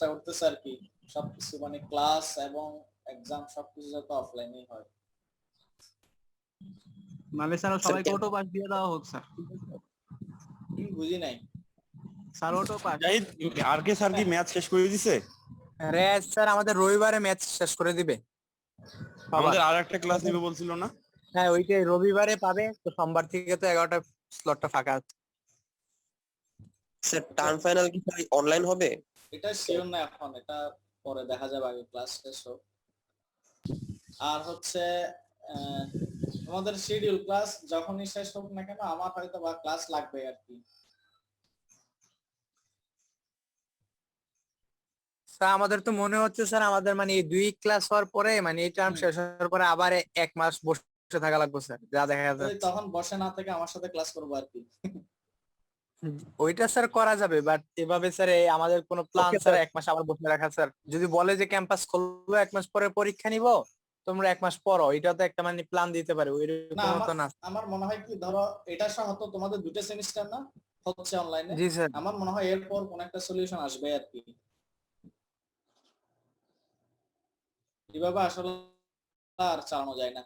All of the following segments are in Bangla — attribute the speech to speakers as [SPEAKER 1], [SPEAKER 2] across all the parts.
[SPEAKER 1] করতেছে আর কি, সবকিছু মানে ক্লাস এবং এক্সাম সবকিছু যাতে অফলাইনেই হয়।
[SPEAKER 2] মানে স্যার সবাইকে অটো পাস দিয়ে দেওয়া হোক স্যার।
[SPEAKER 1] বুঝি নাই
[SPEAKER 2] স্যার অটো পাস।
[SPEAKER 3] জাহিদ, আর কে স্যার কি ম্যাথ শেষ করে দিছে?
[SPEAKER 4] রেজ স্যার আমাদের রবিবারে ম্যাচ শেষ করে দিবে।
[SPEAKER 3] আমাদের আর একটা ক্লাস নিবে বলছিল না?
[SPEAKER 4] হ্যাঁ ওইটাই রবিবারে পাবে, তো সোমবার থেকে তো 11টা স্লটটা ফাঁকা আছে।
[SPEAKER 5] স্যার টার্ম ফাইনাল কি অনলাইন হবে?
[SPEAKER 1] এটা শিওর না এখন, এটা পরে দেখা যাবে, আগে ক্লাস শেষ হোক। আর হচ্ছে আমাদের শিডিউল ক্লাস যখনই শেষ হোক না কেন আমার হয়তো বা ক্লাস লাগবে আর কি।
[SPEAKER 4] স্যার আমাদের তো মনে হচ্ছে স্যার আমাদের মানে এই 2 ক্লাস হওয়ার পরে মানে এই টার্ম শেষ হওয়ার পরে আবার 1 মাস বসে থাকা লাগবে স্যার, যা দেখা যাচ্ছে।
[SPEAKER 1] তখন বসে না থেকে আমার সাথে ক্লাস করবো আর কি।
[SPEAKER 4] ওইটা স্যার করা যাবে, বাট এভাবে স্যার আমাদের কোনো প্ল্যান স্যার 1 মাস আবার বসে রাখা স্যার। যদি বলে যে ক্যাম্পাস খুলবো 1 মাস পরে পরীক্ষা নিব, তোমরা 1 মাস পড়ো, এটা তো একটা মানে প্ল্যান দিতে পারে। ওইরকম তো না।
[SPEAKER 1] আমার মনে হয় কি, ধরো এটা সহ তো তোমাদের 2টা সেমিস্টার না হচ্ছে অনলাইনে।
[SPEAKER 4] জি স্যার।
[SPEAKER 1] আমার মনে হয় এরপর কোন একটা সলিউশন আসবে আর কি। এভাবে আসলে আর চালানো যায় না।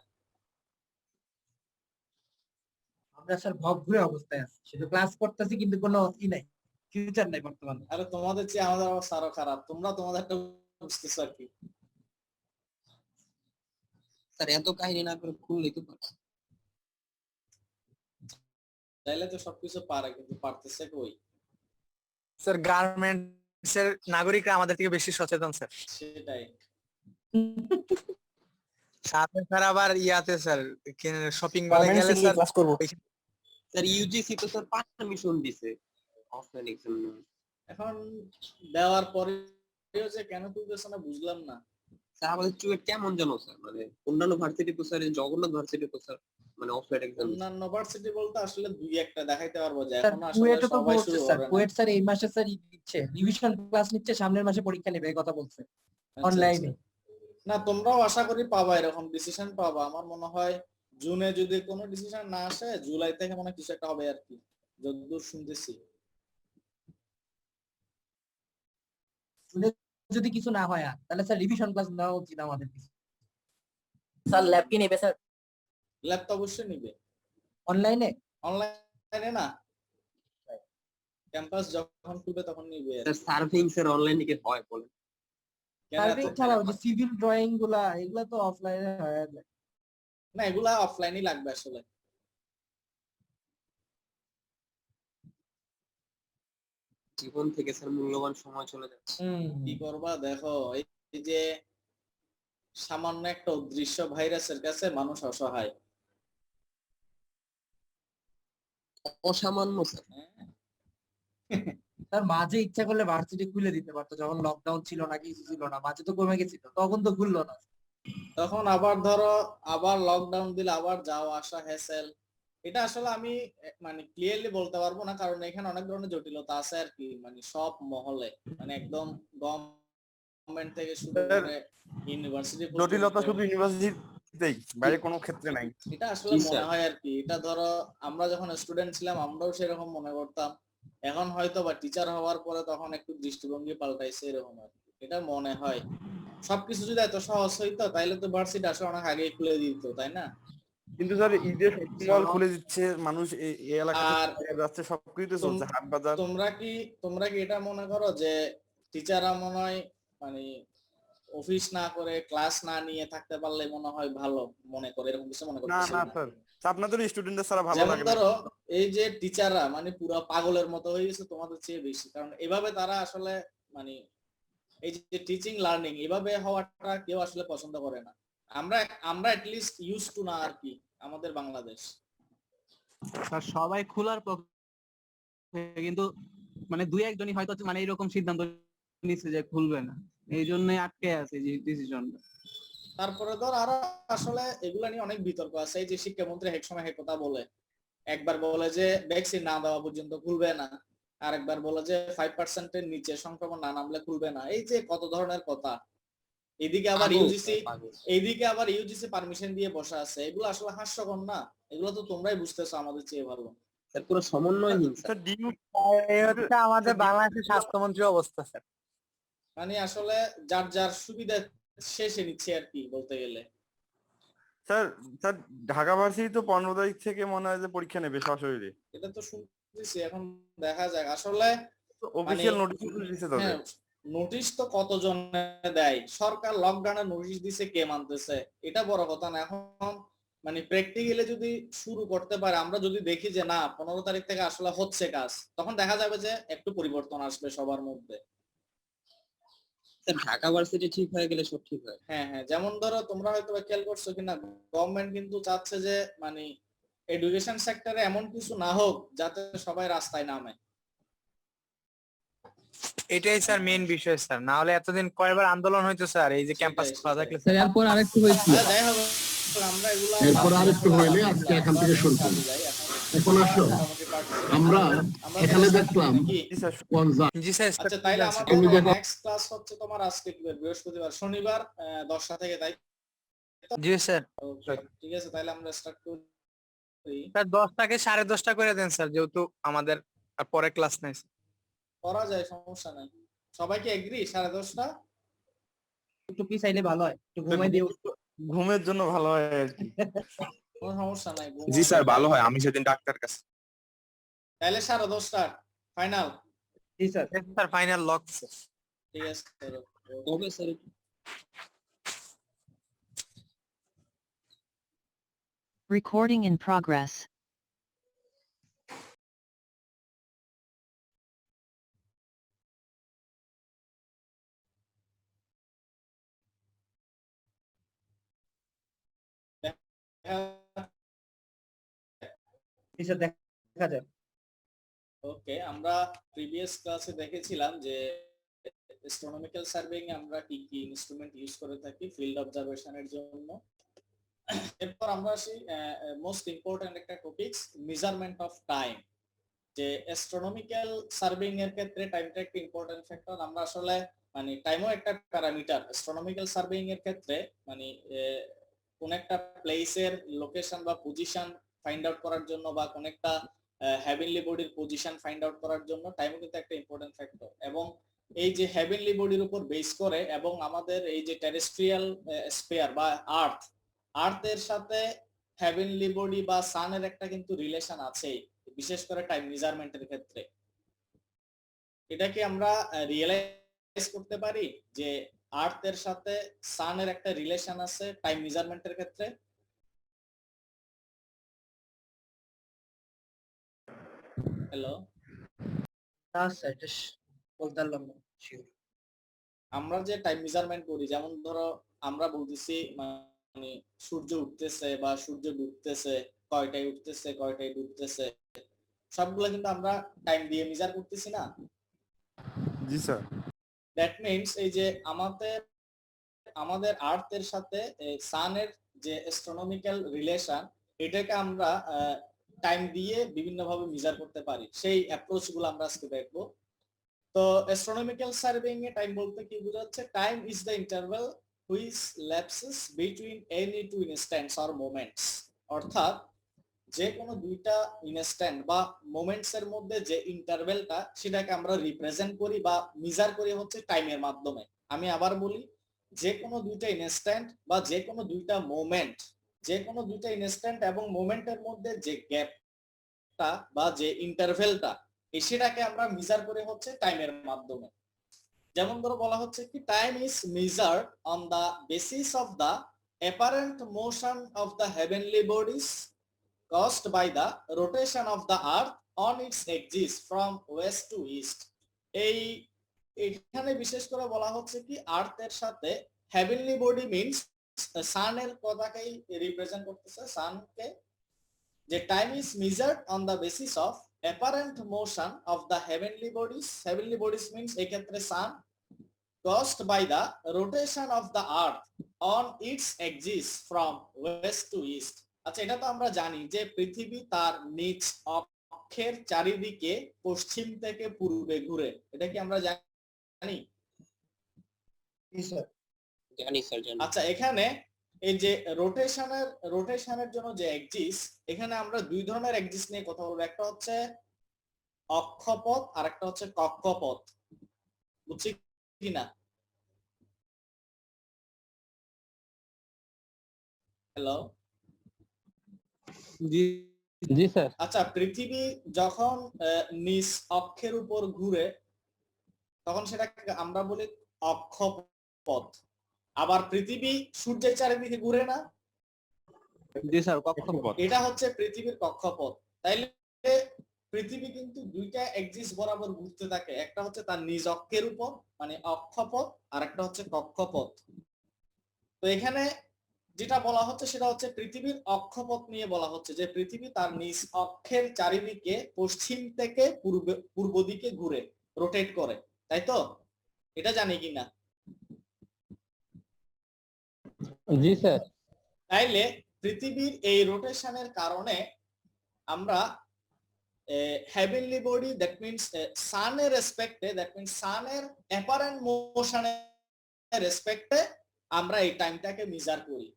[SPEAKER 6] আমরা স্যার ভব ঘুরে অবস্থায় আছি, শুধু ক্লাস করতেছি কিন্তু কোনো ই নাই, ফিউচার নাই বর্তমানে।
[SPEAKER 1] আরে তোমাদের চেয়ে আমাদের অবস্থা আরো খারাপ, তোমরা তোমাদেরটা বুঝতেছো আর কি।
[SPEAKER 5] স্যার এত কাহিনী না করে খুললেই তো পারে।
[SPEAKER 1] চাইলে তো সবকিছু পারে, কিন্তু পারতেছে কই?
[SPEAKER 4] স্যার গার্মেন্টস এর নাগরিকরা আমাদের থেকে বেশি সচেতন স্যার।
[SPEAKER 1] সেটাই।
[SPEAKER 4] সাথে স্যার আবার ইয়াতে স্যার শপিং মলে গেলে স্যার
[SPEAKER 6] ক্লাস করব।
[SPEAKER 5] স্যার ইউজিসি তো স্যার পারমিশন দিছে অফলাইন এক্সাম।
[SPEAKER 1] এখন দেওয়ার পরে যে কেন তুলতেছে না বুঝলাম না।
[SPEAKER 5] স্যার আমাদের চুয়েট কেমন জানো স্যার, মানে অন্যান্য ভার্সিটি তো স্যার, জগন্নাথ ভার্সিটি তো স্যার মানে অফলাইন এক্সাম।
[SPEAKER 1] অন্যান্য ভার্সিটি বলতে আসলে 2-1টা দেখাইতে পারবো যে এখন আসলে
[SPEAKER 6] কুয়েটে তো
[SPEAKER 1] সবাই
[SPEAKER 6] বলছে
[SPEAKER 1] শুরু
[SPEAKER 6] স্যার,
[SPEAKER 1] করে না।
[SPEAKER 6] কুয়েট স্যার এই মাসে স্যার দিচ্ছে, রিভিশন ক্লাস নিচ্ছে, সামনের মাসে পরীক্ষা নেবে এই কথা বলছে অনলাইনে।
[SPEAKER 1] না তোমরাও আশা করি পাবা, এরকম ডিসিশন পাবা। আমার মনে হয় জুনে যদি কোনো ডিসিশন না আসে, জুলাই থেকে মনে হয় কিছু একটা হবে আর কি, যতদূর শুনতেছি।
[SPEAKER 6] যদি কিছু না হয় আর তাহলে স্যার রিভিশন ক্লাস নেওয়া উচিত আমাদের। স্যার ল্যাব কি নেবে স্যার?
[SPEAKER 1] ল্যাব তো অবশ্যই নিবে।
[SPEAKER 6] অনলাইনে?
[SPEAKER 1] অনলাইনে না, ক্যাম্পাস যখন খুলবে তখন নিবে।
[SPEAKER 5] স্যার সার্ভিং স্যার অনলাইনে কি হয় বলেন?
[SPEAKER 6] সার্ভিং ছাড়াও যে সিভিল ড্রয়িং গুলা এগুলা তো অফলাইনে হয়
[SPEAKER 1] না, এগুলা অফলাইনই লাগবে আসলে।
[SPEAKER 5] জীবন থেকে স্যার মূল্যবান সময় চলে যাচ্ছে।
[SPEAKER 1] কি করবা দেখো, এই যে সামান্য একটা অদৃশ্য ভাইরাসের কাছে মানুষ অসহায়।
[SPEAKER 5] অসামান্য স্যার।
[SPEAKER 6] তার মাঝে ইচ্ছা করলে ভার্সিটি খুলে দিতে পারতো, যখন লকডাউন ছিল না কিছু ছিল না, মাঝে তো কমে গেছিল, তখন তো খুললো না।
[SPEAKER 1] তখন আবার ধরো আবার লকডাউন দিলে আবার যাওয়া আসা হ্যাসেল। এটা আসলে আমি মানে ক্লিয়ারলি বলতে পারবো না, কারণ এখানে অনেক ধরনের জটিলতা আছে আর কি, মানে সব মহলে, মানে একদম গভর্নমেন্ট থেকে শুরু করে ইউনিভার্সিটি।
[SPEAKER 3] জটিলতা শুধু ইউনিভার্সিটিতেই, বাইরে কোনো ক্ষেত্রে নাই।
[SPEAKER 1] এটা আসলে মনে হয় আর কি, এটা ধরো আমরা যখন স্টুডেন্ট ছিলাম আমরাও সেরকম মনে করতাম। এখন হয়তো বা টিচার হওয়ার পরে তখন একটু দৃষ্টিভঙ্গি পাল্টাইছে এরকম আর কি, এটা মনে হয়। সবকিছু যদি এত সহজ হইতো তাইলে তো ভার্সিটি আসলে অনেক আগেই খুলে দিত, তাই না?
[SPEAKER 3] কিন্তু স্যার ঈদের শপিং মল খুলে দিচ্ছে, মানুষ এই এলাকাতে যাচ্ছে, সবকিছু চলছে, হাট বাজার।
[SPEAKER 1] তোমরা কি এটা মনে করো যে টিচাররা মনে হয় মানে অফিস না করে ক্লাস না নিয়ে থাকতে পারলে মনে হয় ভালো মনে করে, এরকম কিছু মনে করতেছি
[SPEAKER 3] না
[SPEAKER 1] না
[SPEAKER 3] স্যার, আপনাদের স্টুডেন্টদের ছাড়া ভালো
[SPEAKER 1] যেমন
[SPEAKER 3] লাগে না।
[SPEAKER 1] ধরো এই যে টিচাররা মানে পুরো পাগলের মতো হয়ে গেছে তোমাদের চেয়ে বেশি, কারণ এভাবে তারা আসলে মানে এই যে টিচিং লার্নিং এভাবে হওয়াটা কেউ আসলে পছন্দ করে না। আমরা অ্যাটলিস্ট ইউজ টু না আর কি, আমাদের বাংলাদেশ।
[SPEAKER 2] স্যার সবাই খোলার পক্ষে, কিন্তু মানে 2-1জনই হয়তো মানে এরকম সিদ্ধান্ত নিচ্ছে যে খুলবে না, এই জন্যই আটকে আছে যে ডিসিশনটা।
[SPEAKER 1] তারপরে ধর আরো আসলে এগুলা নিয়ে অনেক বিতর্ক আছে। এই যে শিক্ষামন্ত্রী এক সময় এক কথা বলে, একবার বলে যে ভ্যাকসিন না দেওয়া পর্যন্ত খুলবে না, আরেকবার বলে যে 5%-এর নিচে সংক্রমণ না নামলে খুলবে না। এই যে কত ধরনের কথা। এদিকে আবার ইউজিসি পারমিশন দিয়ে বসা আছে। এগুলো আসলে হাস্যকর না? এগুলো তো তোমরাই বুঝতেছো আমাদের চেয়ে ভালো।
[SPEAKER 5] স্যার পুরো সমন্বয়হীন স্যার।
[SPEAKER 4] এই হচ্ছে আমাদের বাংলাদেশের স্বাস্থ্যমন্ত্রী অবস্থা স্যার।
[SPEAKER 1] মানে আসলে যার যার সুবিধা শেষে নিচ্ছে আর কি বলতে গেলে।
[SPEAKER 3] স্যার স্যার ঢাকা ভার্সিটি তো 15 তারিখ থেকে মনে হয় যে পরীক্ষা নেবে সশরীরে।
[SPEAKER 1] এটা তো শুনতেছি, এখন দেখা যাক আসলে।
[SPEAKER 3] অফিসিয়াল নোটিশ দিয়েছে তাদের।
[SPEAKER 1] হ্যাঁ, নোটিশ তো কতজন দেয়, সরকার লকডাউনের নোটিশ দিছে, কে মানতেছে? এটা বড় কথা না। এখন মানে প্র্যাকটিক্যালি যদি শুরু করতে পারে, আমরা যদি দেখি যে না 15 তারিখ থেকে আসলে হচ্ছে কাজ, তখন দেখা যাবে যে একটু পরিবর্তন আসবে সবার মধ্যে।
[SPEAKER 5] স্যার ঢাকা ভার্সিটি ঠিক হয়ে গেলে সব ঠিক হয়।
[SPEAKER 1] হ্যাঁ হ্যাঁ, যেমন ধরো তোমরা হয়তো খেয়াল করছো কিনা, গভর্নমেন্ট কিন্তু চাচ্ছে যে মানে এডুকেশন সেক্টরে এমন কিছু না হোক যাতে সবাই রাস্তায় নামে।
[SPEAKER 4] এটাই স্যার মেইন বিষয় স্যার, না হলে এতদিন কয়বার আন্দোলন হইতো স্যার, এই যে
[SPEAKER 1] সেটাই,
[SPEAKER 4] ক্যাম্পাস খোলা
[SPEAKER 1] সেটাই।
[SPEAKER 4] থাকলে
[SPEAKER 7] স্যার এরপর আরেকটু হয়েছিল,
[SPEAKER 1] যাই হোক, আমরা এগুলা
[SPEAKER 7] এরপর আরেকটু হইলে আজকে এখান থেকে শুরু করব। এখন আসো আমরা এখানে দেখলাম
[SPEAKER 1] কি?
[SPEAKER 3] জি স্যার।
[SPEAKER 4] জি স্যার।
[SPEAKER 1] আচ্ছা তাইলে
[SPEAKER 7] তুমি
[SPEAKER 1] আমাদের
[SPEAKER 7] দেখো।
[SPEAKER 1] নেক্সট ক্লাস হচ্ছে তোমার আজকে কি বার? বৃহস্পতিবার, শনিবার 10টা থেকে, তাই?
[SPEAKER 4] জি স্যার।
[SPEAKER 1] Okay, ঠিক আছে, তাইলে আমরা স্টার্ট করি।
[SPEAKER 4] স্যার 10টাকে 10:30 করে দেন স্যার, যেহেতু আমাদের আর পরে ক্লাস নাই।
[SPEAKER 1] করা যায়, সমস্যা নাই। সবাই কি এগ্রি 10:30টা?
[SPEAKER 6] একটু পিছাইলে ভালো হয়, একটু ঘুমাই দিও।
[SPEAKER 3] ঘুমের জন্য ভালো হয় আর কি।
[SPEAKER 1] কোনো সমস্যা নাই।
[SPEAKER 8] জি স্যার, ভালো হয়। আমি সেদিন ডাক্তার কাছে।
[SPEAKER 1] তাইলে 10:30টা ফাইনাল।
[SPEAKER 6] জি sir.
[SPEAKER 4] Sir final lock sir.
[SPEAKER 1] ঠিক আছে।
[SPEAKER 5] কবে স্যার?
[SPEAKER 9] Recording in progress.
[SPEAKER 6] জি স্যার, দেখা যাক।
[SPEAKER 1] ওকে, আমরা প্রিভিয়াস ক্লাসে দেখেছিলাম যে অ্যাস্ট্রোনমিক্যাল সার্ভেইং আমরা কি কি ইনস্ট্রুমেন্ট ইউজ করে থাকি ফিল্ড অবজারভেশনের জন্য। এরপর আমরা আসি মোস্ট ইম্পর্টেন্ট একটা টপিকস, মেজারমেন্ট অফ টাইম। যে অ্যাস্ট্রোনমিক্যাল সার্ভেইং এর ক্ষেত্রে টাইমটা একটা ইম্পর্টেন্ট ফ্যাক্টর। আমরা আসলে মানে টাইমও একটা প্যারামিটার অ্যাস্ট্রোনমিক্যাল সার্ভেইং এর ক্ষেত্রে। মানে কোন একটা প্লেসের লোকেশন বা পজিশন ফাইন্ড আউট করার জন্য বা কোন একটা হেভেনলি বডির পজিশন ফাইন্ড আউট করার জন্য টাইমও কিন্তু একটা ইম্পর্টেন্ট ফ্যাক্টর। এবং এই যে হেভেনলি বডির উপর বেস করে এবং আমাদের এই যে টেরেস্ট্রিয়াল স্ফিয়ার বা আর্থের সাথে হেভেনলি বডি বা সানের একটা কিন্তু রিলেশন আছে, বিশেষ করে টাইম মেজারমেন্টের ক্ষেত্রে। এটা কি আমরা রিয়েলাইজ করতে পারি যে আর্থের সাথে সানের একটা রিলেশন আছে টাইম মেজারমেন্টের ক্ষেত্রে? হ্যালো,
[SPEAKER 6] না স্যার, এটা বলতে পারলাম না শিওর।
[SPEAKER 1] আমরা যে টাইম মেজারমেন্ট করি, যেমন ধরো আমরা বলতেছি মানে সূর্য উঠতেছে বা সূর্য ডুবতেছে, কয়টায় উঠতেছে কয়টায় ডুবতেছে, সবগুলো কিন্তু আমরা টাইম দিয়ে মেজার করতেছি না?
[SPEAKER 3] জি স্যার।
[SPEAKER 1] দ্যাট মিন্স এই যে আমাদের আর্থের সাথে সানের যে অ্যাস্ট্রোনমিক্যাল রিলেশন, এটাকে আমরা টাইম দিয়ে বিভিন্ন ভাবে মেজার করতে পারি। সেই অ্যাপ্রোচ গুলো আমরা আজকে দেখবো। তো অ্যাস্ট্রোনমিক্যাল সার্ভেইং এ টাইম বলতে কি বোঝাচ্ছে? Time is the interval which lapses between any two instants or moments. অর্থাৎ যে কোনো দুইটা ইনস্ট্যান্ট বা মোমেন্টস এর মধ্যে যে ইন্টারভ্যালটা, সেটাকে আমরা রিপ্রেজেন্ট করি বা মেজার করি হচ্ছে টাইমের মাধ্যমে। আমি আবার বলি, যে কোনো দুইটা ইনস্ট্যান্ট বা যে কোনো দুইটা মোমেন্ট, যে কোনো দুইটা ইনস্ট্যান্ট এবং মোমেন্টের মধ্যে যে গ্যাপটা বা যে ইন্টারভ্যালটা, সেটাকে আমরা মেজার করে হচ্ছে টাইমের মাধ্যমে। যেমন ধরো বলা হচ্ছে কি, time is measured on the basis of the apparent motion of the heavenly bodies caused by the rotation of the earth on its axis from west to east। এখানে বিশেষ করে বলা হচ্ছে কি, আর্থের সাথে হেভেনলি বডি মিন্স সানের কথাকেই রিপ্রেজেন্ট করতেছে, সানকে। যে time is measured on the basis of apparent motion of the heavenly bodies means এই ক্ষেত্রে সান, caused by the rotation of the earth on its axis from west to east। আচ্ছা, এটা তো আমরা জানি যে পৃথিবী তার নিজ অক্ষের চারিদিকে পশ্চিম থেকে পূর্বে ঘুরে। এটা কি আমরা জানি?
[SPEAKER 6] জি স্যার।
[SPEAKER 5] জানি স্যার, জানি।
[SPEAKER 1] আচ্ছা, এখানে এই যে রোটেশনের জন্য যে এক্সিস, এখানে আমরা দুই ধরনের এক্সিস নিয়ে কথা বলবো। একটা হচ্ছে অক্ষপথ আর একটা হচ্ছে কক্ষপথ, বুঝছি কিনা? হ্যালো,
[SPEAKER 2] জি জি স্যার।
[SPEAKER 1] আচ্ছা পৃথিবী যখন নিজ অক্ষের উপর ঘুরে তখন সেটাকে আমরা বলি অক্ষপথ। আবার পৃথিবী সূর্যের চারিদিকে ঘুরে না,
[SPEAKER 2] জি স্যার, কক্ষপথ।
[SPEAKER 1] এটা হচ্ছে পৃথিবীর কক্ষপথ। তাইলে পৃথিবী কিন্তু দুইটা এক্সিস বরাবর ঘুরতে থাকে, একটা হচ্ছে তার নিজ অক্ষের উপর মানে অক্ষপথ, আর একটা হচ্ছে কক্ষপথ। তো এখানে যেটা বলা হচ্ছে সেটা হচ্ছে পৃথিবীর অক্ষপথ নিয়ে বলা হচ্ছে, যে পৃথিবী তার নিজ অক্ষের চারিদিকে পশ্চিম থেকে পূর্ব দিকে ঘুরে রোটেট করে, তাই তো? এটা জানি কিনা?
[SPEAKER 2] জি স্যার।
[SPEAKER 1] তাইলে পৃথিবীর এই রোটেশনের কারণে আমরা heavenly body, that means সানের রেসপেক্টে, that means সানের অ্যাপারেন্ট মোশনের রেসপেক্টে আমরা এই টাইমটাকে মেজার করি।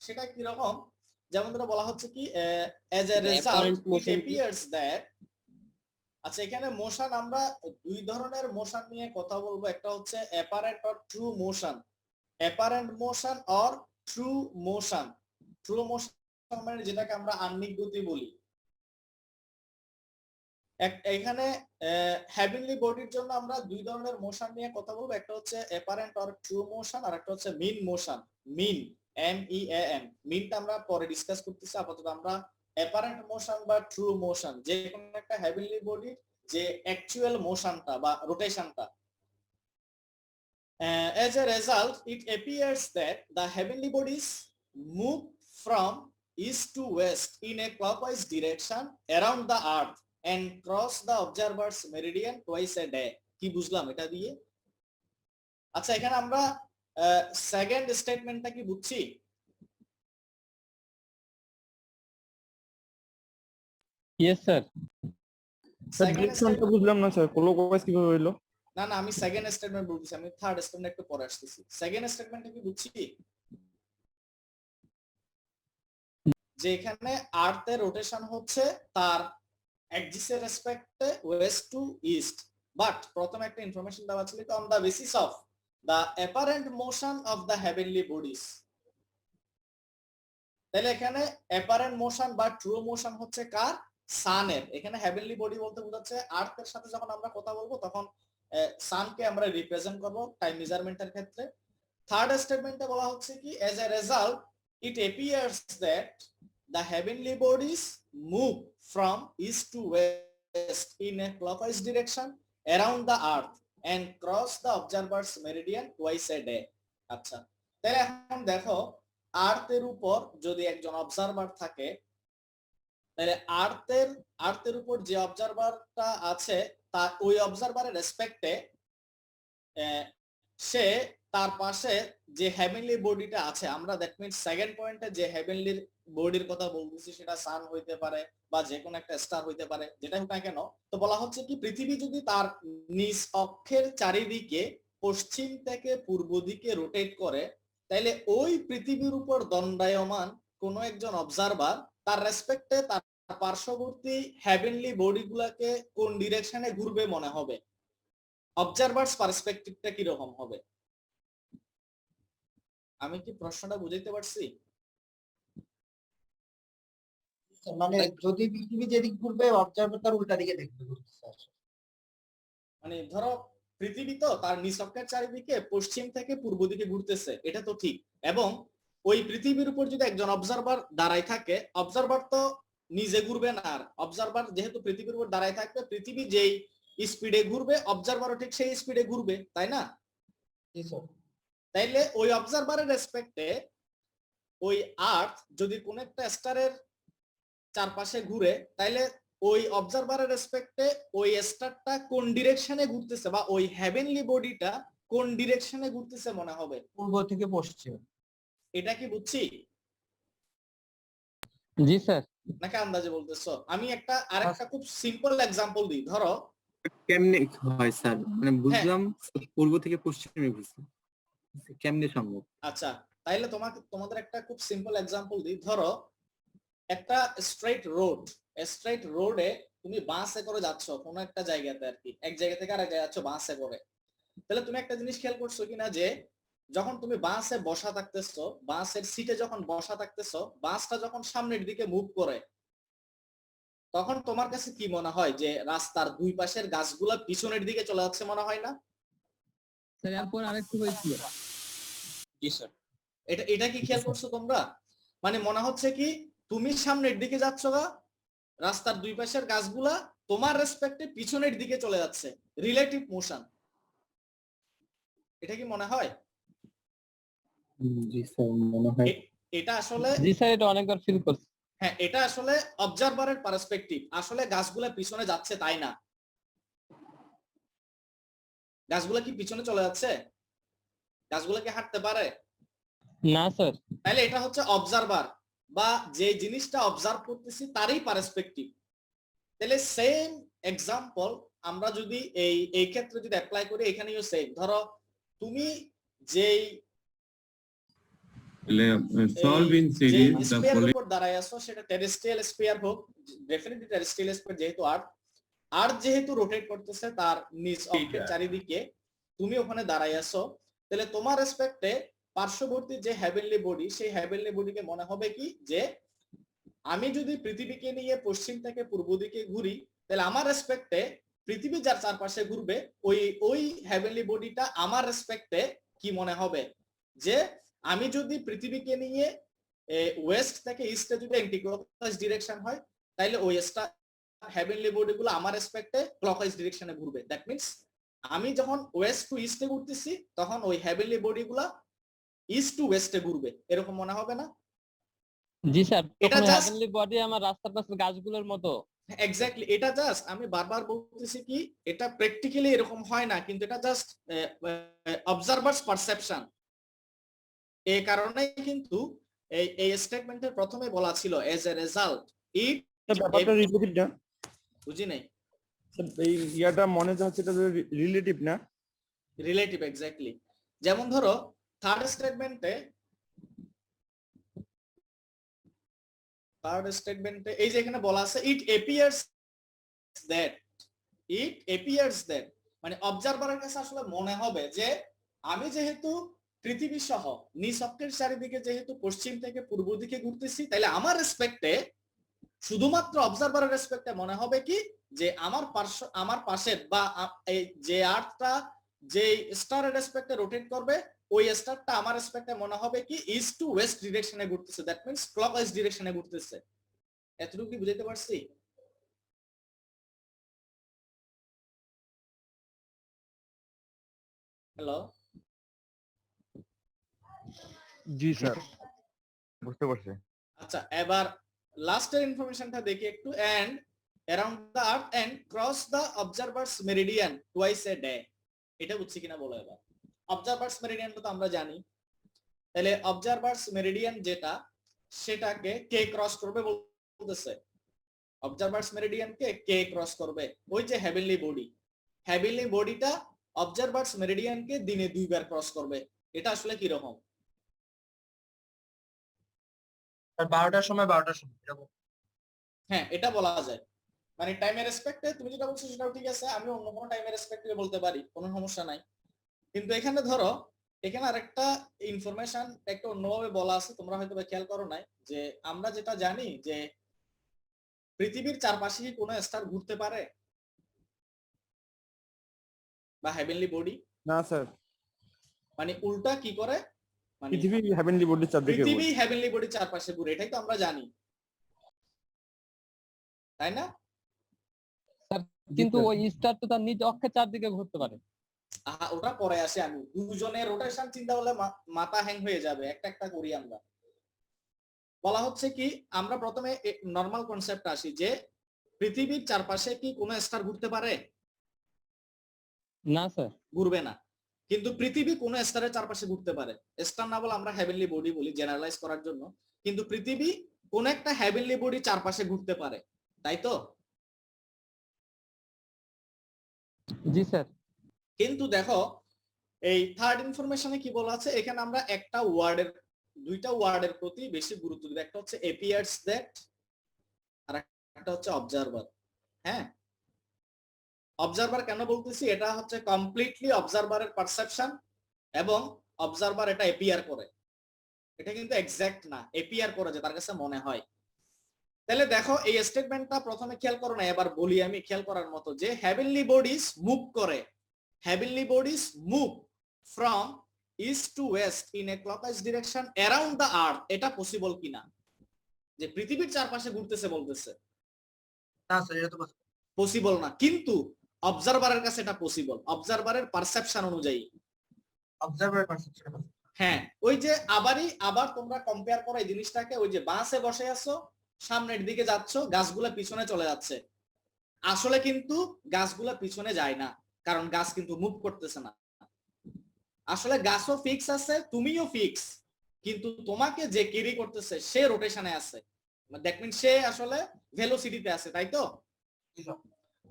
[SPEAKER 1] সেটা কি রকম? যেমন ধরে বলা হচ্ছে কি as a result it appears that, আচ্ছা এখানে মোশন আমরা দুই ধরনের মোশন নিয়ে কথা বলবো, একটা হচ্ছে apparent or true motion. Apparent motion or true motion. True motion মানে যেটাকে আমরা আহ্নিক গতি বলি। এখানে হেভেনলি বডির জন্য আমরা দুই ধরনের মোশন নিয়ে কথা বলবো, একটা হচ্ছে অ্যাপারেন্ট অর ট্রু মোশন, আর একটা হচ্ছে মিন মোশন। মিন, MEAN, মিনটা আমরা পরে ডিসকাস করতেছি। আপাতত আমরা অ্যাপারেন্ট মোশন বা ট্রু মোশন, যে কোনো একটা হেভেনলি বডির যে অ্যাকচুয়াল মোশনটা বা রোটেশনটা। As a result, it appears that the heavenly bodies move from east to west in a clockwise direction around the earth and cross the observer's meridian twice a day. কি বুঝলাম এটা দিয়ে? আচ্ছা এখানে আমরা সেকেন্ড স্টেটমেন্টটা কি বুঝছি?
[SPEAKER 2] Yes sir.
[SPEAKER 3] ডিরেকশনটা বুঝলাম না স্যার, ক্লকওয়াইজ কিভাবে হইলো?
[SPEAKER 1] না না, আমি সেকেন্ড স্টেটমেন্ট বলতেছি, আমি থার্ড স্টেটমেন্ট একটু পরে আসতেছি। সেকেন্ড স্টেটমেন্টটা কি বুঝছি? যে এখানে আর্থের রোটেশন হচ্ছে তার এক্সিসের রেসপেক্টে ওয়েস্ট টু ইস্ট, বাট প্রথমে একটা ইনফরমেশন দেওয়া ছিল on the basis of the apparent motion of the heavenly bodies. তাহলে এখানে অ্যাপারেন্ট মোশন বা ট্রু মোশন হচ্ছে কার? সানের। এখানে হেভেনলি বডি বলতে বোঝাচ্ছে আর্থের সাথে যখন আমরা কথা বলবো তখন সানকে আমরা রিপ্রেজেন্ট করব টাইম মেজারমেন্টের ক্ষেত্রে। থার্ড স্টেটমেন্টে বলা হচ্ছে কি as a result it appears that the heavenly bodies move from east to west in a clockwise direction around the earth and cross the observer's meridian twice a day. আচ্ছা তাহলে এখন দেখো আর্থের উপর যদি একজন অবজারভার থাকে, তাহলে আর্থের উপর যে অবজারভারটা আছে তার ওই অবজারভারের রেসপেক্টে সে তার পাশে যে হেভেনলি বডিটা আছে, আমরা দ্যাট মিনস সেকেন্ড পয়েন্টে যে হেভেনলি বডির কথা বলতেছি সেটা সান হইতে পারে বা যে কোনো একটা স্টার হইতে পারে, যেটা হোক না কেন। তো বলা হচ্ছে কি পৃথিবী যদি তার নিজ অক্ষের চারিদিকে পশ্চিম থেকে পূর্ব দিকে রোটেট করে, তাইলে ওই পৃথিবীর উপর দণ্ডায়মান কোনো একজন অবজারভার তার রেসপেক্টে তার পার্শ্ববর্তী হেভেনলি বডিগুলোকে কোন ডিরেকশনে ঘুরবে মনে হবে? অবজারভার্স পার্সপেক্টিভটা কি রকম হবে? আমি কি প্রশ্নটা বুঝাইতে পারছি?
[SPEAKER 6] মানে যদি পৃথিবী যেদিক ঘুরবে অবজারভার তার উল্টা দিকে দেখবে ঘুরতেছে।
[SPEAKER 1] মানে ধরো পৃথিবী তো তার নিজ অক্ষের চারিদিকে পশ্চিম থেকে পূর্ব দিকে ঘুরতেছে, এটা তো ঠিক। এবং ওই পৃথিবীর উপর যদি একজন অবজারভার দাঁড়ায় থাকে, অবজারভার তো নিজে ঘুরবে না, আর অবজারভার যেহেতু পৃথিবীর উপর দাঁড়ায় থাকবে, পৃথিবী যেই স্পিডে ঘুরবে অবজারভারও ঠিক সেই স্পিডে ঘুরবে, তাই না? তাইলে ওই অবজারভারের রেসপেক্টে ওই আর্থ যদি কোন একটা স্টারের চারপাশে ঘুরে, তাইলে ওই অবজারভারের রেসপেক্টে ওই স্টারটা কোন ডিরেকশনে ঘুরতেছে বা ওই হেভেনলি বডিটা কোন ডিরেকশনে ঘুরতেছে মনে হবে?
[SPEAKER 6] পূর্ব থেকে পশ্চিম।
[SPEAKER 1] এটা কি বুঝছি
[SPEAKER 2] জি স্যার।
[SPEAKER 1] নাকি আন্দাজে বলতেছো? আমি আরেকটা খুব সিম্পল এক্সাম্পল দিই। ধরো
[SPEAKER 10] কেমনে হয় স্যার, মানে বুঝলাম পূর্ব থেকে পশ্চিমে ঘুরছে, কেমনে সম্ভব?
[SPEAKER 1] আচ্ছা তাইলে তোমাদের একটা খুব সিম্পল এক্সাম্পল দিই। ধরো একটা স্ট্রেট রোডে তুমি বাসে করে যাচ্ছ কোনো একটা জায়গাতে, আর কি এক জায়গা থেকে আরেক জায়গায় যাচ্ছ বাসে করে। তাহলে তুমি একটা জিনিস খেয়াল করছো কিনা যে যখন তুমি বাসে বসা থাকতেছো, বাসের সিটে যখন বসা থাকতেছো, বাসটা যখন সামনের দিকে মুভ করে, তখন তোমার কাছে কি মনে হয় যে রাস্তার দুই পাশের গাছগুলা পিছনের দিকে চলে যাচ্ছে মনে হয় না?
[SPEAKER 2] স্যার এরপর আরেকটু হয়েছিল।
[SPEAKER 5] জি স্যার।
[SPEAKER 1] এটা কি খেয়াল করছো তোমরা? মানে মনে হচ্ছে কি তুমি সামনের দিকে যাচ্ছ গা, রাস্তার দুই পাশের গাছগুলা তোমার রেসপেক্টে পিছনের দিকে চলে যাচ্ছে, রিলেটিভ মোশন। এটা কি মনে হয়?
[SPEAKER 10] জি স্যার মনে হয়।
[SPEAKER 1] এটা আসলে
[SPEAKER 2] জি স্যার এটা অনেকবার ফিল করছি।
[SPEAKER 1] হ্যাঁ, এটা আসলে অবজারভারের পার্সপেক্টিভ। আসলে গাছগুলা পিছনে যাচ্ছে তাই না। গাছগুলা কি পিছনে চলে যাচ্ছে? গাছগুলা কি হাঁটতে পারে?
[SPEAKER 2] না স্যার।
[SPEAKER 1] তাহলে এটা হচ্ছে অবজারভার, বা যে জিনিসটা অবজার্ভ করতেছি তারই পার্সপেক্টিভ। তাহলে সেম এক্সাম্পল আমরা যদি এই ক্ষেত্রে যদি অ্যাপ্লাই করি, এখানেও সেম। ধরো তুমি যেই স্ফিয়ারের উপর দাঁড়ায় আছো, সেটা টেরেস্ট্রিয়াল স্ফিয়ার হোক, ডেফিনেটলি টেরেস্ট্রিয়াল স্ফিয়ার, যেহেতু আর্থ যেহেতু রোটেট করতেছে তার নিজ অক্ষের চারিদিকে, তুমি ওখানে দাঁড়ায় আছো, তাহলে তোমার রেসপেক্টে পার্শ্ববর্তী যে হেভেনলি বডি, সেই হেভেনলি বডিকে মনে হবে কি যে আমি যদি পৃথিবীকে নিয়ে পশ্চিম থেকে পূর্ব দিকে ঘুরি, তাহলে আমার রেসপেক্টে পৃথিবী যার চারপাশে ঘুরবে, ওই হেভেনলি বডিটা আমার রেসপেক্টে কি মনে হবে যে আমি যদি পৃথিবীকে নিয়ে ওয়েস্ট থেকে ইস্টে যদি অ্যান্টিক্লকওয়াইজ ডিরেকশন হয়, তাহলে ওই হেভেনলি বডি গুলো আমার রেসপেক্টে ক্লকওয়াইজ ডিরেকশনে ঘুরবে। দ্যাট মিন্স আমি যখন ওয়েস্ট টু ইস্টে ঘুরতেছি, তখন ওই হেভেনলি বডি গুলা ইস্ট টু ওয়েস্টে ঘুরবে, এরকম মনে হবে না?
[SPEAKER 2] জি স্যার,
[SPEAKER 1] এটা
[SPEAKER 2] হেভেনলি বডি আমার রাস্তার পাশে গাছগুলোর মতো।
[SPEAKER 1] এক্স্যাক্টলি, এটা জাস্ট আমি বারবার বলতেছি কি এটা প্র্যাকটিক্যালি এরকম হয় না, কিন্তু এটা জাস্ট অবজারভার্স পারসেপশন। এই কারণেই কিন্তু এই স্টেটমেন্টের প্রথমে বলা ছিল এজ এ রেজাল্ট ইট।
[SPEAKER 3] ব্যাপারটা রিলেটিভ না,
[SPEAKER 1] বুঝি নাই।
[SPEAKER 3] এই ইয়াটা মনে হচ্ছে এটা রিলেটিভ না?
[SPEAKER 1] Relative, exactly. যেমন ধরো থার্ড স্টেটমেন্টে এই যে এখানে বলা আছে ইট অ্যাপিয়ার্স দ্যাট, মানে অবজারভারের কাছে আসলে মনে হবে যে আমি যেহেতু পৃথিবী সহ নিজ অক্ষের চারিদিকে যেহেতু পশ্চিম থেকে পূর্ব দিকে ঘুরতেছি, তাহলে আমার রেসপেক্টে শুধুমাত্র অবজারভারের রেসপেক্টে মনে হবে কি যে আমার পাশের বা এই যে আর্থটা যে স্টারের রেসপেক্টে রোটেট করবে, ওই স্টারটা আমার রেসপেক্টে মনে হবে কি ইস্ট টু ওয়েস্ট ডিরেকশনে ঘুরতেছে। দ্যাট মিন্স ক্লকওয়াইজ ডিরেকশনে ঘুরতেছে। এতটুকু কি বুঝাতে পারছি? হ্যালো,
[SPEAKER 3] জি স্যার, বুঝতে পারছি।
[SPEAKER 1] আচ্ছা, এবার লাস্টের ইনফরমেশনটা দেখি একটু। And around the earth and cross the observer's meridian twice a day. এটা বুঝছি কিনা বলো এবার। অবজারভার্স মেরিডিয়ানটা তো আমরা জানি, তাহলে অবজারভার্স মেরিডিয়ান যেটা, সেটাকে কে ক্রস করবে বলতেছে। অবজারভার্স মেরিডিয়ানকে কে ক্রস করবে? ওই যে হেভেনলি বডিটা অবজারভার্স মেরিডিয়ানকে দিনে 2 বার ক্রস করবে। এটা আসলে কি রকম?
[SPEAKER 6] 12টার সময় 12টার সময় এরকম।
[SPEAKER 1] হ্যাঁ, এটা বলা যায়। মানে টাইমের রেসপেক্টে তুমি যেটা বলছো সেটাও ঠিক আছে, আমি অন্য কোনো টাইমের রেসপেক্টে বলতে পারি, কোনো সমস্যা নাই। কিন্তু এখানে ধরো, এখানে আরেকটা ইনফরমেশন একটা অন্যভাবে বলা আছে, তোমরা হয়তো খেয়াল করো নাই, যে আমরা যেটা জানি যে পৃথিবীর চারপাশে কি কোনো স্টার ঘুরতে পারে বা হেভেনলি বডি?
[SPEAKER 3] না স্যার,
[SPEAKER 1] মানে উল্টা কি করে, মানে
[SPEAKER 3] পৃথিবী হেভেনলি বডির চারদিকে ঘোরে।
[SPEAKER 1] পৃথিবী হেভেনলি বডির চারপাশে ঘুরে, এটাই তো আমরা জানি, তাই না?
[SPEAKER 2] কিন্তু ওই স্টার তো তার নিজ অক্ষের চারদিকে ঘুরতে পারে।
[SPEAKER 1] ওটা পরে আসে। আমি দুজনের রোটেশন চিন্তা করলে মাথা হ্যাং হয়ে যাবে, একটা একটা করি আমরা। বলা হচ্ছে কি আমরা প্রথমে নরমাল কনসেপ্ট আসি যে পৃথিবীর চারপাশে কি কোনো স্টার ঘুরতে পারে?
[SPEAKER 2] না স্যার,
[SPEAKER 1] ঘুরবে না। কিন্তু পৃথিবী কোনো স্টারের চারপাশে ঘুরতে পারে। স্টার না বলে আমরা হেভেনলি বডি বলি জেনারেলাইজ করার জন্য, কিন্তু পৃথিবী কোন একটা হেভেনলি বডি চারপাশে ঘুরতে পারে, তাই তো?
[SPEAKER 2] জি স্যার।
[SPEAKER 1] কিন্তু দেখো এই থার্ড ইনফরমেশনে কি বলা আছে, এখানে আমরা দুইটা ওয়ার্ডের প্রতি বেশি গুরুত্ব দিব। একটা হচ্ছে অ্যাপিয়ার্স দ্যাট, আর একটা হচ্ছে অবজারভার। হ্যাঁ, অবজারভার কেন বলতেছি, এটা হচ্ছে কমপ্লিটলি অবজারভারের পারসেপশন, এবং অবজারভার এটা এপিয়ার করে, এটা কিন্তু এক্সাক্ট না, এপিয়ার করে যে তার কাছে মনে হয়। তাহলে দেখো এই স্টেটমেন্টটা প্রথমে খেয়াল করো না, এবার বলি আমি খেয়াল করার মতো, যে হেভেনলি বডিজ মুভ করে, heavenly bodies move from east two West in a clockwise direction around the আর্থ, এটা পসিবল কিনা, যে পৃথিবীর চারপাশে ঘুরতেছে বলতেছে,
[SPEAKER 6] না স্যার এটা তো
[SPEAKER 1] পসিবল না, কিন্তু অবজারভারের কাছে এটা পসিবল, অবজারভারের পারসেপশন অনুযায়ী।
[SPEAKER 6] Observer perception.
[SPEAKER 1] হ্যাঁ, ওই যে আবার তোমরা কম্পেয়ার করো এই জিনিসটাকে, ওই যে বাসে বসে আছো, সামনের দিকে যাচ্ছ, গাছগুলা পিছনে চলে যাচ্ছে, আসলে কিন্তু গাছগুলা পিছনে যায় না, কারণ গাছ কিন্তু মুভ করতেছে না। আসলে গাছও ফিক্স আছে, তুমিও ফিক্স, কিন্তু তোমাকে যে ক্যারি করতেছে সে রোটেশনে আছে, দ্যাট মিন্স সে আসলে ভেলোসিটিতে আছে, তাই তো?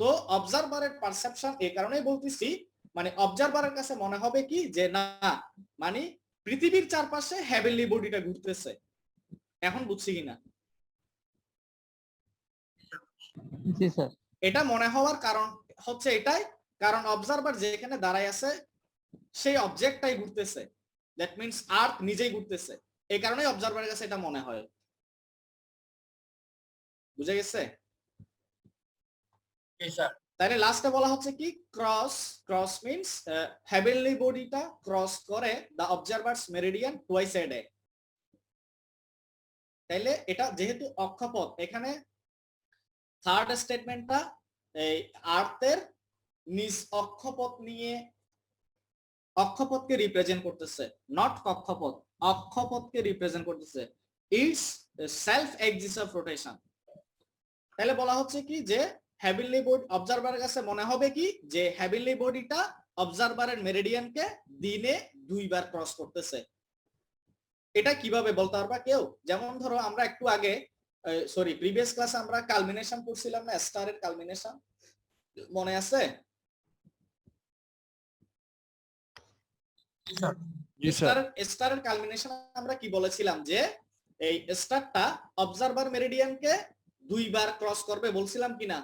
[SPEAKER 1] তো অবজারভারের পারসেপশন এই কারণেই বলতেছি, মানে অবজারভারের কাছে মনে হবে কি যে না, মানে পৃথিবীর চারপাশে হেভেনলি বডিটা ঘুরতেছে। এখন বুঝছি কিনা?
[SPEAKER 2] জি স্যার।
[SPEAKER 1] এটা মনে হওয়ার কারণ হচ্ছে এটাই, কারণ অবজারভার যেখানে দাঁড়ায় আছে সেই অবজেক্টটাই ঘুরতেছে, দ্যাট মিন্স আর্থ নিজেই ঘুরতেছে, এই কারণেই অবজারভারের কাছে এটা মনে হয়। বুঝে গেছে? তাহলে লাস্টে বলা হচ্ছে কি, ক্রস মিন্স হেভেনলি বডিটা ক্রস করে দা অবজারভারস মেরিডিয়ান টুয়াইস এ ডে। তাইলে এটা যেহেতু অক্ষপথ, এখানে থার্ড স্টেটমেন্টটা এই আর্থের নিজ অক্ষপথ নিয়ে, অক্ষপথকে রিপ্রেজেন্ট করতেছে, নট কক্ষপথ, অক্ষপথকে রিপ্রেজেন্ট করতেছে, it's self axis of rotation. তাহলে বলা হচ্ছে কি যে হেভেনলি বডি অবজারভারের কাছে মনে হবে কি যে হেভেনলি বডিটা অবজারভারের মেরিডিয়ানকে দিনে 2 বার ক্রস করতেছে। এটা কিভাবে বলতে পারবা কেউ? যেমন ধরো আমরা একটু আগে সরি প্রিভিয়াস ক্লাসে আমরা কালমিনেশন পড়ছিলাম না, স্টারের কালমিনেশন, মনে আছে? স্টারের কালমিনেশন আমরা কি বলেছিলাম, যে এই স্টারটা অবজারভার মেরিডিয়ানকে 2 বার ক্রস করবে, বলছিলাম কিনা?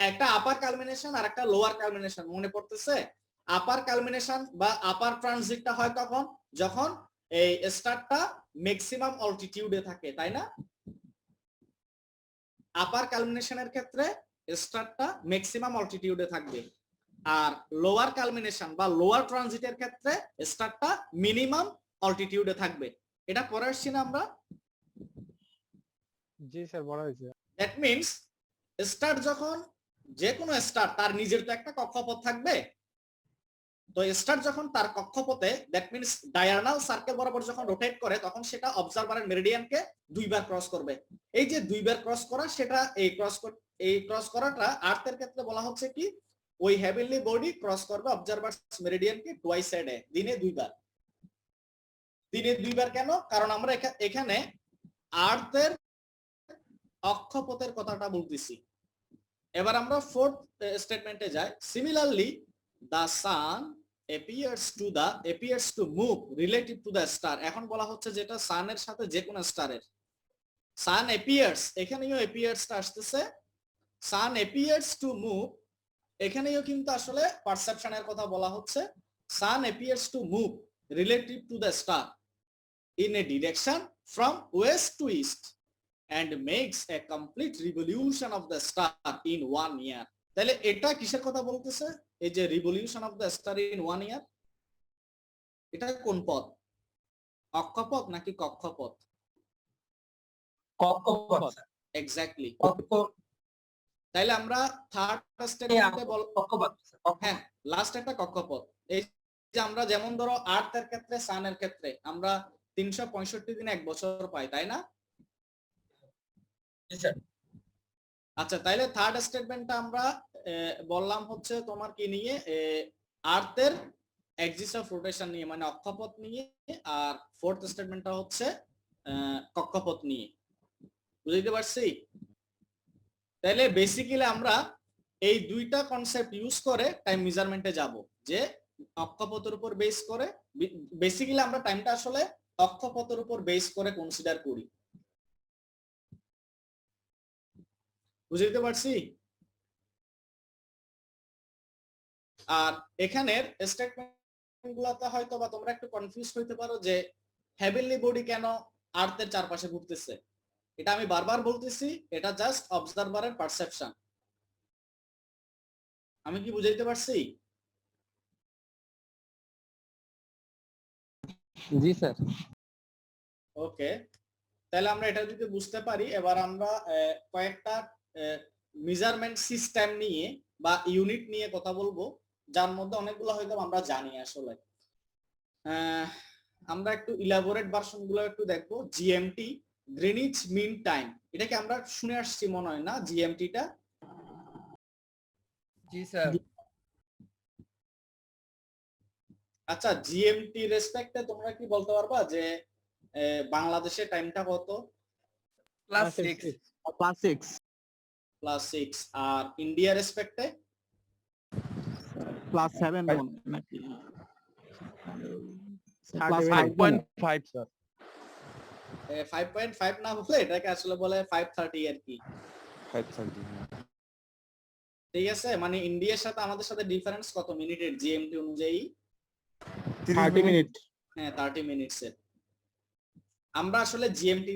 [SPEAKER 1] একটা আপার কালমিনেশন আর একটা লোয়ার কালমিনেশন, মনে পড়তেছে? আপার কালমিনেশন বা আপার ট্রানজিটটা হয় তখন যখন এই স্টারটা ম্যাক্সিমাম অল্টিটিউডে থাকে, তাই না? আপার কালমিনেশনের ক্ষেত্রে স্টারটা ম্যাক্সিমাম অল্টিটিউডে থাকবে, আর লোয়ার কালমিনেশন বা লোয়ার ট্রানজিটের ক্ষেত্রে স্টারটা মিনিমাম অল্টিটিউডে থাকবে। এটা পড়ে আসছি না আমরা?
[SPEAKER 4] জি স্যার, বলা হয়েছে।
[SPEAKER 1] দ্যাট মিন্স স্টার যখন, যে কোনো স্টার তার নিজের তো একটা কক্ষপথ থাকবে, তো স্টার যখন তার কক্ষপথে দ্যাট মিন্স ডায়াগোনাল সার্কেল বরাবর যখন রোটেট করে, তখন সেটা অবজারভারের মেরিডিয়ানকে 2 বার ক্রস করবে। এই যে 2 বার ক্রস করা, সেটা এই ক্রস করাটা আর্থের ক্ষেত্রে বলা হচ্ছে কি, ওই হেভেনলি বডি ক্রস করবে অবজারভার মেরিডিয়ানকে টুয়াইস এ ডে, দিনে 2 বার। দিনে 2 বার কেন? কারণ আমরা এখানে আর্থের অক্ষপথের কথাটা বলতেছি। এবার আমরা ফোর্থ স্টেটমেন্টে যাই। Similarly the sun appears to move relative to the star। এখন বলা হচ্ছে যেটা সানের সাথে যে কোনো স্টারের, sun appears, এখানেও appearsটা আসতেছে, sun appears to move, এখানেও কিন্তু আসলে পারসেপশনের কথা বলা হচ্ছে। sun appears to move relative to the star in a direction from west to east and makes a complete revolution of the star in 1 year। তাহলে এটা কিসের কথা বলতেছে? এই যে revolution of the star in 1 ইয়ার, এটা কোন পথ? অক্ষপথ নাকি কক্ষপথ?
[SPEAKER 6] কক্ষপথ।
[SPEAKER 1] এক্স্যাক্টলি। তাইলে আমরা থার্ড স্টেটমেন্টে
[SPEAKER 6] কক্ষপথ।
[SPEAKER 1] হ্যাঁ, লাস্ট একটা কক্ষপথ। এই যে আমরা যেমন ধরো আর্থের ক্ষেত্রে, সানের ক্ষেত্রে আমরা 365 দিনে 1 বছর পাই, তাই না? আচ্ছা, তাইলে থার্ড স্টেটমেন্টটা আমরা বললাম হচ্ছে তোমার কি নিয়ে, আর্থের এক্সিস অফ রোটেশন নিয়ে, মানে অক্ষপথ নিয়ে, আর ফোর্থ স্টেটমেন্টটা হচ্ছে কক্ষপথ নিয়ে। বুঝতে পারছি? তাইলে বেসিক্যালি আমরা এই দুইটা কনসেপ্ট ইউজ করে টাইম মেজারমেন্টে যাব, যে অক্ষপথের উপর বেস করে, বেসিক্যালি আমরা টাইমটা আসলে অক্ষপথের উপর বেস করে কনসিডার করি। বুঝতে পারছি? আর এখানের স্টেটমেন্ট গুলাতে হয়তো বা তোমরা একটু কনফিউজ হইতে পারো যে হেভেনলি বডি কেন আর্থের চারপাশে ঘুরতেছে। এটা আমি বারবার বলতেছি, এটা জাস্ট অবজারভারের পারসেপশন। আমি কি বুঝাইতে পারছি?
[SPEAKER 4] জি স্যার।
[SPEAKER 1] ওকে, তাহলে আমরা এটা যদি বুঝতে পারি, এবার আমরা কয়েকটা মেজারমেন্ট সিস্টেম নিয়ে বা ইউনিট নিয়ে কথা বলবো, যার মধ্যে অনেকগুলো হয়তো আমরা জানি আসলে। আমরা একটু ইলাবোরেট ভার্সন গুলো একটু দেখবো। জিএমটি, গ্রিনিচ মিন টাইম, এটাকে আমরা শুনে আসছি মনে হয় না জিএমটিটা?
[SPEAKER 4] জি স্যার।
[SPEAKER 1] আচ্ছা, জিএমটি রেসপেক্টে তোমরা কি বলতে পারবা যে বাংলাদেশের টাইমটা কত?
[SPEAKER 2] +6
[SPEAKER 1] +6। আর ইন্ডিয়া রেসপেক্টে
[SPEAKER 2] +7 নাকি
[SPEAKER 3] 5.5 স্যার।
[SPEAKER 1] 5.5 না বলে এটাকে আসলে বলে 5:30 আর কি।
[SPEAKER 3] 5:30।
[SPEAKER 1] ঠিক আছে, মানে ইন্ডিয়ার সাথে আমাদের সাথে ডিফারেন্স কত মিনিটের জিএমটি অনুযায়ী?
[SPEAKER 3] 30 মিনিট।
[SPEAKER 1] হ্যাঁ, 30 মিনিটসের। আমরা আসলে জিএমটি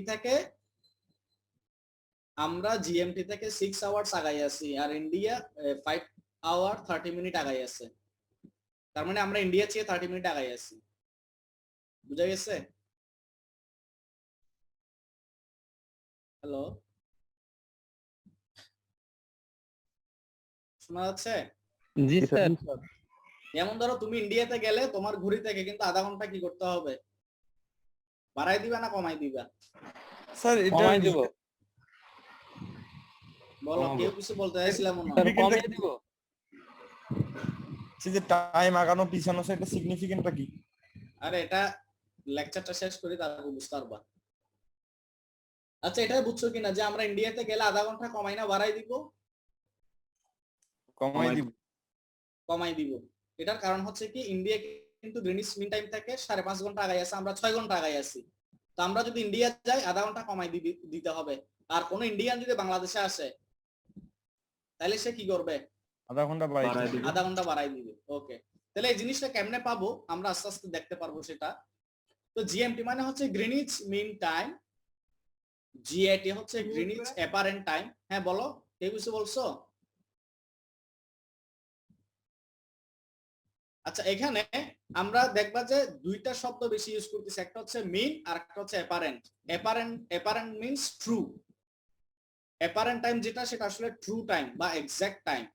[SPEAKER 1] থেকে 6 আওয়ার্স আগাই আছি, আর ইন্ডিয়া 5 আওয়ার 30 মিনিট আগাই আছে। তার মানে আমরা ইন্ডিয়া চেয়ে 30 মিনিট আগাই আছি। বুঝা গেছে? হ্যালো, শোনা যাচ্ছে?
[SPEAKER 4] জি স্যার।
[SPEAKER 1] যেমন ধরো তুমি ইন্ডিয়াতে গেলে তোমার ঘড়ি থেকে কিন্তু আধা ঘন্টা কি করতে হবে? বাড়াই দিবা না কমাই দিবা?
[SPEAKER 3] স্যার এটা
[SPEAKER 4] কমাই দিব।
[SPEAKER 1] বলো, কেউ কিছু বলতে চাইছিলাম মনে
[SPEAKER 4] স্যার
[SPEAKER 1] হয়।
[SPEAKER 4] কমিয়ে দিব।
[SPEAKER 3] যে টাইম আগানো পিছানো সেটা সিগনিফিকেন্টটা কি?
[SPEAKER 1] আরে এটা লেকচারটা শেষ করি, তারপর বুঝতে পারবা। আচ্ছা, এটা বুঝছো কিনা যে আমরা ইন্ডিয়াতে গেলে আধা ঘন্টা কমাই না বাড়াই দিব? কমাই দিব। এটার কারণ হচ্ছে কি, ইন্ডিয়া কিন্তু গ্রিনিচ মিন টাইম থেকে 5.5 ঘন্টা আগাই আছে, আমরা 6 ঘন্টা আগাই আছি। তো আমরা যদি ইন্ডিয়া যাই আধা ঘন্টা কমাই দিতে হবে। আর কোন ইন্ডিয়ান যদি বাংলাদেশে আসে তাহলে সে কি করবে?
[SPEAKER 3] আধা ঘন্টা বাড়াই দিবে।
[SPEAKER 1] আধা ঘন্টা বাড়াই দিবে। ওকে, তাহলে এই জিনিসটা কেমনে পাবো আমরা আস্তে আস্তে দেখতে পারবো সেটা। তো জিএমটি মানে হচ্ছে গ্রিনিচ মিন টাইম, জিএটি হচ্ছে গ্রিনিচ অ্যাপারেন্ট টাইম। হ্যাঁ বলো, কেউ কিছু বলছো? আচ্ছা, এখানে আমরা দেখবা যে দুইটা শব্দ বেশি ইউজ করতেছি, একটা হচ্ছে মিন আর একটা হচ্ছে apparent. Apparent means true. Apparent time যেটা, সেটা আসলে ট্রু টাইম বা এক্সাক্ট টাইম।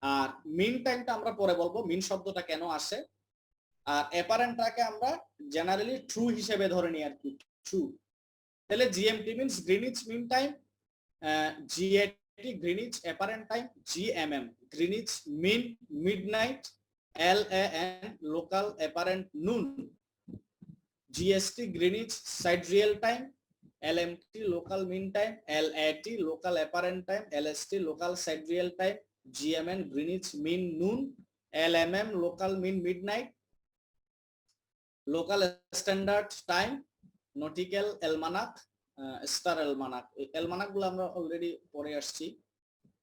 [SPEAKER 1] আর মিন টাইমটা আমরা পরে বলবো মিন শব্দটা কেন আসে। আর অ্যাপারেন্টটাকে আমরা জেনারেলি ট্রু হিসেবে ধরে নিই আর কি, ট্রু। তাহলে GMT means Greenwich mean time, GAT Greenwich apparent time, GMM Greenwich mean midnight, LAN local apparent noon, GST Greenwich sidereal time, LMT local mean time, LAT local apparent time, LST local sidereal time, GMN Greenwich mean noon, LMM local mean midnight, local standard time, nautical almanac, star almanac। almanac গুলো আমরা অলরেডি পড়ে আসছি।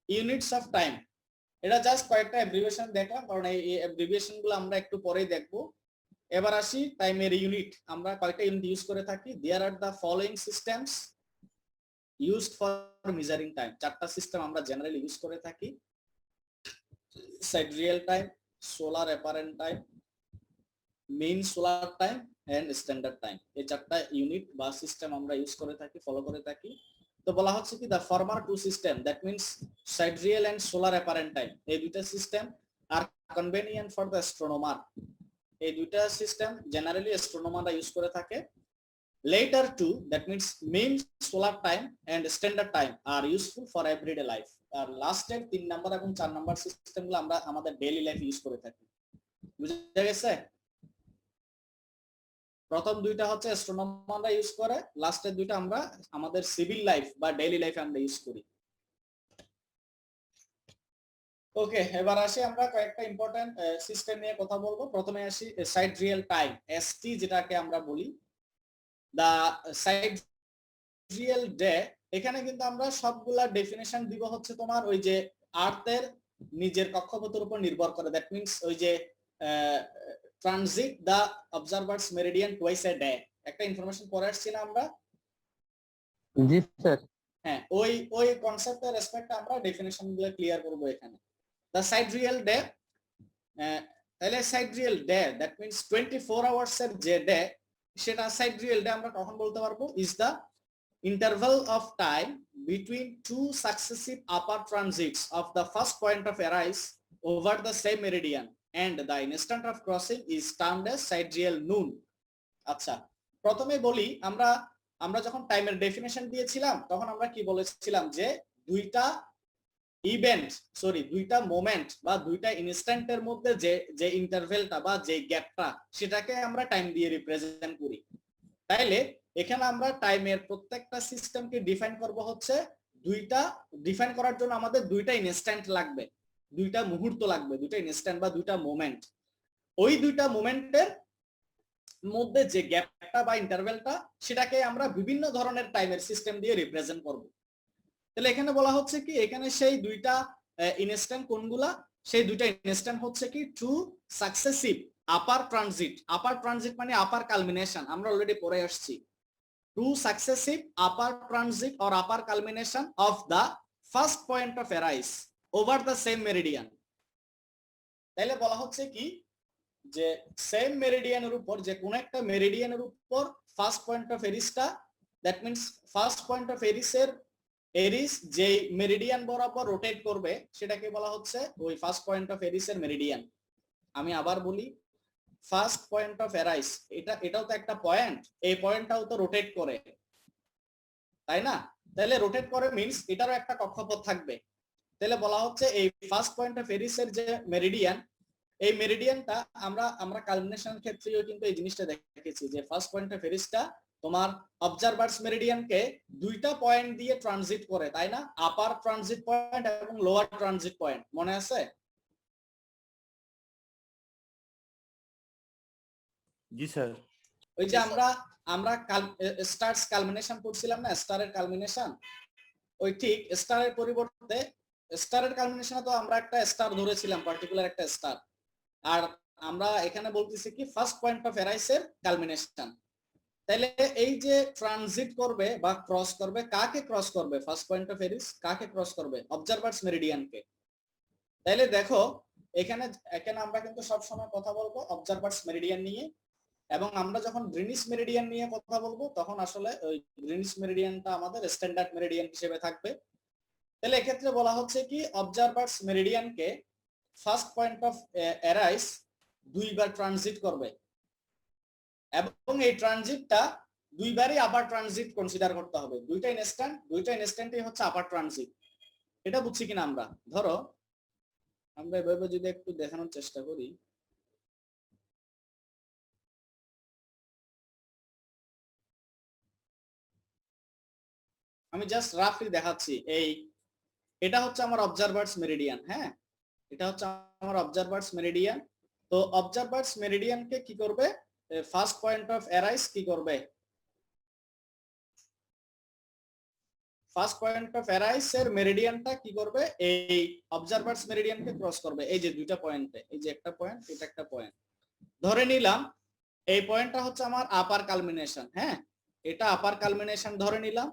[SPEAKER 1] ইউনিটস অফ টাইম, এটা জাস্ট কয়েকটা অ্যাব্রিভিয়েশন দেখলাম, কারণ এই অ্যাব্রিভিয়েশন গুলো আমরা একটু পরেই দেখবো। এবার আসি টাইমের ইউনিট। আমরা কয়েকটা ইউনিট ইউজ করে থাকি। There are the following systems used for measuring time. চারটা সিস্টেম আমরা জেনারেলি ইউজ করে থাকি: sidereal time, solar apparent time, main solar time and standard time. এই চারটা ইউনিট বা সিস্টেম আমরা ইউজ করে থাকি, ফলো করে থাকি। তো বলা হচ্ছে কি, the former two system, that means sidereal and solar apparent time, এই দুইটা system are convenient for the astronomer. এই দুইটা সিস্টেম জেনারেলি অ্যাস্ট্রোনমাররা ইউজ করে থাকে। Later two, that means main solar time and standard time are useful for everyday life. আর লাস্টের 3 নাম্বার এবং 4 নাম্বার সিস্টেমগুলো আমরা আমাদের ডেইলি লাইফ ইউজ করে থাকি। বুঝা গেছে? প্রথম দুইটা হচ্ছে অ্যাস্ট্রোনমাররা ইউজ করে, লাস্টের দুইটা আমরা আমাদের সিভিল লাইফ বা ডেইলি লাইফে আমরা ইউজ করি। ওকে, এবার আসি আমরা কয়েকটা ইম্পর্টেন্ট সিস্টেম নিয়ে কথা বলবো। প্রথমে আসি সাইডরিয়াল টাইম, এসটি যেটাকে আমরা বলি। দা সাইডরিয়াল ডে, এখানে কিন্তু আমরা সবগুলা ডেফিনেশন দিব হচ্ছে তোমার ওই যে আর্থের নিজের কক্ষপথের উপর নির্ভর করে। দ্যাট মিন্স ওই যে transit the observer's meridian twice a day, একটা ইনফরমেশন পড়ে আসছি না আমরা?
[SPEAKER 4] জি স্যার।
[SPEAKER 1] হ্যাঁ, ওই কনসেপ্টের রেসপেক্টে আমরা ডেফিনেশন গুলো ক্লিয়ার করব এখানে। দ্য সাইডরিয়াল ডে, তাহলে সাইডরিয়াল ডে দ্যাট মিন্স 24 আওয়ার্স এর যে ডে, সেটা সাইডরিয়াল ডে আমরা কখন বলতে পারবো? Is the interval of time between two successive upper transits of the first point of arise over the same meridian and the instant of crossing is termed as sidereal noon. আচ্ছা, প্রথমে বলি আমরা যখন টাইমের ডেফিনেশন দিয়েছিলাম তখন আমরা কি বলেছিলাম যে দুইটা মোমেন্ট বা দুইটা ইনস্ট্যান্টের মধ্যে যে ইন্টারভেলটা বা যে গ্যাপটা, সেটাকে আমরা টাইম দিয়ে রিপ্রেজেন্ট করি। তাইলে এখানে আমরা টাইমের প্রত্যেকটা সিস্টেমকে ডিফাইন করব হচ্ছে ডিফাইন করার জন্য আমাদের দুইটা ইনস্ট্যান্ট লাগবে, দুইটা মুহূর্ত লাগবে, দুইটা ইনস্ট্যান্ট বা দুইটা মোমেন্ট। ওই দুইটা মোমেন্টের মধ্যে যে গ্যাপটা বা ইন্টারভেলটা, সেটাকে আমরা বিভিন্ন ধরনের টাইমের সিস্টেম দিয়ে রিপ্রেজেন্ট করব। তাহলে এখানে বলা হচ্ছে কি, এখানে সেই দুইটা ইনস্ট্যান্ট কোনগুলা? সেই দুইটা ইনস্ট্যান্ট হচ্ছে কি টু সাকসেসিভ আপার ট্রানজিট মানে আপার কালমিনেশন, আমরা অলরেডি পড়ে আসছি। Two successive upper transit or upper culmination of the first point of arise over the same meridian. তাহলে বলা হচ্ছে কি যে সেম মেরিডিয়ানের উপর, যে কোন একটা মেরিডিয়ানের উপর ফার্স্ট পয়েন্ট অফ এরিসটা, that means first point of Aries যে মেরিডিয়ান বরাবর রোটেট করবে, সেটাকে বলা হচ্ছে ওই ফার্স্ট পয়েন্ট অফ এরিসের মেরিডিয়ান। আমি আবার বলি, ফার্স্ট পয়েন্ট অফ এরাইস, এটাও তো একটা পয়েন্ট, এই পয়েন্টটাও তো রোটেট করে, তাই না? তাহলে রোটেট করে মিন্স এটারও একটা কক্ষপথ থাকবে। তাহলে বলা হচ্ছে এই ফার্স্ট পয়েন্ট অফ এরিসের যে মেরিডিয়ান, এই মেরিডিয়ানটা আমরা কালমিনেশনের ক্ষেত্রেও কিন্তু এই জিনিসটা দেখেছি যে ফার্স্ট পয়েন্ট অফ এরিসটা তোমার অবজারভার্স মেরিডিয়ানকে দুইটা পয়েন্ট দিয়ে ট্রানজিট করে, তাই না? আপার ট্রানজিট পয়েন্ট এবং লোয়ার ট্রানজিট পয়েন্ট, মনে আছে?
[SPEAKER 3] জি স্যার।
[SPEAKER 1] ওই যে আমরা স্টারস কালমিনেশন পড়ছিলাম না, স্টারের কালমিনেশন, ওই ঠিক স্টারের পরিবর্তে স্টারের কালমিনেশনে তো আমরা একটা স্টার ধরেছিলাম, পার্টিকুলার একটা স্টার, আর আমরা এখানে বলতেছি কি ফার্স্ট পয়েন্ট অফ এরাইসের কালমিনেশন। তাহলে এই যে ট্রানজিট করবে বা ক্রস করবে, কাকে ক্রস করবে? ফার্স্ট পয়েন্ট অফ এরিস কাকে ক্রস করবে? অবজারভার্স মেরিডিয়ানকে। তাইলে দেখো এখানে আমরা কিন্তু সব সময় কথা বলবো অবজারভার্স মেরিডিয়ান নিয়ে, এবং আমরা যখন গ্রিনিচ মেরিডিয়ান নিয়ে কথা বলবো তখন আসলে ওই গ্রিনিচ মেরিডিয়ানটা আমাদের স্ট্যান্ডার্ড মেরিডিয়ান হিসেবে থাকবে। তাহলে এক্ষেত্রে বলা হচ্ছে কি অবজারভার্স মেরিডিয়ানকে ফার্স্ট পয়েন্ট অফ এরাইস দুইবার ট্রানজিট করবে, এবং এই ট্রানজিটটা দুইবারই আপার ট্রানজিট কনসিডার করতে হবে। দুইটা ইনস্ট্যান্টই হচ্ছে আপার ট্রানজিট। এটা বুঝছি কিনা আমরা? ধরো আমরা এভাবে যদি একটু দেখানোর চেষ্টা করি, আমি জাস্ট রাফলি দেখাচ্ছি। এটা হচ্ছে আমার অবজারভার্স মেরিডিয়ান, হ্যাঁ, এটা হচ্ছে আমার অবজারভার্স মেরিডিয়ান। তো অবজারভার্স মেরিডিয়ানকে কি করবে? ফার্স্ট পয়েন্ট অফ এরাইস কি করবে? ফার্স্ট পয়েন্ট অফ এরাইস এর মেরিডিয়ানটা কি করবে? এই অবজারভার্স মেরিডিয়ানকে ক্রস করবে। এই যে দুইটা পয়েন্টে, এই যে একটা পয়েন্ট, এটা একটা পয়েন্ট ধরে নিলাম, এই পয়েন্টটা হচ্ছে আমার আপার কালমিনেশন, হ্যাঁ, এটা আপার কালমিনেশন ধরে নিলাম,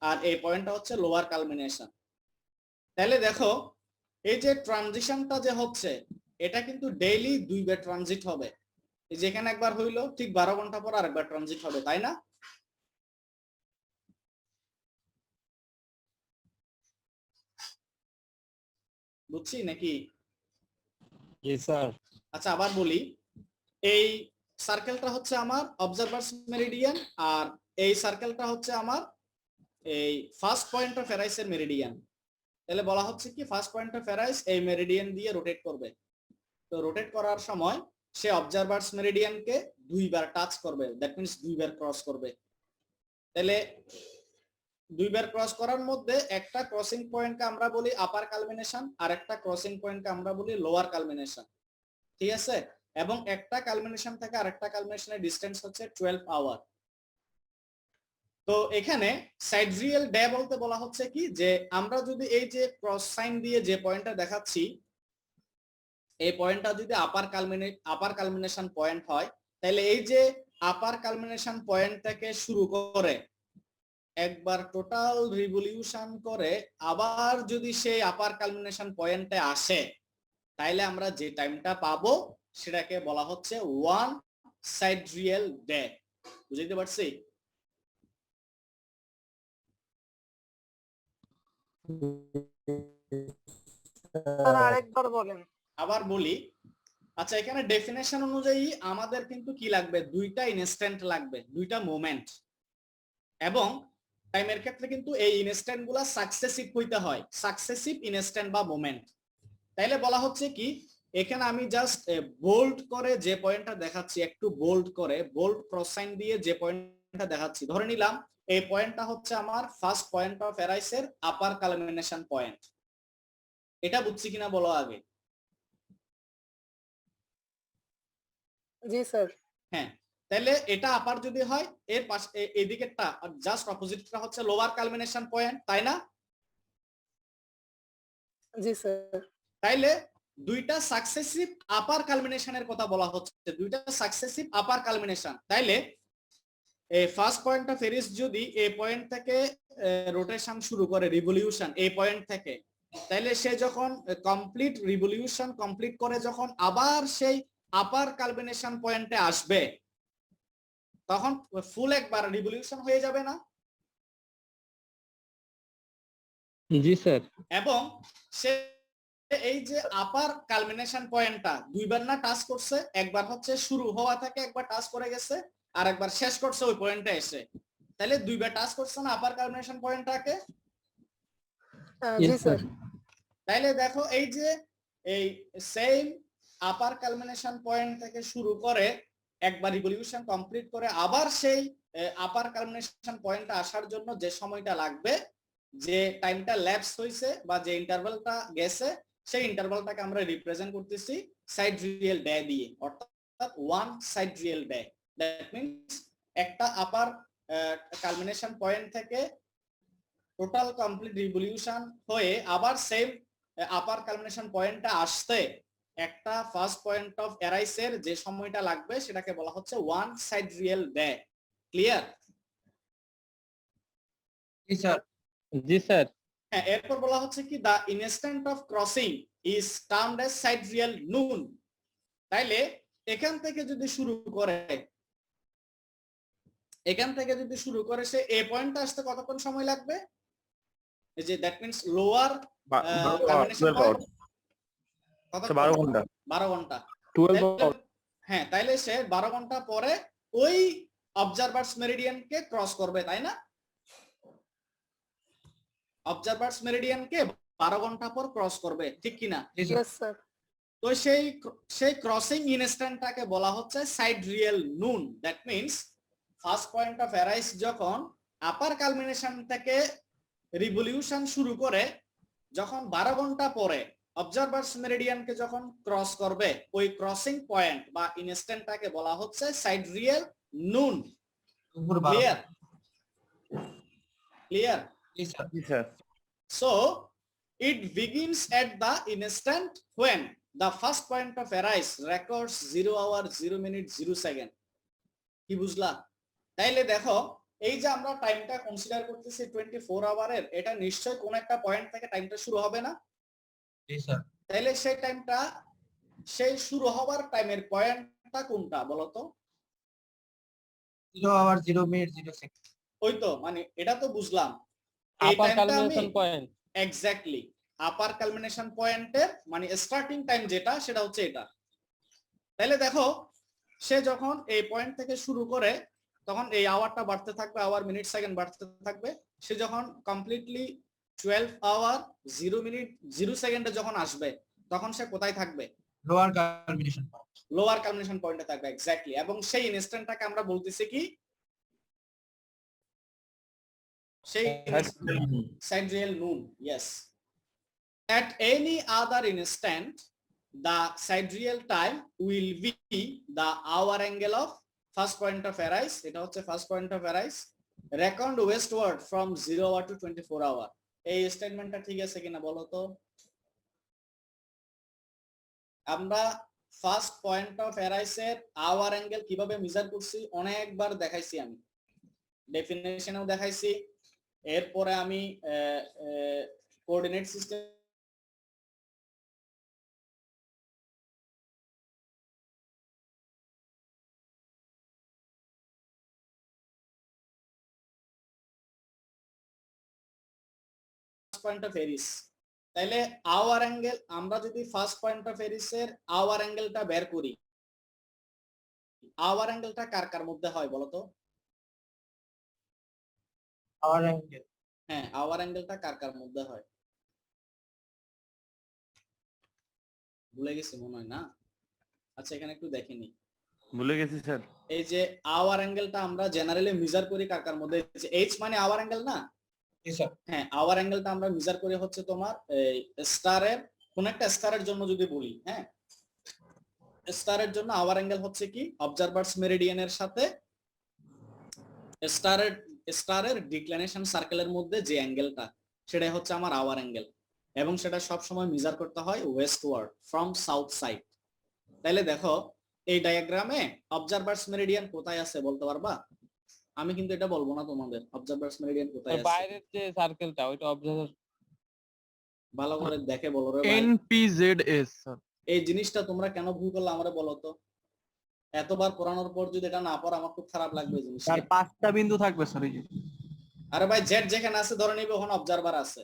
[SPEAKER 1] আর এই পয়েন্টটা হচ্ছে লোয়ার কালমিনেশন। তাহলে দেখো এই যে ট্রানজিশনটা যে হচ্ছে, এটা কিন্তু ডেইলি দুইবার ট্রানজিট হবে। যেখানে একবার হইলো ঠিক 12 ঘন্টা পর আরেকবার ট্রানজিট হবে, তাই না? বুঝছি নাকি?
[SPEAKER 4] জি স্যার।
[SPEAKER 1] আচ্ছা আবার বলি, এই সার্কেলটা হচ্ছে আমার অবজারভার্স মেরিডিয়ান, আর এই সার্কেলটা হচ্ছে আমার এই ফার্স্ট পয়েন্ট অফ এরাইসের মেরিডিয়ান। তাহলে বলা হচ্ছে কি ফার্স্ট পয়েন্ট অফ এরাইস এই মেরিডিয়ান দিয়ে রোটেট করবে। তো রোটেট করার সময় সে অবজারভার্স মেরিডিয়ানকে দুইবার টাচ করবে, দ্যাট মিন্স দুইবার ক্রস করবে। তাহলে দুইবার ক্রস করার মধ্যে একটা ক্রসিং পয়েন্টকে আমরা বলি আপার কালমিনেশন, আর একটা ক্রসিং পয়েন্টকে আমরা বলি লোয়ার কালমিনেশন, ঠিক আছে? এবং একটা কালমিনেশন থেকে আরেকটা কালমিনেশনের ডিসটেন্স হচ্ছে 12 আওয়ার। তো এখানে সাইড্রিয়াল ডে বলতে বলা হচ্ছে কি যে আমরা যদি এই যে ক্রস সাইন দিয়ে যে পয়েন্টটা দেখাচ্ছি এই পয়েন্টটা যদি আপার কালমিনেশন পয়েন্ট হয় তাহলে এই যে আপার কালমিনেশন পয়েন্ট থেকে শুরু করে একবার টোটাল রিভলিউশন করে আবার যদি সেই আপার কালমিনেশন পয়েন্টে আসে তাইলে আমরা যে টাইমটা পাবো সেটাকে বলা হচ্ছে 1 সাইড্রিয়াল ডে। বুঝতে পারছি?
[SPEAKER 4] আরেকবার বলেন।
[SPEAKER 1] আবার বলি, আচ্ছা এখানে ডেফিনেশন অনুযায়ী আমাদের কিন্তু কি লাগবে, দুইটা ইনস্ট্যান্ট লাগবে, দুইটা মোমেন্ট, এবং টাইমের ক্ষেত্রে কিন্তু এই ইনস্ট্যান্ট গুলা সাকসেসিভ হইতে হয়, সাকসেসিভ ইনস্ট্যান্ট বা মোমেন্ট। তাইলে বলা হচ্ছে কি এখানে আমি জাস্ট বোল্ড করে যে পয়েন্টটা দেখাচ্ছি, একটু বোল্ড করে বোল্ড ক্রস সাইন দিয়ে যে পয়েন্টটা দেখাচ্ছি, ধরে নিলাম এই পয়েন্টটা হচ্ছে আমার ফার্স্ট পয়েন্ট অফ অ্যারাইসের আপার কালমিনেশন পয়েন্ট। এটা বুঝছি কিনা বলো আগে।
[SPEAKER 4] জি স্যার।
[SPEAKER 1] হ্যাঁ, তাহলে এটা আপার যদি হয় এর পাশে এই দিকেরটা জাস্ট অপোজিটটা হচ্ছে লোয়ার কালমিনেশন পয়েন্ট, তাই না?
[SPEAKER 4] জি স্যার।
[SPEAKER 1] তাইলে দুইটা সাকসেসিভ আপার কালমিনেশনের কথা বলা হচ্ছে, দুইটা সাকসেসিভ আপার কালমিনেশন। তাইলে এই ফার্স্ট পয়েন্ট অফ এরিস যদি এই পয়েন্ট থেকে রোটেশন শুরু করে রিভলিউশন এই পয়েন্ট থেকে, তাইলে সে যখন কমপ্লিট রিভলিউশন কমপ্লিট করে যখন আবার সেই আপার কালমিনেশন পয়েন্টে আসবে তখন ফুল একবার রিভলিউশন হয়ে যাবে না?
[SPEAKER 10] জি স্যার।
[SPEAKER 1] এবং সে এই যে আপার কালমিনেশন পয়েন্টটা দুইবার না টাচ করছে, একবার হচ্ছে শুরু হওয়া থেকে একবার টাচ করে গেছে আর একবার শেষ করছে ওই পয়েন্টে এসে, তাহলে দুইবার টাচ করছে না আপার কালমিনেশন পয়েন্টটাকে?
[SPEAKER 4] জি স্যার।
[SPEAKER 1] তাইলে দেখো এই যে এই সেম আপার কালমিনেশন পয়েন্ট থেকে শুরু করে একবার রিভলিউশন কমপ্লিট করে আবার সেই আপার কালমিনেশন পয়েন্টে আসার জন্য যে সময়টা লাগবে, যে টাইমটা ল্যাপস হইছে বা যে ইন্টারভালটা গেছে, সেই ইন্টারভালটাকে আমরা রিপ্রেজেন্ট করতেছি সাইড্রিয়াল ডে দিয়ে, অর্থাৎ 1 সাইড্রিয়াল ডে। দ্যাট মিন্স একটা আপার কালমিনেশন পয়েন্ট থেকে টোটাল কমপ্লিট রিভলিউশন হয়ে আবার সেম আপার কালমিনেশন পয়েন্টে আসতে একটা ফার্স্ট পয়েন্ট অফ অ্যারাইসের যে সময়টা লাগবে সেটাকে বলা হচ্ছে 1 সাইড্রিয়াল ডে। ক্লিয়ার?
[SPEAKER 6] জি স্যার।
[SPEAKER 10] জি স্যার।
[SPEAKER 1] হ্যাঁ, এরপর বলা হচ্ছে কি the instant of crossing is termed as sidereal noon. তাইলে এখান থেকে যদি শুরু করে সে এই পয়েন্টে আসতে কতক্ষণ সময় লাগবে? এই যে that means lower culmination point
[SPEAKER 3] 12 ঘন্টা
[SPEAKER 1] 12 ঘন্টা।
[SPEAKER 3] 12
[SPEAKER 1] হ্যাঁ, তাইলে সে 12 ঘন্টা পরে ওই অবজারভার্স মেরিডিয়ানকে ক্রস করবে, তাই না? অবজারভার্স মেরিডিয়ানকে 12 ঘন্টা পর ক্রস করবে, ঠিক কিনা?
[SPEAKER 4] Yes sir.
[SPEAKER 1] তো সেই ক্রসিং ইনস্ট্যান্টটাকে বলা হচ্ছে সাইড্রিয়াল নুন। That means first point of arise যখন আপার কালমিনেশন থেকে রিভলিউশন শুরু করে যখন 12 ঘন্টা পরে অবজারভার্স মেরিডিয়ানকে যখন ক্রস করবে ওই ক্রসিং পয়েন্ট বা ইনস্ট্যান্টটাকে বলা হচ্ছে সাইড্রিয়াল নুন। ক্লিয়ার? ক্লিয়ার?
[SPEAKER 3] জি sir.
[SPEAKER 1] So it begins at the instant when the first point of arise records 0 hour 0 minute 0 second. কি বুঝলা? তাইলে দেখো এই যে আমরা টাইমটা কনসিডার করতেছি 24 আওয়ারের, এটা নিশ্চয়ই কোন একটা পয়েন্ট থেকে টাইমটা শুরু হবে না?
[SPEAKER 6] জি স্যার।
[SPEAKER 1] তাইলে সেই টাইমটা সেই শুরু হওয়ার টাইমের পয়েন্টটা কোনটা বলো তো?
[SPEAKER 6] 0 আওয়ার 0 মিনিট 0 সেকেন্ড।
[SPEAKER 1] ওই তো, মানে এটা তো বুঝলাম
[SPEAKER 10] আপার কালমিনেশন পয়েন্ট।
[SPEAKER 1] এক্স্যাক্টলি আপার কালমিনেশন পয়েন্টের মানে স্টার্টিং টাইম যেটা সেটা হচ্ছে এটা। তাহলে দেখো সে যখন এই পয়েন্ট থেকে শুরু করে তখন এই আওয়ারটা বাড়তে থাকবে, আওয়ার মিনিট সেকেন্ড বাড়তে থাকবে। সে যখন কমপ্লিটলি 12 আওয়ার 0 মিনিট 0 সেকেন্ডে যখন আসবে তখন সে কোথায় থাকবে?
[SPEAKER 6] Lower culmination point.
[SPEAKER 1] Lower culmination পয়েন্টে থাকবে, এক্স্যাক্টলি। এবং সেই ইনস্ট্যান্টটাকে আমরা বলতেছি কি? সেই sidereal noon. Yes. At any other instant, the sidereal time will be the hour angle of first point of arise. এটা হচ্ছে first point of arise. Reckoned westward from 0 hour to 24 hour, এই স্টেটমেন্টটা ঠিক আছে কিনা বলো তো? আমরা ফার্স্ট পয়েন্ট অফ অ্যারাইসের আওয়ার অ্যাঙ্গেল কিভাবে মেজার করছি অনেকবার দেখাইছি, আমি ডেফিনেশনেও দেখাইছি, এরপরে আমি coordinate system point of Aries. তাইলে আওয়ার অ্যাঙ্গেল, আমরা যদি ফার্স্ট পয়েন্ট অফ এরিসের আওয়ার অ্যাঙ্গেলটা বের করি, আওয়ার অ্যাঙ্গেলটা কার কার মধ্যে হয় বলতো?
[SPEAKER 6] আওয়ার অ্যাঙ্গেল,
[SPEAKER 1] হ্যাঁ, আওয়ার অ্যাঙ্গেলটা কার কার মধ্যে হয়? ভুলে গেছি মনে হয় না? আচ্ছা এখানে একটু দেখেনি,
[SPEAKER 3] ভুলে গেছি স্যার।
[SPEAKER 1] এই যে আওয়ার অ্যাঙ্গেলটা আমরা জেনারেলি মেজার করি কার কার মধ্যে? এইচ মানে আওয়ার অ্যাঙ্গেল না?
[SPEAKER 6] জি স্যার।
[SPEAKER 1] হ্যাঁ, আওয়ার অ্যাঙ্গেলটা আমরা মেজার করি হচ্ছে তোমার এই স্টারের, কোন একটা স্টারের জন্য যদি বলি, হ্যাঁ স্টারের জন্য আওয়ার অ্যাঙ্গেল হচ্ছে কি অবজারভার্স মেরিডিয়ানের সাথে স্টারের ডিক্লিনেশন সার্কেলের মধ্যে যে অ্যাঙ্গেলটা, সেটাই হচ্ছে আমার আওয়ার অ্যাঙ্গেল, এবং সেটা সব সময় মেজার করতে হয় ওয়েস্টওয়ার্ড ফ্রম সাউথ সাইড। তাইলে দেখো এই ডায়াগ্রামে অবজারভার্স মেরিডিয়ান কোথায় আছে বলতে পারবা? আমি কিন্তু এটা বলবো না তোমাদের অবজারভার্স মেরিডিয়ান কোথায় আছে।
[SPEAKER 2] বাইরের যে সার্কেলটা ওইটা অবজারভার,
[SPEAKER 1] ভালো করে দেখে বলো রে ভাই।
[SPEAKER 2] NPZS sir.
[SPEAKER 1] এই জিনিসটা তোমরা কেন ভুল করলে আমারে বলো তো? এতবার পড়ানোর পর যদি এটা না পড়ো আমার খুব খারাপ লাগবে এই জিনিসটা।
[SPEAKER 2] স্যার 5টা বিন্দু থাকবে স্যার এই যে।
[SPEAKER 1] আরে ভাই জেড যেখানে আছে ধরে নিবে ওখানে অবজারভার আছে,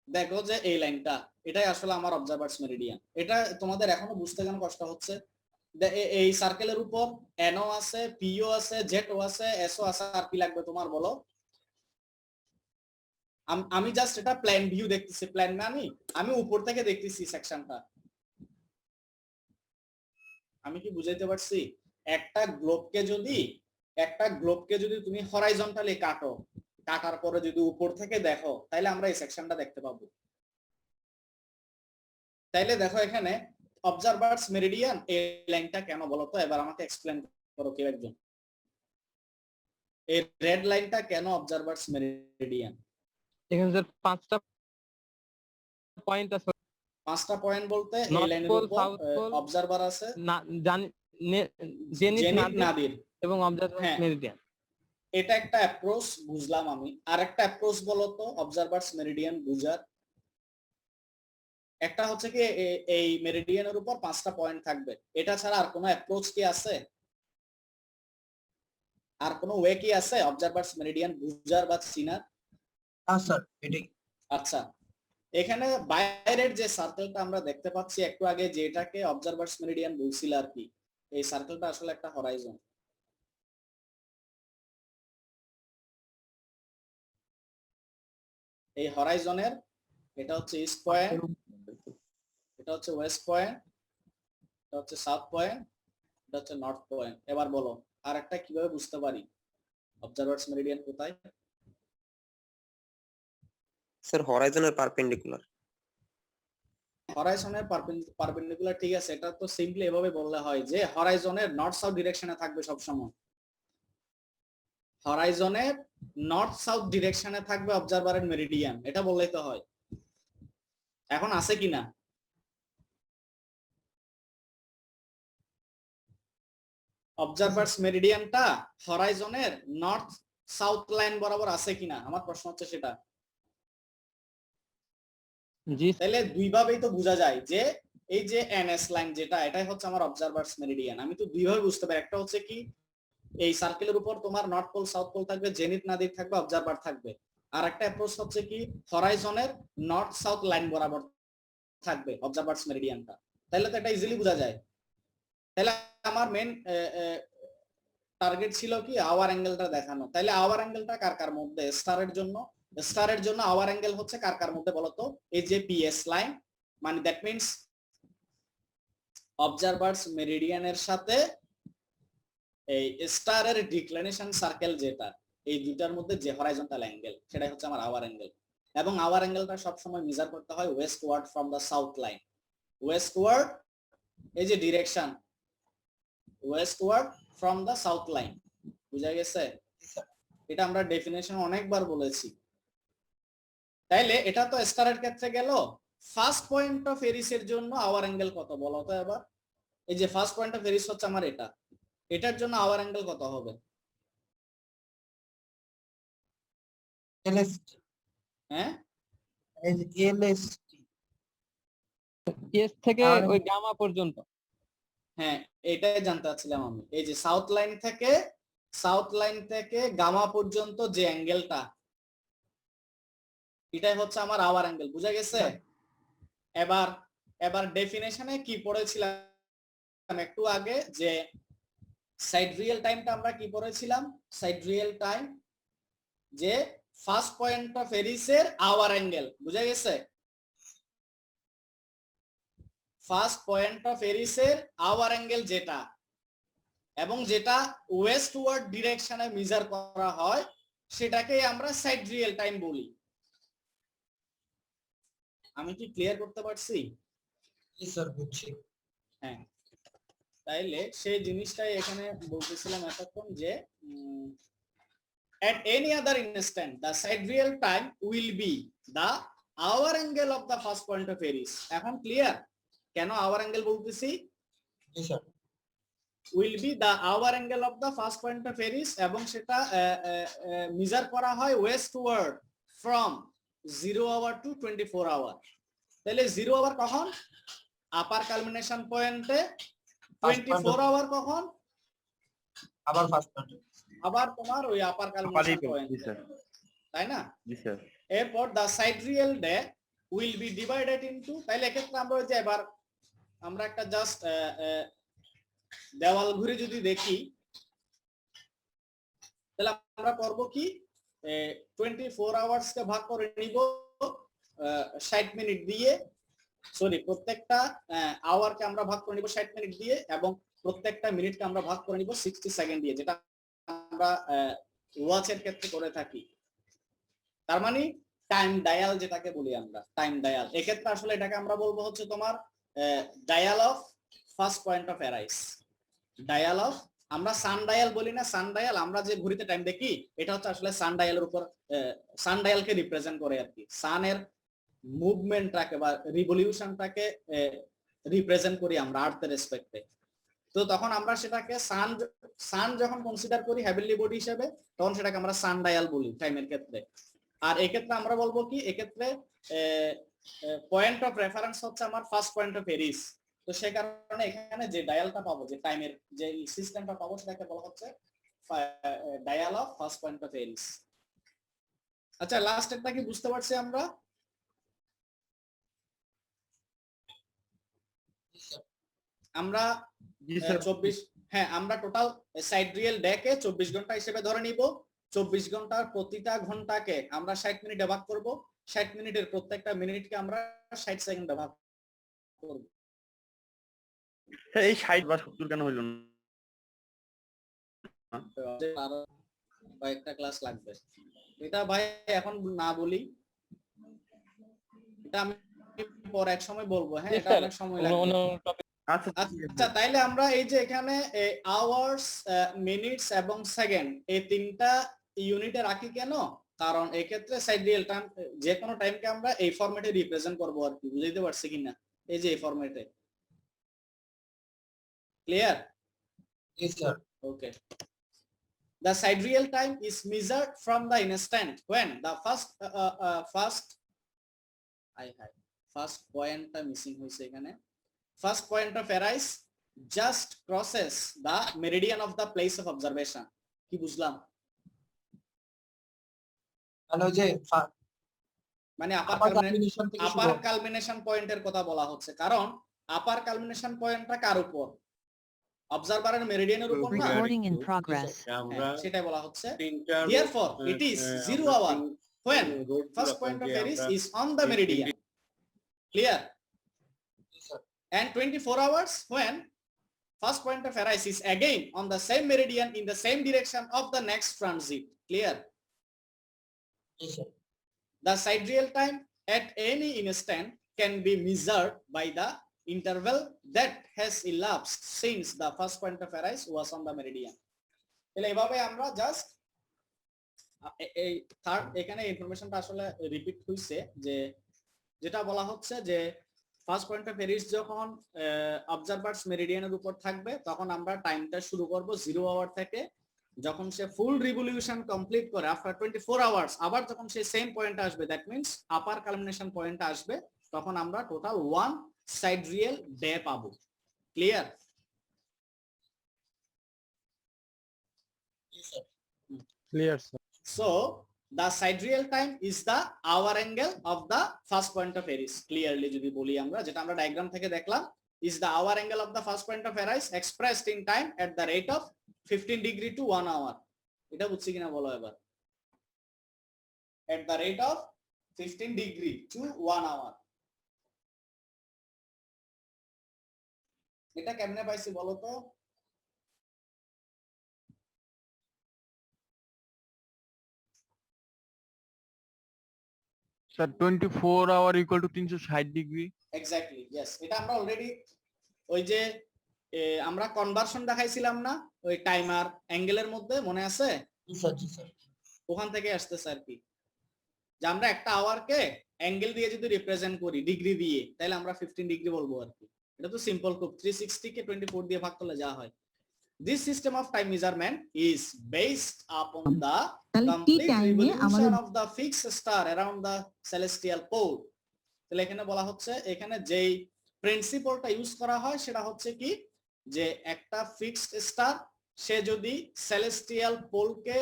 [SPEAKER 1] দেখো যে এই লাইনটা, এটাই আসলে আমার অবজারভার্স মেরিডিয়ান। এটা তোমাদের এখনো বুঝতে কেন কষ্ট হচ্ছে? এই সার্কেলের উপর এনও আছে, পিও আছে, জেডও আছে, এসও আছে, আর কি লাগবে তোমার বলো? আমি জাস্ট এটা প্ল্যান ভিউ দেখতেছি, প্ল্যান মানে আমি উপর থেকে দেখতেছি সেকশনটা। আমি কি বুঝাইতে পারছি? একটা গ্লোবকে যদি তুমি হরাইজন্টালি কাটো, কাটার পরে যদি উপর থেকে দেখো, তাহলে আমরা এই সেকশনটা দেখতে পাবো। তাইলে দেখো এখানে অবজারভার্স মেরিডিয়ান এই লাইনটা কেন বলতো? এবার আমাকে এক্সপ্লেন করো কেউ একজন। এই রেড লাইনটা কেন অবজারভার্স মেরিডিয়ান?
[SPEAKER 2] এখানে স্যার 5টা পয়েন্ট আছে।
[SPEAKER 1] 5টা পয়েন্ট বলতে এই
[SPEAKER 2] North
[SPEAKER 1] লাইনের
[SPEAKER 2] pole,
[SPEAKER 1] উপর
[SPEAKER 2] South pole,
[SPEAKER 1] অবজারভার আছে,
[SPEAKER 2] না জানি জেনিথ
[SPEAKER 1] জেনিথ
[SPEAKER 2] নাদির
[SPEAKER 1] নাদির
[SPEAKER 2] এবং অবজারভার
[SPEAKER 1] হ্যাঁ।
[SPEAKER 2] মেরিডিয়ান।
[SPEAKER 1] এটা একটা অ্যাপ্রোচ বুঝলাম আমি, আর একটা অ্যাপ্রোচ বলতো অবজারভার্স মেরিডিয়ান বুঝার। একটা হচ্ছে কি এই মেরিডিয়ানের উপর 5টা পয়েন্ট থাকবে, এটা ছাড়া আর কোনো অ্যাপ্রোচ কি আছে? আর কোনো ওয়ে কি আছে অবজারভার্স মেরিডিয়ান বুঝার বা চিনার?
[SPEAKER 6] হ্যাঁ স্যার এটাই।
[SPEAKER 1] আচ্ছা এখানে বাইরের যে সার্কেলটা আমরা দেখতে পাচ্ছি একটু আগে, যেটাকে অবজারভার্স মেরিডিয়ান বলছিল আর কি, এই সার্কেলটা আসলে একটা হরাইজন। এই হরাইজনের এটা হচ্ছে ইস্ট পয়েন্ট, এটা হচ্ছে ওয়েস্ট পয়েন্ট, এটা হচ্ছে সাউথ পয়েন্ট, এটা হচ্ছে নর্থ পয়েন্ট। এবার বলো আর একটা কিভাবে বুঝতে পারি অবজারভার্স মেরিডিয়ান কোথায়?
[SPEAKER 5] স্যার হরাইজনের পারপেন্ডিকুলার।
[SPEAKER 1] হরাইজনের পারপেন্ডিকুলার ঠিক আছে, এটা তো সিম্পলি এভাবে বললে হয় যে হরাইজনের নর্থ সাউথ ডিরেকশনে থাকবে সব সময়। হরাইজনের নর্থ সাউথ ডিরেকশনে থাকবে অবজারভারের মেরিডিয়ান, এটা বললেই তো হয়। এখন আছে কিনা? অবজারভার্স মেরিডিয়ানটা হরাইজনের নর্থ সাউথ লাইন বরাবর আছে কিনা, আমার প্রশ্ন হচ্ছে সেটা।
[SPEAKER 2] জি
[SPEAKER 1] তাহলে দুইভাবেই তো বোঝা যায় যে এই যে এনএস লাইন যেটা, এটাই হচ্ছে আমার অবজারভার্স মেরিডিয়ান। আমি তো দুইভাবে বুঝতে পারি, একটা হচ্ছে কি এই সার্কেলের উপর তোমার নর্থ পোল সাউথ পোল থাকবে, জেনিথ নাদির থাকবে, অবজারভার থাকবে। আর একটা অ্যাপ্রোচ হচ্ছে কি হরাইজনের নর্থ সাউথ লাইন বরাবর থাকবে অবজারভার্স মেরিডিয়ানটা। তাহলে তো এটা ইজিলি বোঝা যায়। তাহলে আমার মেন টার্গেট ছিল কি আওয়ার অ্যাঙ্গেলটা দেখানো। তাহলে আওয়ার অ্যাঙ্গেলটা কার কার মধ্যে? স্টারের জন্য আওয়ার অ্যাঙ্গেল হচ্ছে কার কার মধ্যে বলতো? এই যে পিএস লাইন, মানে দ্যাট মিন্স অবজারভার্স মেরিডিয়ানের সাথে এই স্টারের ডিক্লিনেশন সার্কেল যেটা, এই দুইটার মধ্যে যে হরাইজন্টাল অ্যাঙ্গেল, সেটাই হচ্ছে আমার আওয়ার অ্যাঙ্গেল। এবং আওয়ার অ্যাঙ্গেলটা সবসময় মেজার করতে হয় westward from the south line. Westward এই যে direction, westward from the south line, বুঝা গেছে? এটা আমরা ডেফিনেশন অনেকবার বলেছি। তাইলে এটা তো স্টারের ক্ষেত্রে গেল। ফার্স্ট পয়েন্ট অফ এরিসের জন্য আওয়ার অ্যাঙ্গেল কত বলো তো এবার? এই যে ফার্স্ট পয়েন্ট অফ এরিস হচ্ছে আমার এটা, এটার জন্য আওয়ার অ্যাঙ্গেল কত হবে?
[SPEAKER 6] LST
[SPEAKER 1] হ্যাঁ
[SPEAKER 6] এই যে LST
[SPEAKER 2] এস থেকে
[SPEAKER 6] তাহলে-
[SPEAKER 2] ওই গামা পর্যন্ত।
[SPEAKER 1] হ্যাঁ এটাই জানতে চাচ্ছিলাম আমি। এই যে সাউথ লাইন থেকে গামা পর্যন্ত যে অ্যাঙ্গেলটা, এটাই হচ্ছে আমার আওয়ার অ্যাঙ্গেল। বুঝা গেছে? এবার ডেফিনেশনে কি পড়েছিলাম একটু আগে, যে সাইড রিয়েল টাইমটা আমরা কি পড়েছিলাম? সাইড রিয়েল টাইম যে ফার্স্ট পয়েন্ট অফ এরিসের আওয়ার অ্যাঙ্গেল। বুঝা গেছে? ফার্স্ট পয়েন্ট অফ এরিসের আওয়ার অ্যাঙ্গেল যেটা, এবং যেটা ওয়েস্টওয়ার্ড ডিরেকশনে মেজার করা হয়, সেটাকেই আমরা সাইড রিয়েল টাইম বলি। আমি কি ক্লিয়ার করতে পারছি?
[SPEAKER 6] জি স্যার বুঝছি।
[SPEAKER 1] হ্যাঁ, তাইলে সেই জিনিসটাই এখানে বলতেছিলাম এতক্ষণ, যে at any other instant the side real time will be the hour angle of the first point of eris. এখন ক্লিয়ার কেন hour angle বলতেছি?
[SPEAKER 6] জি sir
[SPEAKER 1] will be the hour angle of the first point of eris, এবং সেটা মেজার করা হয় westward from 0 hour to 24 hour. তাহলে 0 hour কখন? আপার কালমিনেশন পয়েন্টে। 24 hour কখন?
[SPEAKER 6] আবার ফার্স্ট পয়েন্ট
[SPEAKER 1] আবার তোমার ওই আপার কালমিনেশন পয়েন্টে, তাই না?
[SPEAKER 3] জি স্যার।
[SPEAKER 1] এরপর the side real day will be divided into, তাহলে এক্ষেত্রে আমরা ওই যে এবার আমরা একটা জাস্ট দেওয়াল ঘুরে যদি দেখি, তাহলে আমরা করব কি, 24 আওয়ার্স কে ভাগ করে নিব 60 মিনিট দিয়ে, সরি প্রত্যেকটা আওয়ারকে আমরা ভাগ করে নিব 60 মিনিট দিয়ে, এবং প্রত্যেকটা মিনিটকে আমরা ভাগ করে নিব 60 সেকেন্ড দিয়ে, যেটা আমরা ওয়াচের ক্ষেত্রে করে থাকি। তার মানে টাইম ডায়াল যেটাকে বলি আমরা, টাইম ডায়াল। এক্ষেত্রে আসলে এটাকে আমরা বলবো হচ্ছে তোমার dial of first point of Aries. Dial of, আমরা সান ডায়াল বলি না, সান ডায়াল আমরা যে ঘড়িতে টাইম দেখি, এটা হচ্ছে আসলে সান ডায়ালের উপর, সান ডায়ালকে রিপ্রেজেন্ট করে আর কি। সানের মুভমেন্টটাকে বা রিভলিউশনটাকে রিপ্রেজেন্ট করি আমরা আর্থের রেসপেক্টে। তো তখন আমরা সেটাকে সান যখন কনসিডার করি হেভেনলি বডি হিসেবে, তখন সেটাকে আমরা সান ডায়াল বলি টাইমের ক্ষেত্রে। আর এক্ষেত্রে আমরা বলবো কি, এক্ষেত্রে পয়েন্ট অফ রেফারেন্স হচ্ছে আমার ফার্স্ট পয়েন্ট অফ এরিস। তো সেই কারণে এখানে যে ডায়ালটা পাবো, যে টাইমের যে সিস্টেমটা পাবো, সেটাকে বলা হচ্ছে dial of first point of Aries. আচ্ছা, লাস্ট একটা কি বুঝতে পারছি আমরা? আমরা 24, হ্যাঁ আমরা টোটাল সাইড রিয়েল ডেকে 24 ঘন্টা হিসেবে ধরে নিব। 24 ঘন্টার প্রতিটা ঘন্টাকে আমরা 60 মিনিটে ভাগ করব। 60 মিনিটের প্রত্যেকটা মিনিটকে আমরা 60 সেকেন্ডে ভাগ করব।
[SPEAKER 3] এই 60 বা 70 কেন হইল না?
[SPEAKER 1] আরো কয়েকটা ক্লাস লাগবে। এটা ভাই এখন না বলি, এটা আমি পরে এক সময় বলবো। হ্যাঁ, এটা অনেক সময় লাগবে। আচ্ছা, তাইলে আমরা এই যে এখানে আওয়ার্স, মিনিটস এবং সেকেন্ড, এই তিনটা ইউনিটে রাখি কেন? কারণ এই ক্ষেত্রে সাইড রিয়েল টাইম যে কোনো টাইমকে আমরা এই ফরম্যাটে রিপ্রেজেন্ট করব আর কি। বুঝতে পারছি কিনা? এই যে এই ফরম্যাটে। Clear?
[SPEAKER 6] Yes, sir.
[SPEAKER 1] Okay. The side real time is measured from the instant when the first point missing হইছে এখানে। First point of arise just crosses the meridian of the place of observation. কি বুঝলাম? মানে আপার কালমিনেশন পয়েন্টের কথা বলা হচ্ছে, কারণ আপার কালমিনেশন পয়েন্টটা কার উপর? অবজারভারের মেরিডিয়ানের উপর না?
[SPEAKER 9] Recording in progress.
[SPEAKER 1] সেটাই বলা হচ্ছে। Therefore, it is 0 hour when first point of arise is on the meridian. Clear? And 24 hours when first point of arise is again on the same meridian in the same direction of the next transit. Clear?
[SPEAKER 6] Yes, sir.
[SPEAKER 1] The side real time at any instant can be measured by the interval that has elapsed since the first point of arise was on the meridian. তাহলে এভাবে আমরা জাস্ট এই থার্ড এখানে ইনফরমেশনটা আসলে রিপিট হইছে যে যেটা বলা হচ্ছে যে ফার্স্ট পয়েন্ট অফ এরিস যখন অবজারভার্স মেরিডিয়ানের উপর থাকবে তখন আমরা টাইমটা শুরু করব 0 আওয়ার থেকে। যখন সে ফুল রিভলিউশন কমপ্লিট করে আফটার 24 আওয়ার্স আবার যখন সে সেম পয়েন্টে আসবে, দ্যাট মিন্স আপার কালমিনেশন পয়েন্টে আসবে, তখন আমরা টোটাল 1 sidereal ডে পাবো। Clear?
[SPEAKER 4] Clear sir.
[SPEAKER 1] So the sidereal time is the hour angle of the first point of Eris. Clearly যদি বলি আমরা, যেটা আমরা ডায়াগ্রাম থেকে দেখলাম, is the hour angle of the first point of Eris expressed in time at the rate of 15 degree to 1 hour. এটা বুঝছি কিনা বলো এবার। At the rate of 15 degree to 1 hour. এটা কেমনে পাইছি বলো তো?
[SPEAKER 8] Sir 24 hour equal to 360 degree.
[SPEAKER 1] Exactly, yes. এটা আমরা অলরেডি ওই যে আমরা কনভার্সন দেখাইছিলাম না ওই টাইমার অ্যাঙ্গেলের মধ্যে, মনে আছে? ওখান থেকে আসতেছে আর কি, যে আমরা একটা আওয়ারকে অ্যাঙ্গেল দিয়ে যদি রিপ্রেজেন্ট করি ডিগ্রি দিয়ে, তাহলে আমরা 15 ডিগ্রি বলবো আর কি। এটা তো সিম্পল, খুব 360 কে 24 দিয়ে ভাগ করলে যা হয়। This system of time measurement is based upon the complete revolution of the fixed star around the celestial pole. তাহলে এখানে বলা হচ্ছে এখানে যেই প্রিন্সিপলটা ইউজ করা হয় সেটা হচ্ছে কি, যে একটা ফিক্সড স্টার সে যদি সেলেস্টিয়াল পোলকে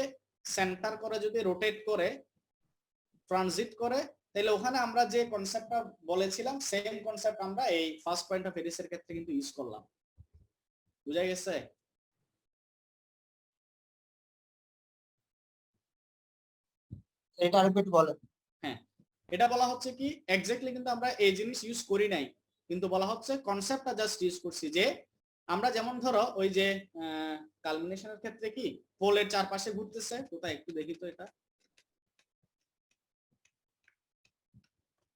[SPEAKER 1] সেন্টার করে যদি রোটেট করে ট্রানজিট করে, তাহলে ওখানে আমরা যে কনসেপ্টটা বলেছিলাম সেম কনসেপ্ট আমরা এই ফার্স্ট পয়েন্ট অফ এরিসের ক্ষেত্রে কিন্তু ইউজ করলাম। বুঝা গেছে?
[SPEAKER 6] এটা রিপিট বলেন।
[SPEAKER 1] হ্যাঁ, এটা বলা হচ্ছে কি এক্স্যাক্টলি কিন্তু আমরা এই জিনিস ইউজ করি নাই, কিন্তু বলা হচ্ছে কনসেপ্টটা জাস্ট ইউজ করছি। যে আমরা যেমন ধরো ওই যে কালমিনেশনের ক্ষেত্রে কি পোলের চারপাশে ঘুরতেছে, কোথায় একটু দেখি তো, এটা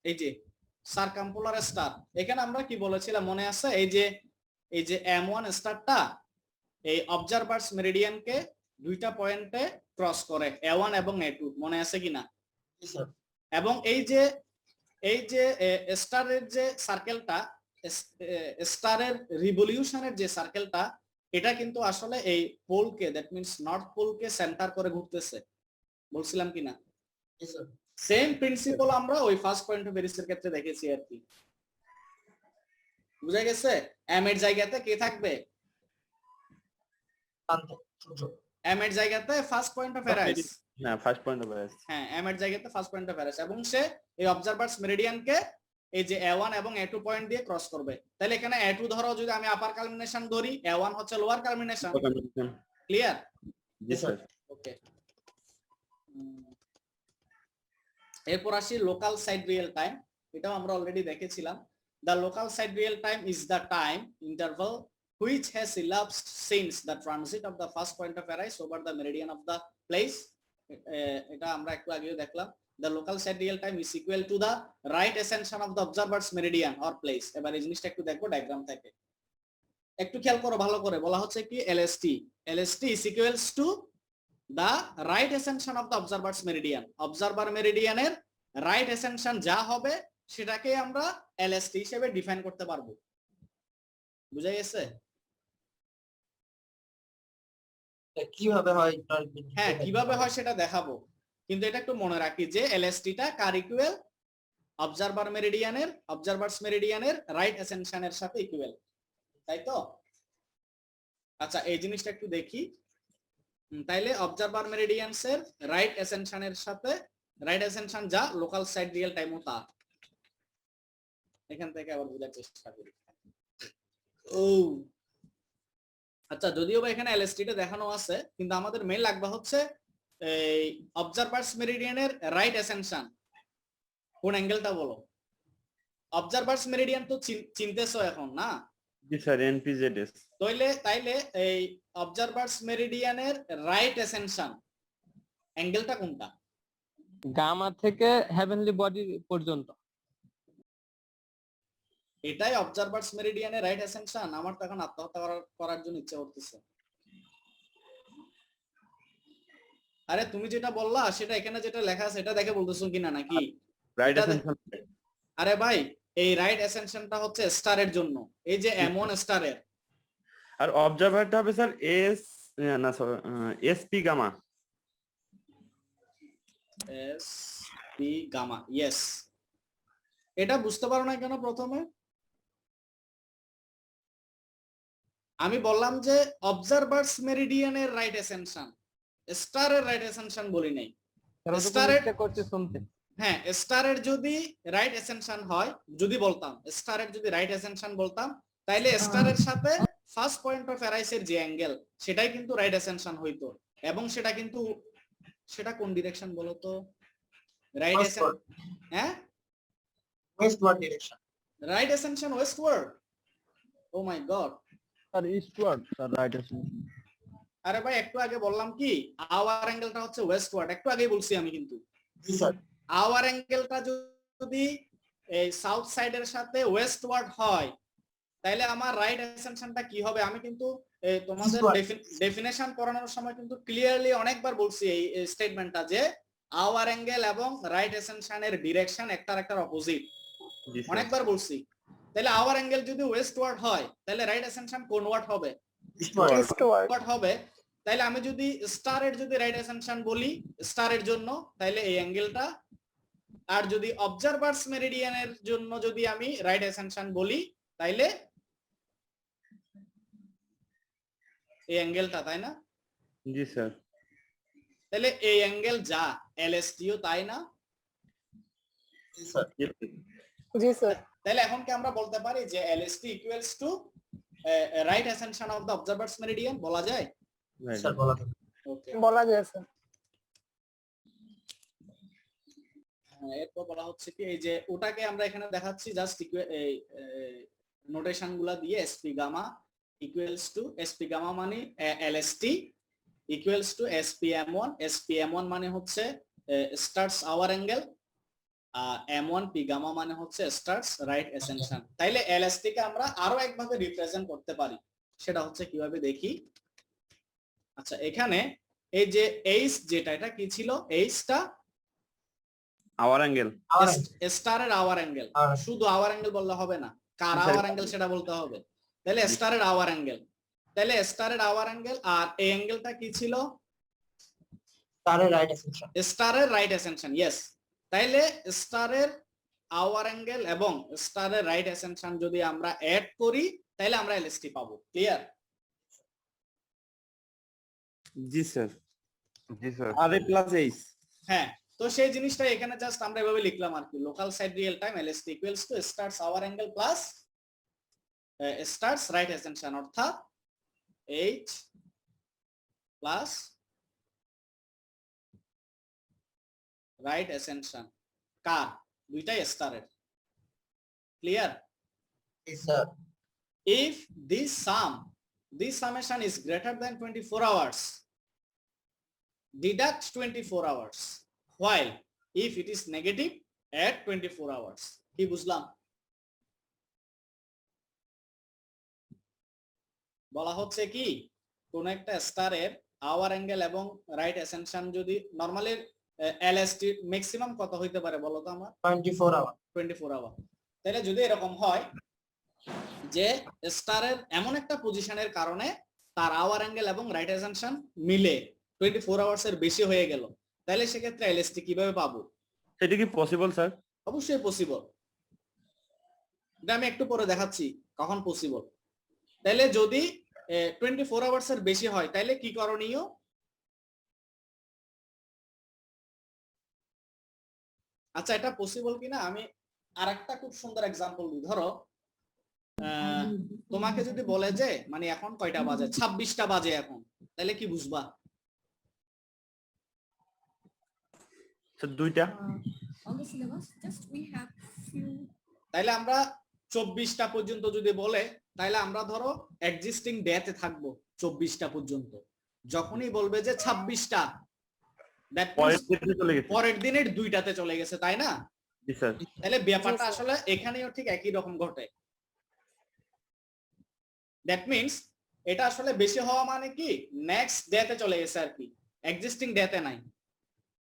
[SPEAKER 1] এই যে সার্কামপোলার স্টার, এখানে আমরা কি বলেছিলাম মনে আছে? এই যে M1 স্টারটা এই অবজারভার্স মেরিডিয়ানকে দুইটা পয়েন্টে ক্রস করে, A1 এবং A2, মনে আছে কিনা? এবং এই যে স্টারের যে সার্কেলটা, স্টারের রিভলিউশনের যে সার্কেলটা, এটা কিন্তু আসলে এই পোলকে, দ্যাট মিন্স নর্থ পোলকে সেন্টার করে ঘুরতেছে, বলছিলাম কিনা? সেম প্রিন্সিপল আমরা ওই ফার্স্ট পয়েন্ট অফ এরিসের ক্ষেত্রে দেখেছি আর কি। বুঝা গেছে? এম এর জায়গাতে কে থাকবে? এম এর জায়গাতে ফার্স্ট পয়েন্ট অফ এরিস।
[SPEAKER 3] হ্যাঁ, ফার্স্ট পয়েন্ট অফ এরিস।
[SPEAKER 1] হ্যাঁ, এম এর জায়গাতে ফার্স্ট পয়েন্ট অফ এরিস, এবং সে এই অবজারভার্স মেরিডিয়ানকে এই যে A1 এবং A2 পয়েন্ট দিয়ে ক্রস করবে। তাহলে এখানে A2 ধরো যদি আমি আপার কালমিনেশন ধরি, A1 হচ্ছে লোয়ার কালমিনেশন। ক্লিয়ার?
[SPEAKER 3] জি স্যার।
[SPEAKER 1] ওকে, এরপর আসি লোকাল সাইডরিয়াল টাইম। এটাও আমরা অলরেডি দেখেছিলাম। The local sidereal time is the time interval which has elapsed since the transit of the first point of Eris over the meridian of the place. এটা আমরা একটু আগেও দেখলাম। The local sidereal time is equal to the right ascension of the observer's meridian or place. এবার এই জিনিসটা একটু দেখো ডায়াগ্রাম থেকে, একটু খেয়াল করো ভালো করে। বলা হচ্ছে কি LST is equals to the right ascension of the observer's meridian. Observer মেরিডিয়ানের রাইট ascension যা হবে সেটাকে আমরা LST হিসেবে ডিফাইন করতে পারবো। বুঝা গেছে?
[SPEAKER 6] কিভাবে হয়?
[SPEAKER 1] হ্যাঁ, কিভাবে হয় সেটা দেখাবো, কিন্তু এটা একটু মনে রাখি যে LST-টা কার ইকুয়াল? অবজারভার্স মেরিডিয়ানের রাইট অ্যাসেনশনের সাথে ইকুয়াল, তাই তো? আচ্ছা, এই জিনিসটা একটু দেখি। তাইলে অবজারভার মেরিডিয়ানস এর রাইট অ্যাসেনশনের সাথে রাইট অ্যাসেনশন যা লোকাল সাইডরিয়াল টাইমও তা। এখান থেকে আবার বোঝার চেষ্টা করি। আচ্ছা, যদিও বা এখানে LST-টা দেখানো আছে, কিন্তু আমাদের মেইন লাগবে হচ্ছে এই অবজারভার্স মেরিডিয়ানের রাইট অ্যাসেনশন কোন অ্যাঙ্গেলটা বলো? অবজারভার্স মেরিডিয়ান তো চিনতেছো এখন না?
[SPEAKER 3] জি স্যার, NPZS।
[SPEAKER 1] তাইলে এই অবজারভার্স মেরিডিয়ানের রাইট অ্যাসেনশন অ্যাঙ্গেলটা কোনটা?
[SPEAKER 4] গামা থেকে হেভেনলি বডি পর্যন্ত।
[SPEAKER 1] এটাই অবজারভার্স মেরিডিয়ানের রাইট অ্যাসেনশন। আমার তো এখন আত্মহত্যা করার জন্য ইচ্ছা করতেছে। আরে তুমি যেটা বললা সেটা এখানে যেটা লেখা আছে এটা দেখে বলতেছো কিনা নাকি?
[SPEAKER 3] রাইট
[SPEAKER 1] এটা
[SPEAKER 3] অ্যাসেনশন।
[SPEAKER 1] আরে ভাই এই রাইট অ্যাসেনশনটা হচ্ছে স্টারের জন্য, এই যে M1 স্টারের।
[SPEAKER 3] আর অবজারভারটা হবে স্যার এস না SP gamma.
[SPEAKER 1] SP gamma, yes. এটা বুঝতে পারো না কেন প্রথমে? আমি বললাম যে অবজারভার্স মেরিডিয়ানের রাইট অ্যাসেনশন, স্টারের রাইট অ্যাসেনশন বলি নাই। স্টারের
[SPEAKER 4] করছে শুনতে।
[SPEAKER 1] হ্যাঁ, স্টারের যদি রাইট অ্যাসেনশন হয়, যদি বলতাম স্টারের যদি রাইট অ্যাসেনশন বলতাম, তাইলে স্টারের সাথে ফার্স্ট পয়েন্ট অফ অ্যারাইসের যে অ্যাঙ্গেল সেটাই কিন্তু রাইট অ্যাসেনশন হইতো, এবং সেটা কিন্তু সেটা কোন ডিরেকশন বলো তো? রাইট অ্যাসেনশন, হ্যাঁ
[SPEAKER 6] westward direction.
[SPEAKER 1] Right ascension westward. Oh my god.
[SPEAKER 8] Sir eastward sir right ascension.
[SPEAKER 1] আরে ভাই একটু আগে বললাম কি আওয়ার অ্যাঙ্গেলটা হচ্ছে ওয়েস্টওয়ার্ড, একটু আগেই বলছি আমি কিন্তু।
[SPEAKER 6] জি স্যার।
[SPEAKER 1] আওয়ার অ্যাঙ্গেলটা যদি এই সাউথ সাইডের সাথে ওয়েস্টওয়ার্ড হয় তাহলে আমার রাইট অ্যাসেনশনটা কি হবে? আমি কিন্তু তোমাদের ডেফিনেশন পড়ানোর সময় কিন্তু ক্লিয়ারলি অনেকবার বলছি এই স্টেটমেন্টটা যে আওয়ার অ্যাঙ্গেল এবং রাইট অ্যাসেনশনের ডিরেকশন একটার অপোজিট, অনেকবার বলছি। তাহলে আওয়ার অ্যাঙ্গেল যদি ওয়েস্টওয়ার্ড হয় তাহলে রাইট অ্যাসেনশন কোনওয়ার্ড হবে? ইস্টওয়ার্ড হবে। তাহলে আমি যদি স্টারের যদি রাইট অ্যাসেনশন বলি স্টারের জন্য তাহলে এই অ্যাঙ্গেলটা, আর যদি অবজারভার্স মেরিডিয়ানের জন্য যদি আমি রাইট অ্যাসেনশন বলি তাইলে এই অ্যাঙ্গেলটা, তাই না?
[SPEAKER 3] জি স্যার।
[SPEAKER 1] তাহলে এই অ্যাঙ্গেল যা LSTও তাই না?
[SPEAKER 6] জি স্যার।
[SPEAKER 1] জি স্যার। তাহলে এখন কি আমরা বলতে পারি যে LST equals to right ascension of the observer's meridian? বলা যায়
[SPEAKER 6] স্যার বলা যাবে।
[SPEAKER 1] ওকে,
[SPEAKER 11] বলা যায় স্যার।
[SPEAKER 1] এরপর বলা হচ্ছে কি এই যে ওটাকে আমরা এখানে দেখাচ্ছি জাস্ট এই নোটেশন গুলা দিয়ে SP gamma equals to SP gamma মানে LST equals to SPM1। SPM1 মানে হচ্ছে স্টার্টস আওয়ার অ্যাঙ্গেল, আর M1 P গামা মানে হচ্ছে স্টার্টস রাইট অ্যাসেনশন। তাইলে LST কে আমরা আরো একভাবে রিপ্রেজেন্ট করতে পারি, সেটা হচ্ছে কিভাবে দেখি। আচ্ছা এখানে এই যে H যেটা, এটা কি ছিল? H-টা
[SPEAKER 3] আওয়ার অ্যাঙ্গেল,
[SPEAKER 1] স্টারের আওয়ার অ্যাঙ্গেল। শুধু আওয়ার অ্যাঙ্গেল বললে হবে না, কার আওয়ার অ্যাঙ্গেল সেটা বলতে হবে। তাহলে স্টারের আওয়ার অ্যাঙ্গেল, তাহলে স্টারের আওয়ার অ্যাঙ্গেল, আর এই অ্যাঙ্গেলটা কি ছিল?
[SPEAKER 6] স্টারের রাইট অ্যাসেনশন।
[SPEAKER 1] স্টারের রাইট অ্যাসেনশন, ইয়েস। তাইলে স্টারের আওয়ার অ্যাঙ্গেল এবং স্টারের রাইট অ্যাসেনশন যদি আমরা অ্যাড করি তাহলে আমরা LST পাবো। ক্লিয়ার?
[SPEAKER 3] জি স্যার।
[SPEAKER 8] জি স্যার।
[SPEAKER 3] আর প্লাস এইচ।
[SPEAKER 1] হ্যাঁ, তো সেই জিনিসটা এখানে জাস্ট আমরা এভাবে লিখলাম আর কি, local sidereal time LST equals to star's hour angle plus star's right ascension, অর্থাৎ H প্লাস রাইট অ্যাসেনশন কার? দুইটাই স্টারের। ক্লিয়ার?
[SPEAKER 6] জি sir.
[SPEAKER 1] If this summation is greater than 24 hours, deduct 24 hours, while if it is negative, add 24 hours. কি বুঝলাম? বলা হচ্ছে কি কোন একটা স্টারের আওয়ার অ্যাঙ্গেল এবং রাইট অ্যাসেনশন যদি নরমালি LST ম্যাক্সিমাম কত হইতে পারে বলো তো আমার?
[SPEAKER 6] 24 আওয়ার।
[SPEAKER 1] 24 আওয়ার। তাহলে যদি এরকম হয় যে স্টারের এমন একটা পজিশনের কারণে তার আওয়ার অ্যাঙ্গেল এবং রাইট অ্যাসেনশন মিলে 24 আওয়ার্স এর বেশি হয়ে গেল, তাহলে সেক্ষেত্রে LST কিভাবে পাবো?
[SPEAKER 3] সেটা কি পসিবল স্যার?
[SPEAKER 1] অবশ্যই পসিবল, এটা আমি একটু পরে দেখাচ্ছি কখন পসিবল। তাহলে যদি 24 আওয়ার্স এর বেশি হয় তাহলে কি করণীয়? আচ্ছা এটা পসিবল কিনা আমি আরেকটা খুব সুন্দর এক্সাম্পল দিই। ধরো তোমাকে যদি বলে যে মানে এখন কয়টা বাজে? 26টা বাজে এখন, তাহলে কি বুঝবা?
[SPEAKER 3] দুইটা।
[SPEAKER 1] তাইলে আমরা 24টা পর্যন্ত যদি বলে তাহলে আমরা ধরো এক্সিস্টিং ডেতে থাকবো 24টা পর্যন্ত। যখনই বলবে যে 26টা, পরের দিনের 2টাতে চলে গেছে, তাই না? তাহলে ব্যাপারটা আসলে এখানেও ঠিক একই রকম ঘটে। দ্যাট মিনস এটা আসলে বেশি হওয়া মানে কি নেক্সট ডেতে চলে গেছে আর কি। এক্সিস্টিং ডেতে নাই।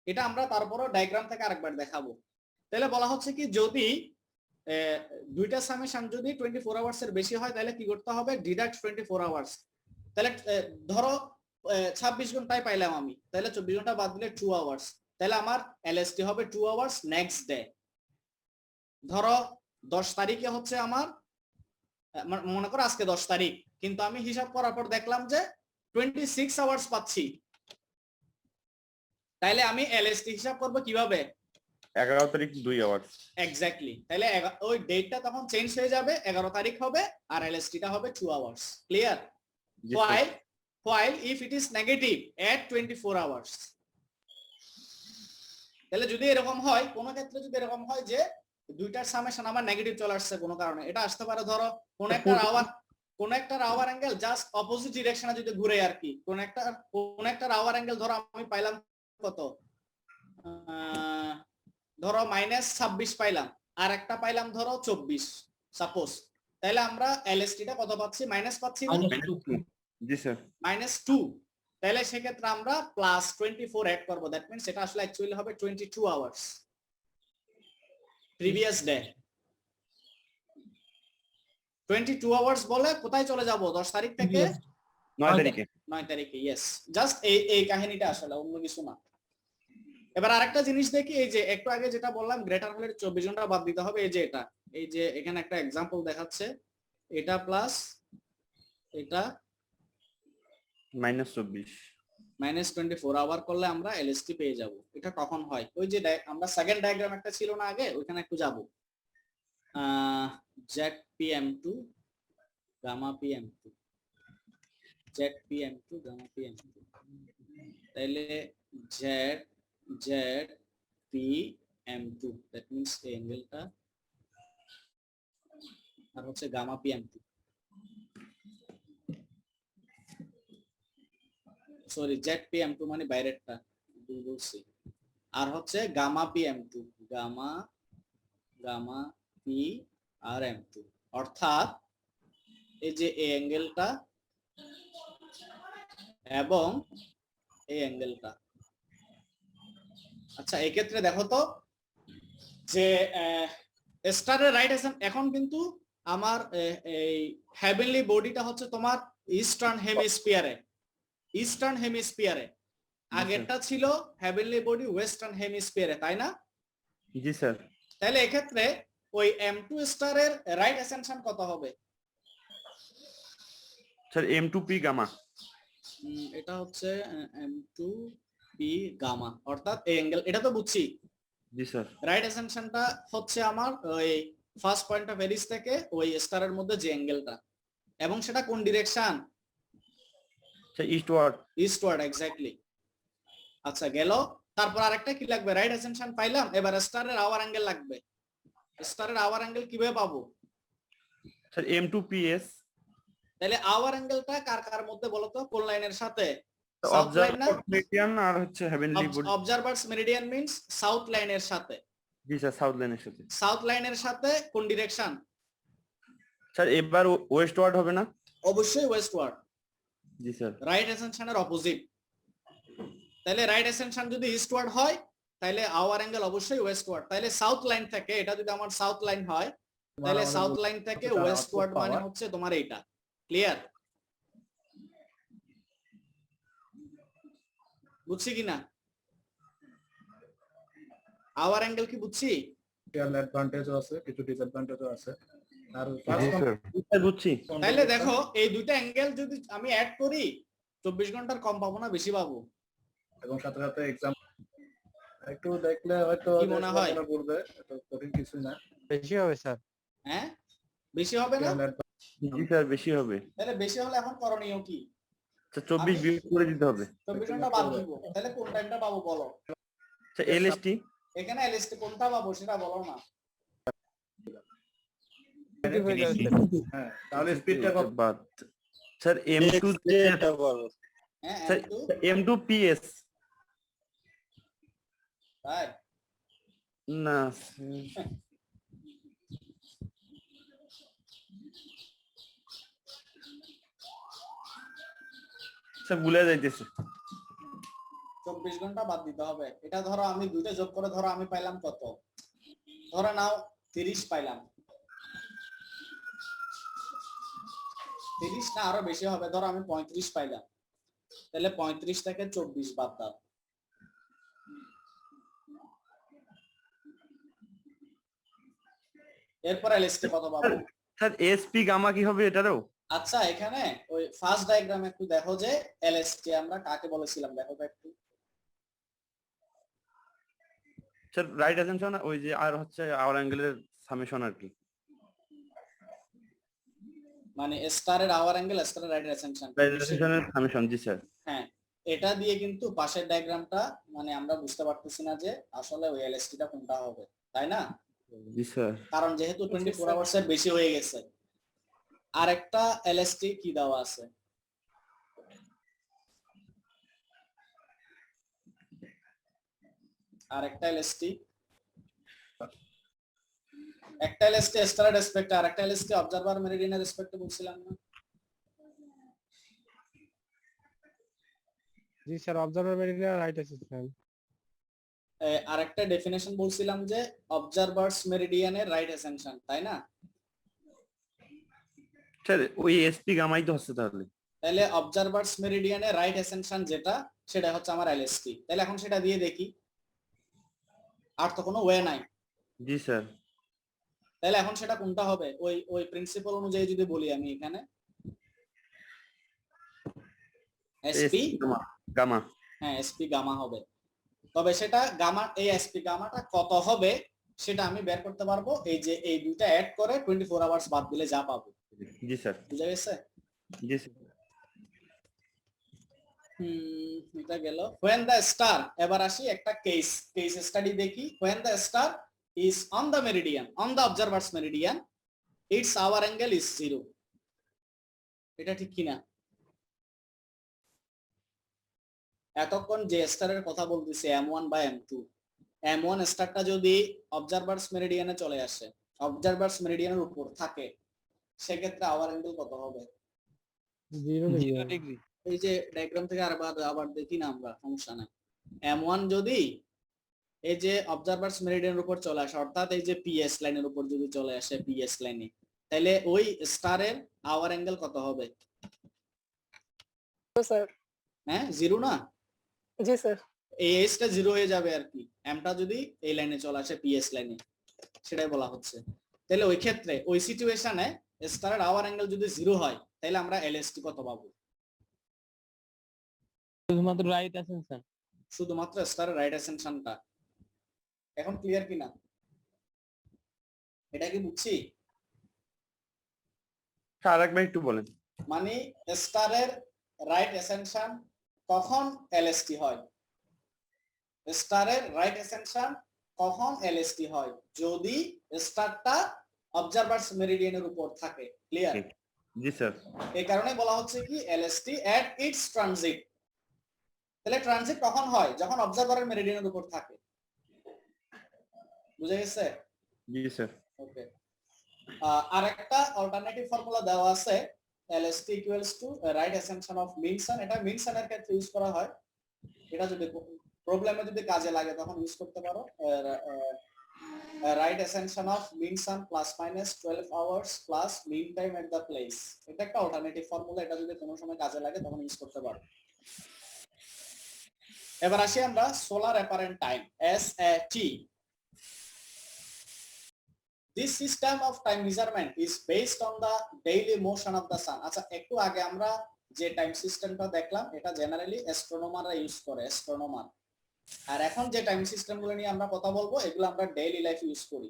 [SPEAKER 1] এটা আমরা তারপরও ডায়াগ্রাম থেকে আরেকবার দেখাবো। তাহলে বলা হচ্ছে কি যদি দুইটা সামেশন যদি 24 আওয়ার্স এর বেশি হয় তাহলে কি করতে হবে, ডিডাক্ট 24 আওয়ার্স। তাহলে ধরো 26 ঘন্টায় পাইলাম আমি, তাহলে 24 ঘন্টা বাদ দিলে 2 আওয়ার্স, তাহলে আমার এলএসটি হবে 2 আওয়ার্স নেক্সট ডে। ধরো 10 তারিখে হচ্ছে আমার, মনে করো আজকে 10 তারিখ, কিন্তু আমি হিসাব করার পর দেখলাম যে 26 আওয়ার্স পাচ্ছি, তাইলে আমি এলএসটি হিসাব করব কিভাবে,
[SPEAKER 3] 11 তারিখ 2 আওয়ার্স।
[SPEAKER 1] এক্স্যাক্টলি, তাহলে ওই ডেটটা তখন চেঞ্জ হয়ে যাবে, 11 তারিখ হবে আর এলএসটিটা হবে 2 hours. Clear? while if it is negative at 24 hours, তাহলে যদি এরকম হয়, কোন ক্ষেত্রে যদি এরকম হয় যে দুইটার সামেশন আমার নেগেটিভ চলে আসছে কোনো কারণে, এটা আসতে পারে ধরো কোন একটা আওয়ার অ্যাঙ্গেল জাস্ট অপোজিট ডিরেকশনে যদি ঘুরে আর কি, কোন একটা আওয়ার অ্যাঙ্গেল ধরো আমি পাইলাম কত, ধরো -26 পাইলাম, আর একটা পাইলাম ধরো 24 সাপোজ, তাহলে আমরা এলএসটি টা কত পাচ্ছি, মাইনাস পাচ্ছি না?
[SPEAKER 3] জি স্যার।
[SPEAKER 1] -2, তাহলে সেক্ষেত্রে আমরা +24 অ্যাড করব, দ্যাট মিন্স এটা আসলে অ্যাকচুয়ালি হবে 22 আওয়ার্স প্রিভিয়াস ডে। 22 আওয়ার্স বলে কোথায় চলে যাব, 10 তারিখ থেকে
[SPEAKER 3] 9 তারিখে।
[SPEAKER 1] 9 তারিখে, ইয়েস, জাস্ট এই কাহিনীটা আসলে, অন্য কিছু না। এবার আরেকটা জিনিস দেখি, এই যে একটু আগে যেটা বললাম গ্রেটার হলে 24 ঘন্টা বাদ দিতে হবে, এই যে এটা, এই যে এখানে একটা एग्जांपल দেখাচ্ছে, এটা প্লাস এটা -24 আওয়ার করলে আমরা এলএসটি পেয়ে যাব। এটা কখন হয়, ওই যে আমরা সেকেন্ড ডায়াগ্রাম একটা ছিল না আগে, ওইখানে একটু যাব, ZPM2 gamma PM2, ZPM2 gamma PM2, তাহলে ZPM2 দ্যাট মিন্স এই অ্যাঙ্গেলটা, আর হচ্ছে গামা PM2, সরি ZPM2 মানে বাইরেরটা বলছি, আর হচ্ছে গামা PM2, গামা PM2, অর্থাৎ এই যে এই অ্যাঙ্গেলটা এবং এই অ্যাঙ্গেলটা। আচ্ছা, এই ক্ষেত্রে দেখো তো যে স্টারের রাইট হ্যান্ড, এখন কিন্তু আমার এই হেভেনলি বডিটা হচ্ছে তোমার ইস্টার্ন হেমিস্ফিয়ারে, আগেরটা ছিল হেভেনলি বডি ওয়েস্টার্ন হেমিস্ফিয়ারে, তাই না?
[SPEAKER 3] জি স্যার।
[SPEAKER 1] তাহলে এক্ষেত্রে ওই M2 স্টারের রাইট অ্যাসেনশন কত হবে
[SPEAKER 3] স্যার? M2P gamma.
[SPEAKER 1] এটা হচ্ছে M2P গামা, অর্থাৎ এই অ্যাঙ্গেল, এটা তো বুঝছি।
[SPEAKER 3] জি স্যার।
[SPEAKER 1] রাইট অ্যাসেনশনটা হচ্ছে আমার ওই ফার্স্ট পয়েন্ট অফ এরিস থেকে ওই স্টারের মধ্যে যে অ্যাঙ্গেলটা, এবং সেটা কোন ডিরেকশন,
[SPEAKER 3] স্যার ইস্টওয়ার্ড,
[SPEAKER 1] এক্স্যাক্টলি। আচ্ছা গেল, তারপর আরেকটা কি লাগবে, রাইট অ্যাসেনশন পাইলাম, এবার স্টারের আওয়ার অ্যাঙ্গেল লাগবে। স্টারের আওয়ার অ্যাঙ্গেল কিভাবে পাবো
[SPEAKER 3] স্যার? M2PS।
[SPEAKER 1] তাহলে আওয়ার অ্যাঙ্গেলটা কার কার মধ্যে বলো তো, কোন লাইনের সাথে? সাউথ লাইন না?
[SPEAKER 3] মেরিডিয়ান আর হচ্ছে heavenly body.
[SPEAKER 1] Observers meridian means south লাইনের সাথে।
[SPEAKER 3] জি স্যার, সাউথ লাইনের সাথে।
[SPEAKER 1] সাউথ লাইনের সাথে কোন ডিরেকশন?
[SPEAKER 3] স্যার এবার ওয়েস্টওয়ার্ড হবে না?
[SPEAKER 1] অবশ্যই ওয়েস্টওয়ার্ড।
[SPEAKER 3] জি স্যার।
[SPEAKER 1] রাইট অ্যাসেনশনের অপোজিট। তাহলে রাইট অ্যাসেনশন যদি ইস্টওয়ার্ড হয় তাহলে আওয়ার অ্যাঙ্গেল অবশ্যই ওয়েস্টওয়ার্ড। তাহলে সাউথ লাইন থেকে, এটা যদি আমার সাউথ লাইন হয় তাহলে সাউথ লাইন থেকে ওয়েস্টওয়ার্ড মানে হচ্ছে তোমার এইটা। ক্লিয়ার? বুঝছি কিনা? আওয়ার অ্যাঙ্গেল কি বুঝছি?
[SPEAKER 6] অ্যাডভান্টেজও আছে, কিছু ডিসঅ্যাডভান্টেজও আছে। আর
[SPEAKER 3] বুঝছি।
[SPEAKER 1] তাহলে দেখো এই দুইটা অ্যাঙ্গেল যদি আমি অ্যাড করি 24 ঘন্টার কম পাবো না বেশি পাবো?
[SPEAKER 6] এবং সাথে সাথে एग्जाम একটু দেখলে হয়তো
[SPEAKER 1] কি মনে হয়
[SPEAKER 6] পড়বে, এটা কঠিন কিছু না।
[SPEAKER 4] বেশি হবে স্যার।
[SPEAKER 1] হ্যাঁ বেশি হবে না?
[SPEAKER 3] জি স্যার বেশি হবে।
[SPEAKER 1] তাহলে বেশি হলে এখন করণীয় কি?
[SPEAKER 3] স্যার 24 বিয়োগ করে দিতে হবে।
[SPEAKER 1] 24 ঘন্টা বাদ দিব, তাহলে কোন টাইমটা পাবো বলো?
[SPEAKER 3] Sir LST.
[SPEAKER 1] এখানে এলএসটি কোনটা পাবো সেটা বলো না।
[SPEAKER 6] হ্যাঁ তাহলে স্পিডটা কত?
[SPEAKER 3] বাদ স্যার M2
[SPEAKER 4] এটা বলো।
[SPEAKER 1] হ্যাঁ
[SPEAKER 3] স্যার M2PS।
[SPEAKER 1] তাই
[SPEAKER 3] না স্যার ভুলে যাইতেছে।
[SPEAKER 1] 24 ঘন্টা বাদ দিতে হবে। এটা ধরো আমি দুইটা যোগ করে ধরো আমি পাইলাম কত, ধরে নাও 30 পাইলাম, 30 না আরো বেশি হবে, ধরো আমি 35 পাইলাম, তাহলে 35 থেকে 24 বাদ দাও। এরপর এলএসটি কত পাবো?
[SPEAKER 3] স্যার এসপি গামা কি হবে এটারও?
[SPEAKER 1] আচ্ছা এখানে ওই ফার্স্ট ডায়াগ্রাম একটু দেখো যে এলএসটি আমরা কাকে বলেছিলাম, দেখো তো একটু।
[SPEAKER 3] স্যার রাইট অ্যাসাম্পশন ওই যে আর হচ্ছে আওয়ার অ্যাঙ্গেলের সামেশন আর কি,
[SPEAKER 1] মানে স্টারের আওয়ার অ্যাঙ্গেল, স্টারের রাইট অ্যাসাম্পশন।
[SPEAKER 3] রাইট অ্যাসাম্পশনের সামেশন। জি স্যার।
[SPEAKER 1] হ্যাঁ, এটা দিয়ে কিন্তু পাশের ডায়াগ্রামটা মানে আমরা বুঝতে পারতেছি না যে আসলে ওই এলএসটিটা কোনটা হবে, তাই না?
[SPEAKER 3] জি স্যার।
[SPEAKER 1] কারণ যেহেতু 24 আওয়ার্স এর বেশি হয়ে গেছে। আরেকটা এলএসটি কি দেওয়া আছে? আরেকটা এলএসটি, একটা এলএসটি স্টারের রেসপেক্টে, আরেকটা এলএসটি অবজারভার মেরিডিয়ানের রেসপেক্টে বলছিলাম না?
[SPEAKER 8] জি sir, observer meridian right assessment.
[SPEAKER 1] আরেকটা ডেফিনেশন বলছিলাম যে অবজারভার্স মেরিডিয়ানের রাইট অ্যাসাম্পশন, তাই না?
[SPEAKER 3] স্যার ওই এসপি গামাই তো হচ্ছে তাহলে।
[SPEAKER 1] তাহলে অবজারভার্স মেরিডিয়ানের রাইট অ্যাসাম্পশন যেটা, সেটা হচ্ছে আমার এলএসটি। তাহলে এখন সেটা দিয়ে দেখি, আর তো কোনো ওয়ে নাই।
[SPEAKER 3] জি স্যার।
[SPEAKER 1] তাহলে এখন সেটা কোনটা হবে? ওই ওই প্রিন্সিপাল অনুযায়ী যদি বলি আমি এখানে এসপি
[SPEAKER 3] গামা,
[SPEAKER 1] হ্যাঁ এসপি গামা হবে। তবে সেটা গামা, এই এসপি গামাটা কত হবে সেটা আমি বের করতে পারবো এই যে এই দুইটা অ্যাড করে 24 আওয়ার্স বাদ দিলে যা পাবো।
[SPEAKER 3] জি স্যার।
[SPEAKER 1] বুঝা গেছে?
[SPEAKER 3] জি স্যার।
[SPEAKER 1] এটা গেল when the star। এবার আসি একটা কেস স্টাডি দেখি। when the star is on the meridian, on the observer's meridian, its hour angle is 0। এটা ঠিক কিনা? এতক্ষণ যে স্টারের কথা বলতেছি M1 বা M2, M1 স্টারটা যদি অবজারভার্স মেরিডিয়ানে চলে আসে, অবজারভার্স মেরিডিয়ানের উপর থাকে, সেক্ষেত্রে আওয়ার অ্যাঙ্গেল কত হবে?
[SPEAKER 8] 0 ডিগ্রি।
[SPEAKER 1] এই যে ডায়াগ্রাম থেকে আবার দেখি না আমরা, সমস্যা নাই। M1 যদি এই যে অবজারভার্স মেরিডিয়ানের উপর চলে আসে, অর্থাৎ এই যে পিএস লাইনের উপর যদি চলে আসে, পিএস লাইনে, তাহলে ওই স্টারের আওয়ার অ্যাঙ্গেল কত হবে?
[SPEAKER 11] স্যার
[SPEAKER 1] হ্যাঁ 0 না?
[SPEAKER 11] জি স্যার।
[SPEAKER 1] এই এসটা 0 হয়ে যাবে আর কি, এমটা যদি এই লাইনে চলে আসে পিএস লাইনে, সেটাই বলা হচ্ছে। তাহলে ওই ক্ষেত্রে ওই সিচুয়েশনে স্টারের আওয়ার অ্যাঙ্গেল যদি 0 হয়, তাহলে আমরা এলএসটি কত পাবো?
[SPEAKER 8] শুধুমাত্র রাইট অ্যাসাম্পশন।
[SPEAKER 1] শুধুমাত্র স্টারের রাইট অ্যাসাম্পশনটা। এখন ক্লিয়ার কিনা? এটা কি বুঝছি?
[SPEAKER 3] স্যার আরেকবার একটু বলেন।
[SPEAKER 1] মানে স্টারের রাইট অ্যাসাম্পশন কখন এলএসটি হয়? স্টারের রাইট অ্যাসাম্পশন কখন এলএসটি হয়? যদি স্টারটা অবজারভার্স মেরিডিয়ানের উপর থাকে। ক্লিয়ার?
[SPEAKER 3] জি স্যার।
[SPEAKER 1] এই কারণে বলা হচ্ছে কি এলএসটি এট ইটস ট্রানজিট। তাহলে ট্রানজিট কখন হয়? যখন অবজারভারের মেরিডিয়ানের উপর থাকে। বুঝা গেছে?
[SPEAKER 3] জি স্যার।
[SPEAKER 1] ওকে। আরেকটা অল্টারনেটিভ ফর্মুলা দেওয়া আছে, LST equals to right assumption of mean sun। এটা mean sun এর ক্ষেত্রে ইউজ করা হয়। এটা যদি প্রবলেমে যদি কাজে লাগে তখন ইউজ করতে পারো। right assumption of mean sun plus minus 12 hours plus mean time at the place। এটা একটা অল্টারনেটিভ ফর্মুলা, এটা যদি কোনো সময় কাজে লাগে তখন ইউজ করতে পারো। এবার আসি আমরা solar apparent time, SAT। This system of time measurement is based on the daily motion of the sun। আচ্ছা একটু আগে আমরা যে টাইম সিস্টেমটা দেখলাম, এটা জেনারেলি অ্যাস্ট্রোনমাররা ইউজ করে, অ্যাস্ট্রোনমার। আর এখন যে টাইম সিস্টেমগুলো নিয়ে আমরা কথা বলবো, এগুলো আমরা ডেইলি লাইফ ইউজ করি।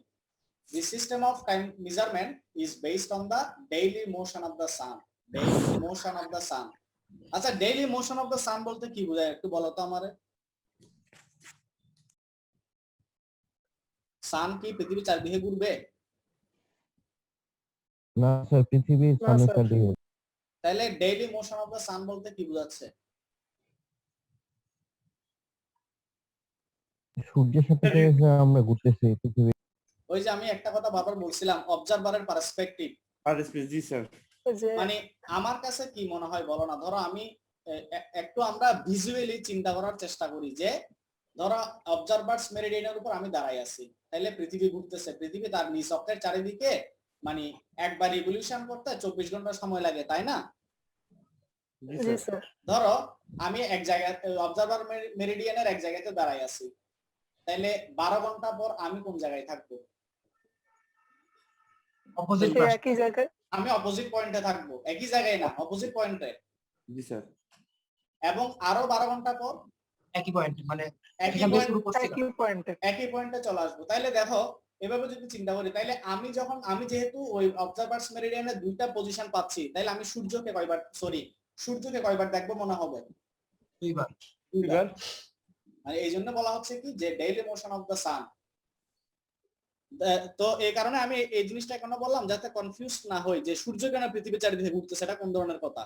[SPEAKER 1] This system of time measurement is based on the daily motion of the sun। Daily motion of the sun। আচ্ছা ডেইলি মোশন অফ দ্য সান বলতে কি বোঝায় একটু বলো তো আমারে। সান কি পৃথিবীর চারদিকে ঘুরবে?
[SPEAKER 8] না স্যার, পৃথিবীর সামনে চারদিকে।
[SPEAKER 1] তাহলে ডেইলি মোশন অফ দ্য সান বলতে কি বোঝাচ্ছে?
[SPEAKER 8] সূর্যের সাথে আমরা ঘুরতেছি পৃথিবী।
[SPEAKER 1] ওই যে আমি একটা কথা বারবার বলছিলাম, অবজারভারের পার্সপেক্টিভ।
[SPEAKER 3] জি স্যার।
[SPEAKER 1] মানে আমার কাছে কি মনে হয় বলো না, ধরো আমি একটু আমরা ভিজুয়ালি চিন্তা করার চেষ্টা করি যে ধরো অবজারভার্স মেরিডিয়ানের উপর আমি দাঁড়াই আছি, তাইলে পৃথিবী ঘুরতেছে, পৃথিবী তার নিজ অক্ষের চারিদিকে মানে একবার রিভলিউশন করতে 24 ঘন্টা সময় লাগে, তাই না? ধরো আমি এক জায়গায় অবজারভার মেরিডিয়ানের এক জায়গাতে দাঁড়াই আছি, তাইলে 12 ঘন্টা পর আমি কোন জায়গায় থাকবো?
[SPEAKER 6] একই জায়গায়।
[SPEAKER 1] আমি অপোজিট পয়েন্টে থাকবো, একই জায়গায় না, অপোজিট পয়েন্টে।
[SPEAKER 3] জি স্যার।
[SPEAKER 1] এবং আরো 12 ঘন্টা পর
[SPEAKER 6] একই পয়েন্ট, মানে
[SPEAKER 1] একই পয়েন্টে চলে আসবো। তাইলে দেখো এভাবে যদি চিন্তা করি, তাইলে আমি যেহেতু ওই অবজারভার্স মেরিডিয়ানে দুইটা পজিশন পাচ্ছি, তাইলে আমি সূর্যকে কয়বার দেখবো মনে হবে?
[SPEAKER 6] দুইবার।
[SPEAKER 1] মানে এই জন্য বলা হচ্ছে কি যে ডেইলি মোশন অফ দ্য সান। তো এই কারণে আমি এই জিনিসটা কেন বললাম, যাতে কনফিউজ না হই যে সূর্য কেন পৃথিবীর চারিদিকে ঘুরতেছে, সেটা কোন ধরনের কথা।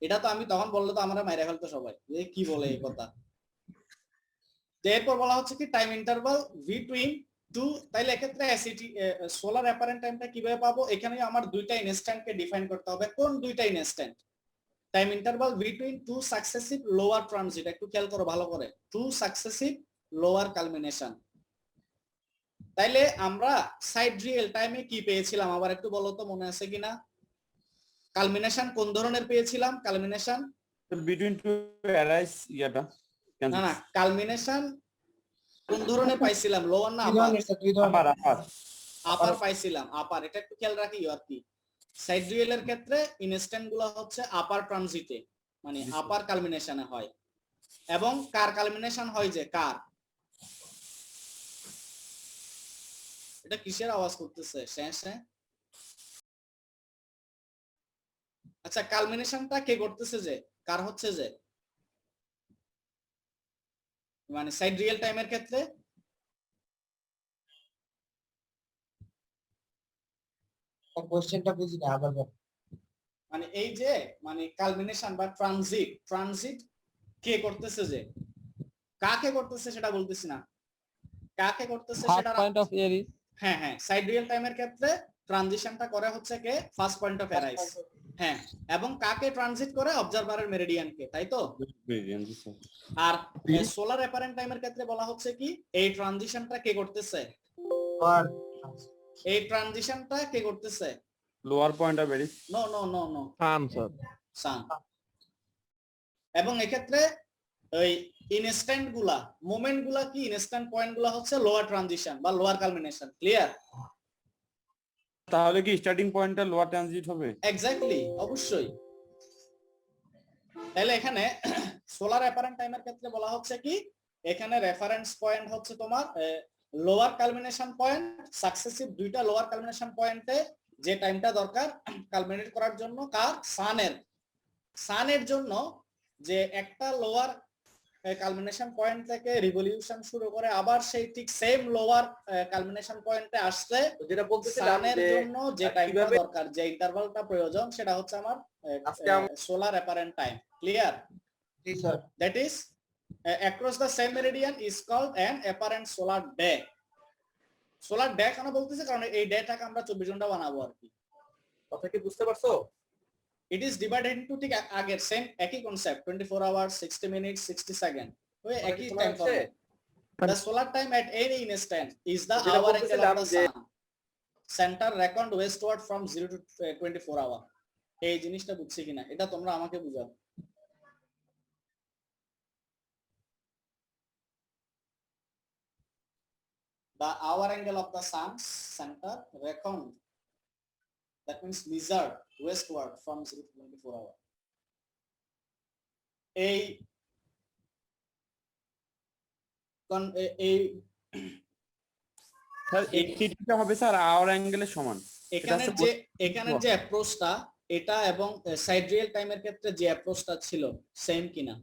[SPEAKER 1] এটা তো আমি তখন বললে তো আমরা মাইরা ফেলতো সবাই, যে কি বলে এই কথা। এরপর বলা হচ্ছে কি টাইম ইন্টারভাল বিটুইন টু, তাইলে এক্ষেত্রে সোলার অ্যাপারেন্ট টাইমটা কিভাবে পাবো? এখানে আমার দুইটা ইনস্ট্যান্টকে ডিফাইন করতে হবে। কোন দুইটা instant? Time interval between two successive lower transit, একটু খেয়াল করো ভালো করে, টু সাকসেসিভ লোয়ার কালমিনেশন। তাইলে আমরা সাইড রিয়েল টাইমে কি পেয়েছিলাম আবার একটু বলো তো, মনে আছে কিনা? কালমিনেশন কোন ধরনের পেয়েছিলাম? কালমিনেশন
[SPEAKER 3] বিটুইন টু অ্যারাইজ ইয়াটা
[SPEAKER 1] না কালমিনেশন কোন ধরনের পাইছিলাম? লোয়ার না আপার পাইছিলাম? আপার। এটা একটু খেয়াল রাখি আর কি, সাইড রিয়েলের ক্ষেত্রে ইনস্ট্যান্ট গুলো হচ্ছে আপার ট্রানজিটে, মানে আপার কালমিনেশনে হয়। এবং কার কালমিনেশন হয় যে কার? এটা কিসের আওয়াজ করতেছে? শেষে আচ্ছা, কালমিনেশনটা কে করতেছে? যে কার হচ্ছে যে, মানে সাইড রিয়েল টাইমের ক্ষেত্রে
[SPEAKER 6] কোশ্চেনটা বুঝি না, আবার বল।
[SPEAKER 1] মানে এই যে মানে কালমিনেশন বা ট্রানজিট কে করতেছে? যে কাকে করতেছে সেটা বলতেছি না, কাকে করতেছে সেটা
[SPEAKER 8] পয়েন্ট অফ এরিস।
[SPEAKER 1] হ্যাঁ হ্যাঁ, সাইড রিয়েল টাইমের ক্ষেত্রে ট্রানজিশনটা করে হচ্ছে কে? First point of Aries. হ্যাঁ, এবং কাকে ট্রানজিট করে? অবজারভারের মেরিডিয়ানকে, তাই তো? আর সোলার অ্যাপারেন্ট টাইমের ক্ষেত্রে বলা হচ্ছে কি এই ট্রানজিশনটা কে করতেছে? এই ট্রানজিশনটা কে করতেছে?
[SPEAKER 3] Lower point of Aries.
[SPEAKER 1] No no no no, sun. এবং এক্ষেত্রে ওই ইনস্ট্যান্ট গুলা, মোমেন্ট গুলা কি? ইনস্ট্যান্ট পয়েন্ট গুলা হচ্ছে লোয়ার ট্রানজিশন বা লোয়ার কালমিনেশন। ক্লিয়ার?
[SPEAKER 3] তাহলে কি স্টার্টিং পয়েন্টটা লোয়ার ট্রানজিট হবে?
[SPEAKER 1] এক্স্যাক্টলি, অবশ্যই। তাহলে এখানে সোলার অ্যাপারেন্ট টাইমের ক্ষেত্রে বলা হচ্ছে কি এখানে রেফারেন্স পয়েন্ট হচ্ছে তোমার লোয়ার কালমিনেশন পয়েন্ট, সাকসেসিভ দুইটা লোয়ার কালমিনেশন পয়েন্টে যে টাইমটা দরকার কালমিনেট করার জন্য, কার? সানের জন্য, যে একটা লোয়ার কালমিনেশন পয়েন্ট থেকে রিভলিউশন শুরু করে আবার সেই ঠিক সেম লোয়ার কালমিনেশন পয়েন্টে আসছে,
[SPEAKER 4] যেটা বলতেছিলাম
[SPEAKER 1] সানের জন্য যে টাইমটা দরকার, যে ইন্টারভালটা প্রয়োজন, সেটা হচ্ছে আমার সোলার অ্যাপারেন্ট টাইম। ক্লিয়ার?
[SPEAKER 6] জি sir.
[SPEAKER 1] That is across the same meridian is called an apparent solar day. Solar day কেন বলতেছে? কারণ এই ডেটাকে আমরা 24 ঘন্টা বানাবো আর কি।
[SPEAKER 4] কথা কি বুঝতে পারছো?
[SPEAKER 1] ইট ইজ ডিভাইডেড ইনটু ঠিক আগের সেম একই কনসেপ্ট, 24 আওয়ার্স 60 মিনিট 60 সেকেন্ড, ওই একই time format. The solar time at any instant is the hour angle of the sun. Center reckoned westward from 0 to 24 hour. এই জিনিসটা বুঝছি কিনা এটা তোমরা আমাকে বুঝাও। The hour angle of the sun's center reckoned, that means measured westward from 0 to 24 hour.
[SPEAKER 3] এইটা হবে স্যার আওয়ার অ্যাঙ্গেলের সমান।
[SPEAKER 1] এখানে যে অ্যাপ্রোচটা এটা এবং সাইড রিয়েল টাইমের ক্ষেত্রে যে অ্যাপ্রোচটা ছিল সেম কিনা?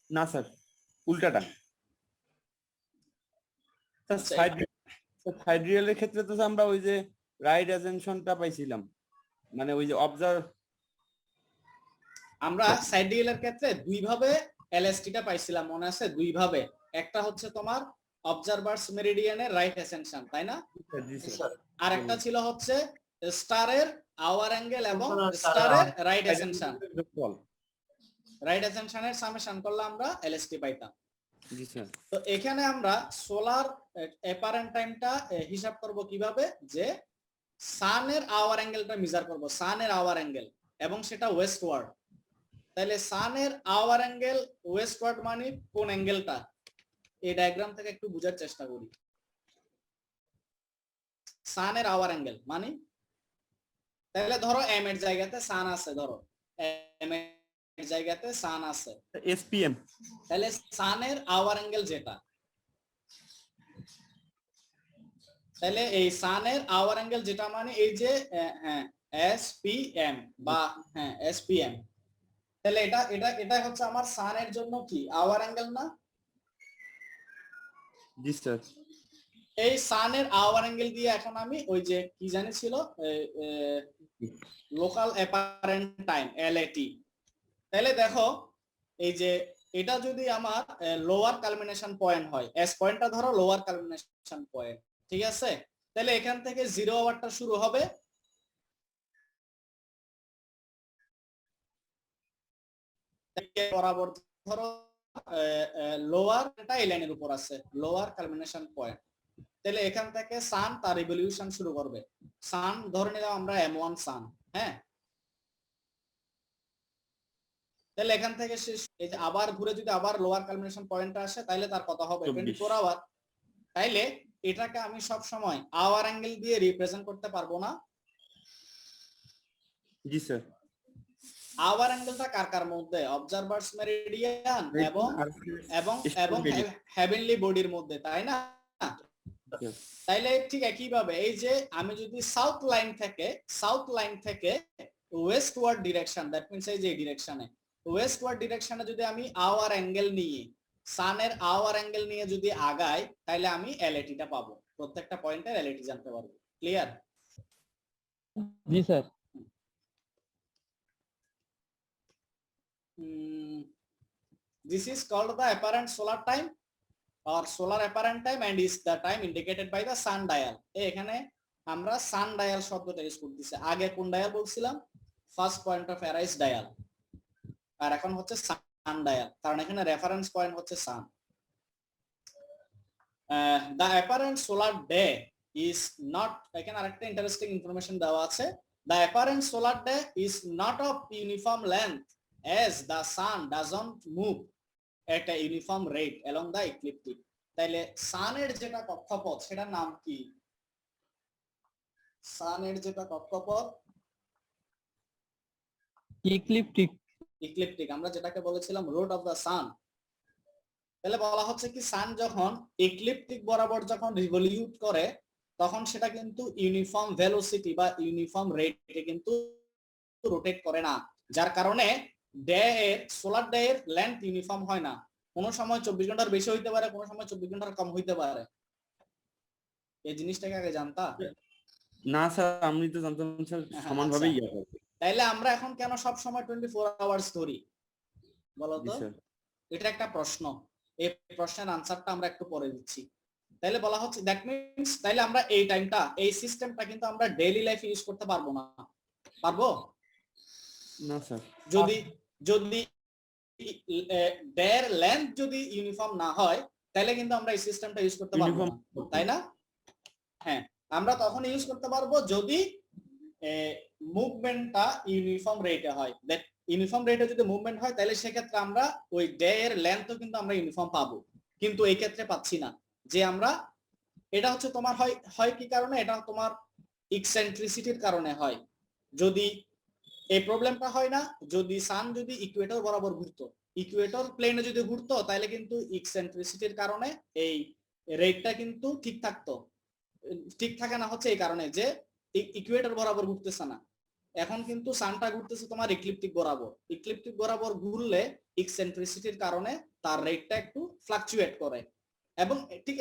[SPEAKER 3] না স্যার, উল্টাটা। সাইড রিয়েলের ক্ষেত্রে তো আমরা ওই যে রাইট অ্যাজেম্পশনটা পাইছিলাম, মানে ওই যে অবজার্ভ,
[SPEAKER 1] আমরা সাইড রিয়েলের ক্ষেত্রে দুই ভাবে এলএসটিটা পাইছিলাম, মনে আছে? দুই ভাবে, একটা হচ্ছে তোমার অবজারভার্স মেরিডিয়ানের রাইট অ্যাসেনশন, তাই না? আর একটা ছিল হচ্ছে স্টারের আওয়ার অ্যাঙ্গেল এবং
[SPEAKER 6] Total
[SPEAKER 1] স্টারের রাইট
[SPEAKER 3] এটা
[SPEAKER 1] অ্যাসেনশন,
[SPEAKER 3] যোগফল।
[SPEAKER 1] রাইট অ্যাসেনশনের সামেশন করলে আমরা এলএসটি পাইতাম।
[SPEAKER 10] জি স্যার।
[SPEAKER 1] তো এখানে আমরা সোলার অ্যাপারেন্ট টাইমটা হিসাব করব কিভাবে, যে সানের আওয়ার অ্যাঙ্গেলটা মেজার করব, সানের আওয়ার অ্যাঙ্গেল, এবং সেটা ওয়েস্টওয়ার্ড। তাহলে সানের আওয়ার অ্যাঙ্গেল ওয়েস্টওয়ার্ড মানে কোন অ্যাঙ্গেলটা, এই ডায়াগ্রাম থেকে একটু বোঝার চেষ্টা করি। সানের আওয়ার অ্যাঙ্গেল মানে, তাহলে ধরো এম এর জায়গাতে সান আছে, ধরো এম এর জায়গাতে সান আছে,
[SPEAKER 3] এসপিএম।
[SPEAKER 1] তাহলে সানের আওয়ার অ্যাঙ্গেল যেটা, তাহলে এই সানের আওয়ার অ্যাঙ্গেল যেটা মানে এই যে হ্যাঁ এসপিএম বা হ্যাঁ এসপিএম, তাহলে এটা এটা এটা হচ্ছে আমার সানের জন্য কি আওয়ার অ্যাঙ্গেল না?
[SPEAKER 10] জি স্যার।
[SPEAKER 1] এই সানের আওয়ার অ্যাঙ্গেল দিয়ে এখন আমি ওই যে কি জানি ছিল লোকাল অ্যাপারেন্ট টাইম এলএটি, তাহলে দেখো এই যে এটা যদি আমার লোয়ার কালমিনেশন পয়েন্ট হয়, এস পয়েন্টটা ধরো লোয়ার কালমিনেশন পয়েন্ট, ঠিক আছে? তাহলে এখান থেকে 0 আওয়ারটা শুরু হবে, বরাবর ধরো লোয়ারটা এই লাইনের উপর আছে, লোয়ার কালমিনেশন পয়েন্ট। তাহলে এখান থেকে সান তার রিভলিউশন শুরু করবে। সান ধরে নিলাম আমরা M1 সান, হ্যাঁ, তাহলে এখান থেকে শেষ এই যে আবার ঘুরে যদি আবার লোয়ার কালমিনেশন পয়েন্টটা আসে, তাহলে তার কত হবে 24 আওয়ার। তাইলে এটাকে আমি সব সময় আওয়ার অ্যাঙ্গেল দিয়ে রিপ্রেজেন্ট করতে পারবো না?
[SPEAKER 10] জি স্যার।
[SPEAKER 1] আওয়ার অ্যাঙ্গেলটা কার কার মধ্যে, অবজারভার্স মেরিডিয়ান এবং এবং এবং হেভেনলি বডির মধ্যে, তাই না? তাইলে ঠিক একইভাবে এই যে আমি যদি সাউথ লাইন থেকে ওয়েস্টওয়ার্ড ডিরেকশন, দ্যাট মিন্স এই যে ডিরেকশনে ওয়েস্টওয়ার্ড ডিরেকশনে যদি আমি আওয়ার অ্যাঙ্গেল নিয়ে সানের আওয়ার অ্যাঙ্গেল নিয়ে যদি আগাই, তাহলে আমি এলএটিটা পাবো, প্রত্যেকটা পয়েন্টের এলএটি জানতে পারবো। ক্লিয়ার?
[SPEAKER 8] জি sir.
[SPEAKER 1] This is called the apparent solar time or solar apparent time and is the time indicated by the sun dial. এখানে আমরা সান ডায়াল শব্দটা ইউজ করতেছি। আগে কোন ডায়াল বলছিলাম? First point of Aries dial, আর এখন হচ্ছে সান ডায়াল, কারণ এখানে রেফারেন্স পয়েন্ট হচ্ছে সান। The apparent solar day is not, এখানে আরেকটা ইন্টারেস্টিং ইনফরমেশন দেওয়া আছে, the apparent solar day is not of uniform length as the sun doesn't move at a uniform rate along the ecliptic. তাইলে সানের যেটা কক্ষপথ সেটার নাম কি? সানের যেটা কক্ষপথ ইক্লিপ্টিক, আমরা যেটাকে বলেছিলাম রোড অফ দা সান। তাহলে বলা হচ্ছে কি সান যখন ইক্লিপ্টিক বরাবর যখন রিভলিউট করে, তখন সেটা কিন্তু ইউনিফর্ম ভেলোসিটি বা ইউনিফর্ম রেটে কিন্তু রোটেট করে না, যার কারণে ডে এর সোলার ডে এর লেন্থ ইউনিফর্ম হয় না। কোনো সময় 24 ঘন্টার বেশি হইতে পারে, কোনো সময় 24 ঘন্টার কম হইতে পারে। এই জিনিসটাকে আগে জানতা?
[SPEAKER 10] না স্যার, আমি তো জানতাম স্যার সমানভাবেই ইয়া হবে।
[SPEAKER 1] তাইলে আমরা এখন কেন সব সময় 24 আওয়ার্স ধরি বলো তো? এটা একটা প্রশ্ন, এই প্রশ্নের আনসারটা আমরা একটু পরে দিচ্ছি। তাইলে বলা হচ্ছে দ্যাট মিন্স তাইলে আমরা এই টাইমটা, এই সিস্টেমটা কিন্তু আমরা ডেইলি লাইফে ইউজ করতে পারবো না। পারবো
[SPEAKER 10] না স্যার।
[SPEAKER 1] যদি ডের লেন্থ যদি ইউনিফর্ম না হয়, তাহলে কিন্তু আমরা এই সিস্টেমটা ইউজ করতে পারবো না, তাই না? হ্যাঁ, আমরা তখন ইউজ করতে পারবো যদি মুভমেন্টটা ইউনিফর্ম রেটে হয়। দ্যাট ইউনিফর্ম রেটে যদি মুভমেন্ট হয়, তাহলে সেক্ষেত্রে আমরা ওই ডে এর লেন্থও কিন্তু আমরা ইউনিফর্ম পাবো, কিন্তু এই ক্ষেত্রে পাচ্ছি না। যে আমরা এটা হচ্ছে তোমার হয় কি কারণে, এটা তোমার ইকসেন্ট্রিসিটির কারণে হয়। যদি এই প্রবলেমটা হয় না, যদি সান যদি ইকুয়েটর বরাবর ঘুরতো, ইকুয়েটর প্লেনে যদি ঘুরতো, তাহলে কিন্তু ইকসেন্ট্রিসিটির কারণে এই রেটটা কিন্তু ঠিক থাকতো। ঠিক থাকে না হচ্ছে এই কারণে যে ইকুয়েটর বরাবর ঘুরতেছে না। এখন কিন্তু সানটা ঘুরতেছে তোমার ইক্লিপ্টিক বরাবর। ইক্লিপ্টিক বরাবর ঘুরলে ইকসেন্ট্রিসিটির কারণে তার রেটটা একটু ফ্লাকচুয়েট করে। এবং ঠিক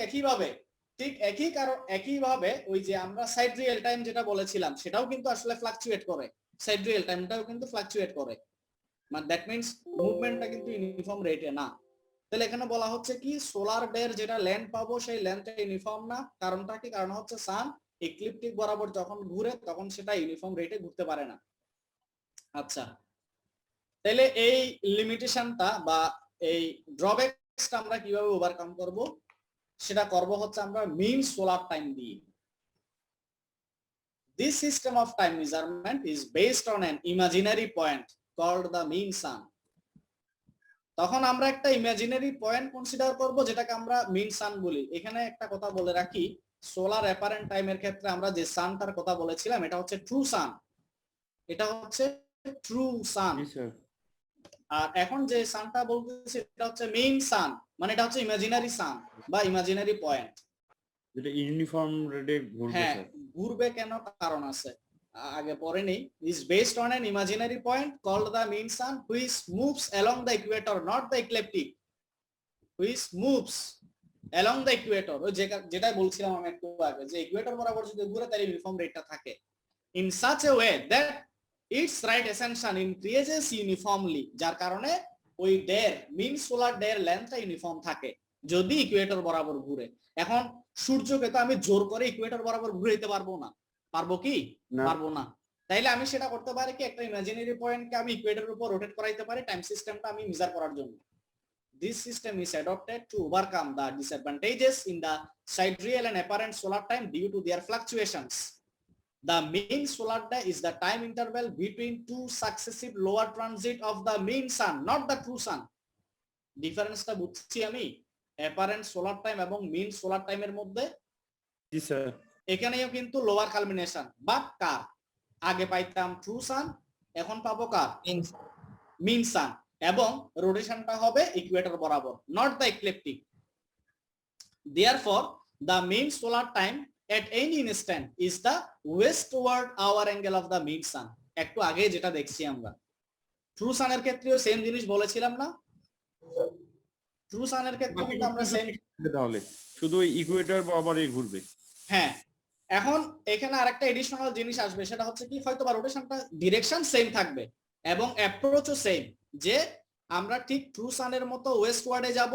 [SPEAKER 1] একইভাবে ওই যে আমরা সাইড্রিয়াল টাইম যেটা বলেছিলাম, সেটাও কিন্তু আসলে ফ্লাকচুয়েট করে। সাইড্রিয়াল টাইমটাও কিন্তু ফ্লাকচুয়েট করে, মানে দ্যাট মিন্স মুভমেন্টটা কিন্তু ইউনিফর্ম রেটে না। তাহলে এখানে বলা হচ্ছে কি সোলার ডে এর যেটা লেন্থ পাবো সেই লেন্থটা ইউনিফর্ম না। কারণটা কি? কারণ হচ্ছে সান ইক্লিপ্টিক বরাবর যখন ঘুরে তখন সেটা ইউনিফর্ম রেটে ঘুরতে পারে না। আচ্ছা, তাহলে এই লিমিটেশনটা বা এই ড্রব্যাকসটা আমরা কিভাবে ওভারকাম করব, সেটা করব হচ্ছে আমরা মিন সোলার টাইম দিয়ে। This system of time measurement is based on an imaginary point called the mean sun. তখন আমরা একটা ইমাজিনারি পয়েন্ট কনসিডার করব যেটাকে আমরা মিন সান বলি। এখানে একটা কথা বলে রাখি, সোলার অ্যাপারেন্ট টাইমের ক্ষেত্রে আমরা যে সানটার কথা বলেছিলাম এটা হচ্ছে ট্রু সান, এটা হচ্ছে ট্রু সান। আর এখন যে সানটা বলতেছি এটা হচ্ছে মিন সান, মানে এটা হচ্ছে ইমাজিনারি সান বা ইমাজিনারি পয়েন্ট,
[SPEAKER 3] যেটা ইউনিফর্ম রেটে ঘুরবে।
[SPEAKER 1] হ্যাঁ, ঘুরবে কেন, কারণ আছে, আগে পরে নেই। is based on an imaginary point called the mean sun which moves along the equator, not the ecliptic, which moves along the equator, ওই যেটা বলছিলাম আমি একটু আগে, যে ইকুয়েটর বরাবর যদি ঘুরে তাহলে ইউনিফর্ম রেটটা থাকে, in such a way that its right ascension increases uniformly, যার কারণে ওই ডের মিন সোলার ডের লেন্থটা ইউনিফর্ম থাকে যদি ইকুয়েটর বরাবর ঘুরে। এখন সূর্যকে তো আমি জোর করে ইকুয়েটর বরাবর ঘুরাইতে পারবো না, পারবো কি? পারবো না। তাইলে আমি সেটা করতে পারি কি, একটা ইমাজিনারি পয়েন্টকে আমি ইকুয়েটরের উপর রোটেট করাইতে পারি টাইম সিস্টেমটা আমি মেজার করার জন্য। This system is adopted to overcome the disadvantages in the sidereal and apparent solar time due to their fluctuations. The mean solar day is the time interval between two successive lower transit of the mean sun, not the true sun. ডিফারেন্সটা বুঝছি আমি অ্যাপারেন্ট সোলার টাইম এবং মিন সোলার টাইমের মধ্যে?
[SPEAKER 3] জি স্যার।
[SPEAKER 1] এখানেও কিন্তু লোয়ার কালমিনেশন, বাট কার আগে পাইতাম ট্রু সান, এখন পাবো কার? মিন সান, এবং রোটেশনটা হবে ইকুয়েটর বরাবর, not the ecliptic. Therefore, the mean solar time at any instant is the westward hour angle of the mean sun. একটু আগে যেটা দেখছি আমরা ট্রু সানের ক্ষেত্রেও সেম জিনিস বলেছিলাম না? ট্রু সানের ক্ষেত্রে কিন্তু আমরা সেম,
[SPEAKER 3] তাহলে শুধু ইকুয়েটর বরাবরই ঘুরবে।
[SPEAKER 1] হ্যাঁ, এখন এখানে আরেকটা এডিশনাল জিনিস আসবে, সেটা হচ্ছে কি হয়তো বা রোটেশনটা ডিরেকশন সেম থাকবে এবং অ্যাপ্রোচও সেম, যে আমরা ঠিক ট্রু সানের মতো ওয়েস্টওয়ার্ডে যাব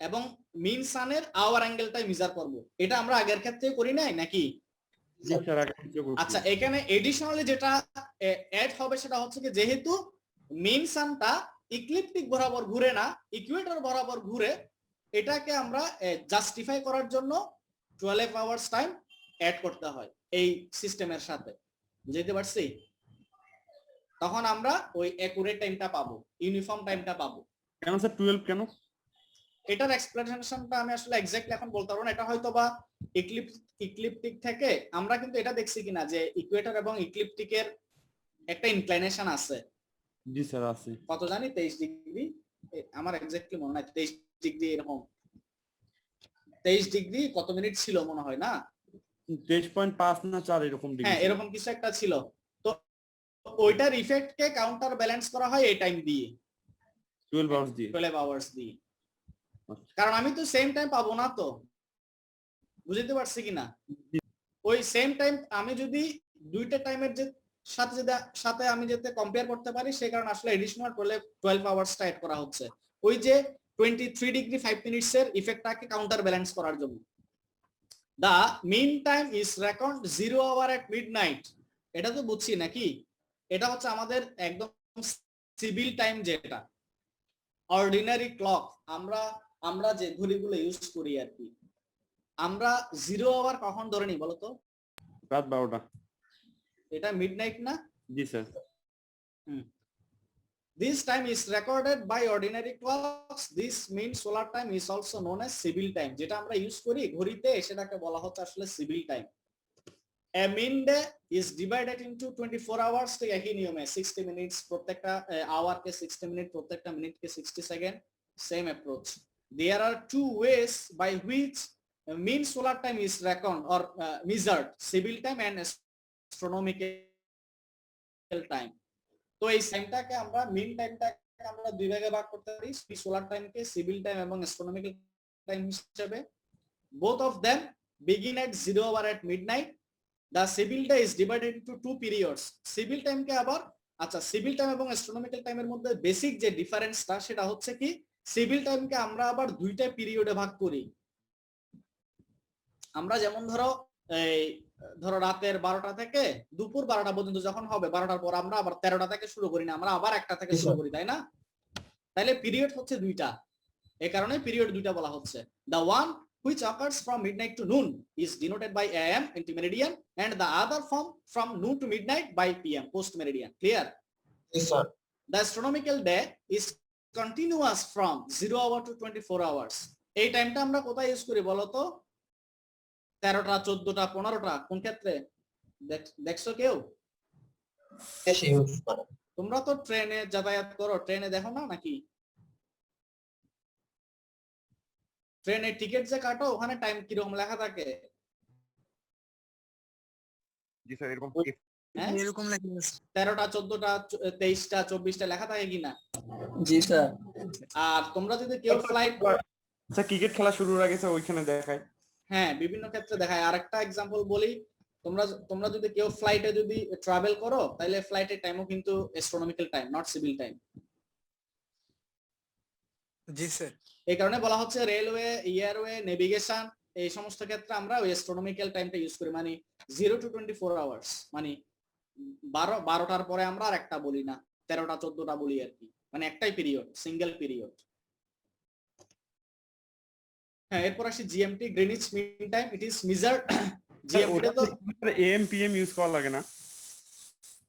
[SPEAKER 1] এবং মিন সানের আওয়ার অ্যাঙ্গেলটাই মেজার করব। এটা আমরা আগের ক্ষেত্রে করি নাই নাকি? আচ্ছা, এখানে এডিশনালি যেটা অ্যাড হবে সেটা হচ্ছে কি, যেহেতু মিন সানটা ইক্লিপ্টিক বরাবর ঘুরে না, ইকুয়েটর বরাবর ঘুরে, এটাকে আমরা জাস্টিফাই করার জন্য 12 আওয়ার্স টাইম অ্যাড করতে হয় এই সিস্টেমের সাথে। বুঝতে পারছি? তখন আমরা ওই অ্যাকুরেট টাইমটা পাবো, ইউনিফর্ম টাইমটা পাবো।
[SPEAKER 3] কেন স্যার 12 কেন?
[SPEAKER 1] এটার এক্সপ্লেনেশনটা আমি আসলে এক্স্যাক্টলি এখন বলতে পারবো না। এটা হয়তো বা ইক্লিপ্টিক থেকে আমরা কিন্তু এটা দেখছি কিনা যে ইকুয়েটর এবং ইক্লিপ্টিকের একটা ইনক্লাইনেশন আছে।
[SPEAKER 3] জি স্যার আছে।
[SPEAKER 1] কত জানি 23 ডিগ্রি, আমার এক্স্যাক্টলি মনে নাই, 23 ডিগ্রি এরকম, 23 ডিগ্রি কত মিনিট ছিল মনে হয় না,
[SPEAKER 3] 23.5 না 4 এরকম ডিগ্রি।
[SPEAKER 1] হ্যাঁ, এরকম কিছু একটা ছিল। তো ওইটার ইফেক্টকে কাউন্টার ব্যালেন্স করা হয় এই টাইম দিয়ে,
[SPEAKER 3] 12 আওয়ার্স দিয়ে।
[SPEAKER 1] 12 আওয়ার্স দিয়ে, কারণ আমি তো সেম টাইম পাবো না। তো বুঝতে পারছি কিনা? ওই সেম টাইম আমি যদি দুইটা টাইমের যে সাথে আমি যাতে কম্পেয়ার করতে পারি, সেই কারণে আসলে এডিশনাল 12 আওয়ার্সটা এড করা হচ্ছে, ওই যে 23 ডিগ্রি 5 মিনিটস এর ইফেক্টটাকে কাউন্টার ব্যালেন্স করার জন্য। The mean time is reckoned 0 hour at midnight. এটা তো বুঝছি নাকি? এটা হচ্ছে আমাদের একদম সিভিল টাইম, যেটা অর্ডিনারি ক্লক, আমরা যে ঘড়িগুলো ইউজ করি আর কি, আমরা 0 আওয়ার কখন ধরে নিই বলতো?
[SPEAKER 3] রাত 12টা।
[SPEAKER 1] এটা মিডনাইট না?
[SPEAKER 3] জি sir.
[SPEAKER 1] This time is recorded by ordinary clocks. This means solar time is also known as civil time. যেটা আমরা ইউজ করি ঘড়িতে, সেটাকে বলা হচ্ছে আসলে civil time. A mean day is divided into 24 hours তো একই নিয়মে 60 মিনিটস প্রত্যেকটা আওয়ারকে 60 মিনিট, প্রত্যেকটা মিনিটকে 60 second, same approach. There are two ways by which mean solar time is reckoned or measured, civil time and astronomical time. তো এই টাইমটাকে আমরা মিন টাইমটাকে আমরা দুই ভাগে ভাগ করতে পারি, সোলার টাইমকে সিভিল টাইম এবং অ্যাস্ট্রোনমিক্যাল টাইম হিসেবে। Both of them begin at 0 hour at midnight. The civil day is divided into two periods. Civil টাইমকে আবার, আচ্ছা, সিভিল টাইম এবং অ্যাস্ট্রোনমিক্যাল টাইমের মধ্যে বেসিক যে ডিফারেন্সটা সেটা হচ্ছে কি, সিভিল টাইমকে আমরা আবার দুইটা পিরিয়ডে ভাগ করি। আমরা যেমন ধরো এই ধরো রাতের 12টা থেকে দুপুর 12টা পর্যন্ত যখন হবে, 12টার পর আমরা আবার 13টা থেকে শুরু করি না, আমরা আবার 1টা থেকে শুরু করি, তাই না? তাহলে পিরিয়ড হচ্ছে দুইটা, এই কারণে পিরিয়ড দুইটা বলা হচ্ছে। The one which occurs from midnight to noon is denoted by AM anti-meridian, and the other form from noon to midnight by PM post meridian. Clear?
[SPEAKER 6] Yes, sir.
[SPEAKER 1] The astronomical day is continuous from 0 hour to 24 hours. এই টাইমটা আমরা কোথায় ইউজ করি বলো তো? 13টা, 14টা, 15টা, কোন ক্ষেত্রে দেখছো কেউ?
[SPEAKER 6] দেশে ইউজ করে।
[SPEAKER 1] তোমরা তো ট্রেনে যাতায়াত করো, ট্রেনে দেখো না নাকি? ট্রেনের টিকিট যে কাটো ওখানে টাইম কিরকম লেখা থাকে?
[SPEAKER 3] জি স্যার, এরকম
[SPEAKER 1] হ্যাঁ,
[SPEAKER 4] এরকম লেখা আছে।
[SPEAKER 1] 13টা, 14টা, 23টা, 24টা লেখা থাকে কিনা?
[SPEAKER 4] জি স্যার।
[SPEAKER 1] আর তোমরা যদি কেউ ফ্লাইট,
[SPEAKER 3] স্যার ক্রিকেট খেলা শুরুর আগে স্যার ওইখানে দেখায়।
[SPEAKER 1] হ্যাঁ বিভিন্ন ক্ষেত্রে দেখায়। আরেকটা एग्जांपल বলি, তোমরা যদি কেউ ফ্লাইটে যদি ট্রাভেল করো তাহলে ফ্লাইটের টাইমও কিন্তু astronomical time, not civil time.
[SPEAKER 4] G sir.
[SPEAKER 1] এই কারণে বলা হচ্ছে রেলওয়ে, এয়ারওয়ে, নেভিগেশন এই সমস্ত ক্ষেত্রে আমরা ওই অ্যাস্ট্রোনমিক্যাল টাইমটা ইউজ করি, মানে 0 to 24 আওয়ার্স, মানে 12টার পরে আমরা আর একটা বলি না, 13টা 14টা বলি আর কি, মানে একটাই পিরিয়ড, সিঙ্গেল পিরিয়ড। হ্যাঁ, এরপর আসি GMT, Greenwich mean time. It is measured, GMT তো
[SPEAKER 3] এএম পিএম ইউজ করা লাগে না?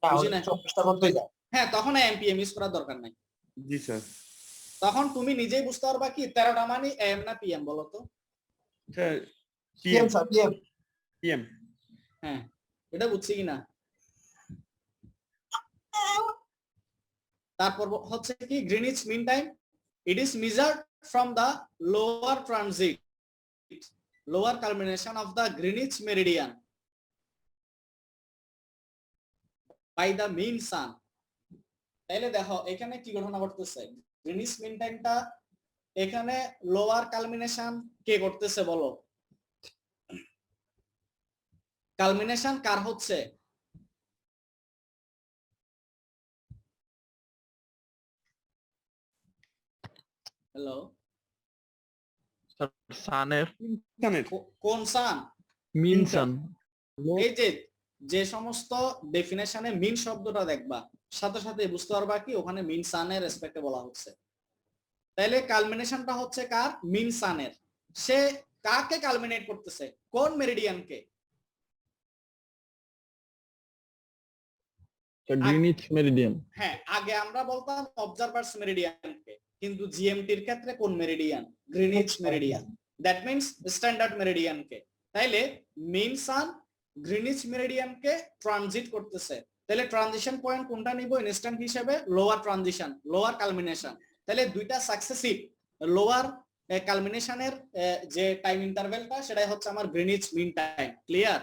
[SPEAKER 1] বুঝি না।
[SPEAKER 6] 24টার মধ্যেই যায়।
[SPEAKER 1] হ্যাঁ, তখন এমপিএম ইউজ করার দরকার নাই।
[SPEAKER 3] জি স্যার।
[SPEAKER 1] তখন তুমি নিজেই বুঝতে পারবা কি 13টা মানে এম না পিএম বলো তো?
[SPEAKER 3] Sir
[SPEAKER 6] PM sir, PM.
[SPEAKER 3] PM.
[SPEAKER 1] হ্যাঁ, এটা বুঝছি কিনা? তারপর হচ্ছে কি Greenwich mean time. It is measured from the lower transit, lower culmination of the Greenwich meridian by the mean sun. তাহলে দেখো এখানে কি ঘটনা ঘটতেছে, গ্রিনিচ মিন টাইমটা এখানে লোয়ার কালমিনেশন কে করতেছে বলো? কালমিনেশন কার হচ্ছে? হ্যালো,
[SPEAKER 10] সানের
[SPEAKER 1] কোন সান?
[SPEAKER 10] মিন সান।
[SPEAKER 1] এই যে সমস্ত ডেফিনেশনে মিন শব্দটা দেখবা সাথে সাথে বুঝতে পারবা কি ওখানে মিন সানের রেসপেক্টে বলা হচ্ছে। তাহলে কালমিনেশনটা হচ্ছে কার? মিন সানের। সে কাকে কালমিনেট করতেছে? কোন মেরিডিয়ানকে?
[SPEAKER 8] Greenidge Meridien.
[SPEAKER 1] হ্যাঁ, আগে আমরা বলতাম অবজারভার্স মেরিডিয়ানকে, কিন্তু জিএমটির ক্ষেত্রে কোন মেরিডিয়ান? Greenwich meridian. That means standard মেরিডিয়ানকে। তাইলে মিন সান গ্রিনিচ মেরিডিয়ানকে ট্রানজিট করতেছে। তাহলে ট্রানজিশন পয়েন্ট কোনটা নিব ইনস্ট্যান্ট হিসেবে? Lower transition, lower culmination. তাহলে দুইটা সাকসেসিভ লোয়ার কালমিনেশনের যে টাইম ইন্টারভ্যালটা সেটাই হচ্ছে আমার গ্রিনিচ মিন টাইম। ক্লিয়ার?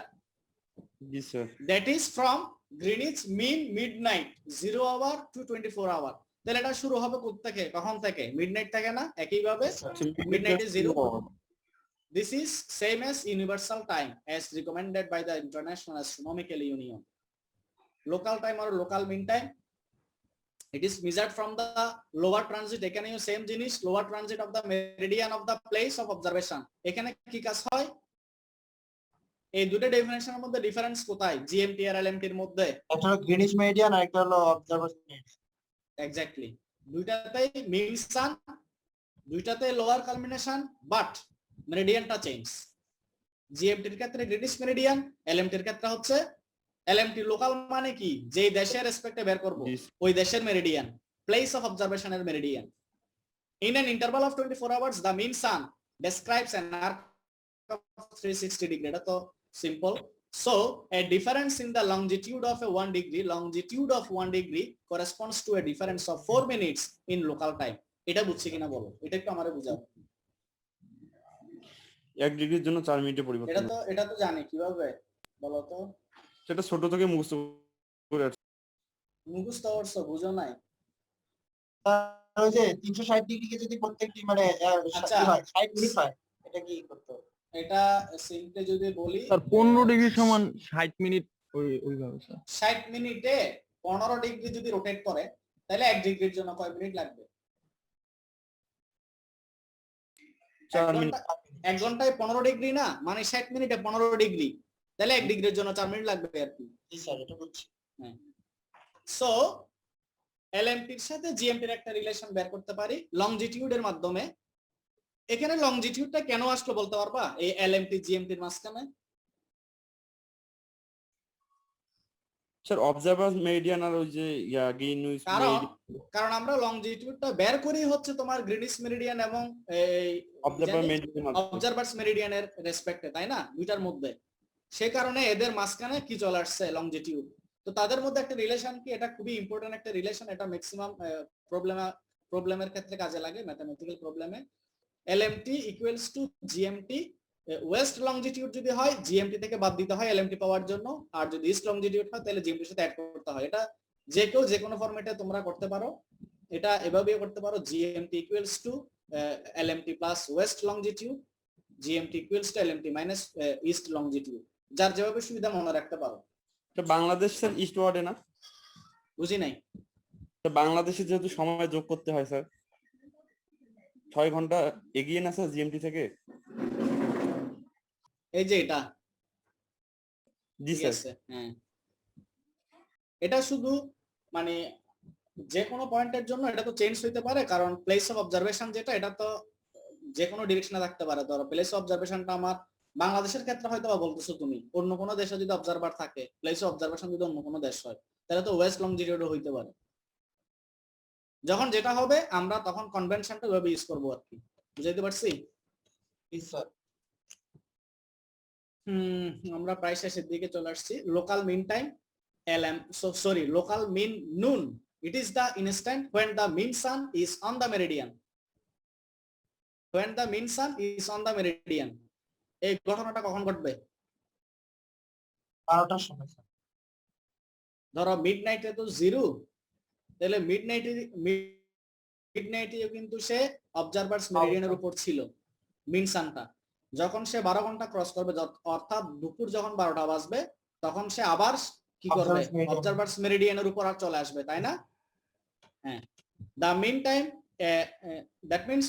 [SPEAKER 3] জি sir.
[SPEAKER 1] That is from Greenwich mean midnight 0 hour to 24 hour. তাহলে এটা শুরু হবে কোথা থেকে, কখন থেকে? মিডনাইট থেকে না? একইভাবে midnight is 0। This is same as universal time as recommended by the International Astronomical Union. Local time or local mean time, it is measured from the lower transit. এখানে সেম জিনিস, lower transit of the meridian of the place of observation. এখানে কি কাজ হয়? এই দুটো ডেফিনেশনের মধ্যে ডিফারেন্স কোথায়? জিএমটি আর এলএমটি এর মধ্যে
[SPEAKER 6] একটা হলো গ্রিনিচ মেরিডিয়ান আর একটা হলো অবজারভার মেরিডিয়ান।
[SPEAKER 1] এক্স্যাক্টলি, দুইটাতেই মিন সান, দুইটাতে লোয়ার কালমিনেশন, বাট মেরিডিয়ানটা চেঞ্জ। জিএমটির ক্ষেত্রে গ্রিনিচ মেরিডিয়ান, এলএমটির ক্ষেত্রে হচ্ছে এলএমটি লোকাল মানে কি? যে দেশের রেসপেক্টে বের করব ওই দেশের মেরিডিয়ান, প্লেস অফ অবজারভেশনের meridian. In an interval of 24 hours, the mean sun describes an arc of 360 degree. এটা তো simple. So, a difference in the longitude of a 1 degree, longitude of 1 degree corresponds to a difference of 4 minutes in local time. এটা বুঝছি কিনা বলো? এটা একটু আমারে বুঝাও।
[SPEAKER 3] 1 ডিগ্রির জন্য 4 মিনিটে পরিবর্তন।
[SPEAKER 1] এটা তো জানি, কিভাবে বলো তো?
[SPEAKER 3] সেটা ছোট থেকে মুখস্থ করে আসছি।
[SPEAKER 1] মুখস্থ করছো, বুঝো নাই?
[SPEAKER 6] ওই যে 360 ডিগ্রিকে যদি প্রত্যেকটি মানে
[SPEAKER 1] আচ্ছা,
[SPEAKER 6] 60 মিনিট হয়, এটা কি করতে হবে?
[SPEAKER 1] এটা সিম্পলি যদি বলি
[SPEAKER 8] স্যার 15 ডিগ্রি সমান 60 মিনিট, ওইভাবে স্যার।
[SPEAKER 1] 60 মিনিটে 15 ডিগ্রি যদি রোটেট করে তাহলে 1 ডিগ্রির জন্য কয় মিনিট লাগবে?
[SPEAKER 3] 4 মিনিট।
[SPEAKER 1] 1 ঘন্টায় 15 ডিগ্রি না, মানে 60 মিনিটে 15 ডিগ্রি। তাহলে 1 ডিগ্রির জন্য 4 মিনিট লাগবে আর কি।
[SPEAKER 6] জি স্যার এটা বুঝছি।
[SPEAKER 1] সো এলএমটির সাথে জিএমটির একটা রিলেশন বের করতে পারি লংজিটিউডের মাধ্যমে। এখানে লংজিটিউডটা কেন আসলো বলতে পারবা এই এলএমটি জিএমটির মাঝখানে?
[SPEAKER 3] স্যার অবজারভার মেরিডিয়ান আর ওই যে গ্রিনউইচ
[SPEAKER 1] কারণ আমরা লংজিটিউডটা বের করি হচ্ছে তোমার গ্রিনিচ মেরিডিয়ান এবং এই অবজারভার্স মেরিডিয়ানের রেসপেক্টে, তাই না, দুইটার মধ্যে। সেই কারণে এদের মাঝখানে কি চলে আসছে লংজিটিউড। তো তাদের মধ্যে একটা রিলেশন কি, এটা খুবই ইম্পর্টেন্ট একটা রিলেশন। এটা ম্যাক্সিমাম প্রবলেমের ক্ষেত্রে কাজে লাগে, ম্যাথমেটিক্যাল প্রবলেমে। LMT equals to GMT. West longitude যদি হয় জিএমটি থেকে বাদ দিতে হয় এলএমটি পাওয়ার জন্য, আর যদি ইস্ট লংজিটিউড হয় তাহলে জিএমটির সাথে অ্যাড করতে হয়। এটা যে কেউ যে কোনো ফরম্যাটে তোমরা করতে পারো, এটা এভাবেও করতে পারো। GMT equals to LMT plus west longitude, GMT equals to LMT minus east longitude, যার যেভাবে সুবিধা মনে রাখতে পারো।
[SPEAKER 3] বাংলাদেশ স্যার ইস্ট ওয়ার্ডে না?
[SPEAKER 1] বুঝি নাই।
[SPEAKER 3] বাংলাদেশে যেহেতু সময় যোগ করতে হয় স্যার, 6 ঘন্টা এগিয়ে না স্যার জিএমটি থেকে?
[SPEAKER 1] এই যে এটা,
[SPEAKER 3] জি স্যার।
[SPEAKER 1] হ্যাঁ, এটা শুধু মানে যে কোনো পয়েন্টের জন্য এটা তো চেঞ্জ হইতে পারে, কারণ প্লেস অফ অবজারভেশন যেটা, এটা তো যে কোনো ডিরেকশনে থাকতে পারে। ধরো প্লেস অফ অবজারভেশনটা আমার বাংলাদেশের ক্ষেত্রে হয়তো বা বলতেছো তুমি, অন্য কোনো দেশে যদি অবজারভার থাকে, প্লেস অফ অবজারভেশন যদি অন্য কোনো দেশ হয়, তাহলে তো ওয়েস্ট লংজিটিউডও হইতে পারে। যখন যেটা হবে আমরা তখন কনভেনশনটা ওইভাবে ইউজ করবো আর কি। বুঝাইতে পারছি? আমরা প্রায় শেষের দিকে চলে আসছি। লোকাল মিন টাইম লোকাল মিন নুন, it is the instant when the mean sun is on the meridian. When the mean sun is on the meridian, এই ঘটনাটা কখন ঘটবে?
[SPEAKER 6] 12টার সময়।
[SPEAKER 1] ধরো মিডনাইটে তো 0, তাহলে মিডনাইটে কিন্তু সে অবজারভার্স মেরিডিয়ানের উপর ছিল মিন সানটা। যখন সে 12 ঘন্টা ক্রস করবে, অর্থাৎ দুপুর যখন 12টা বাজবে, তখন সে আবার কি করবে? অবজারভার্স মেরিডিয়ানের উপর আর চলে আসবে, তাই না? হ্যাঁ, দা মিন টাইম, দ্যাট মিন্স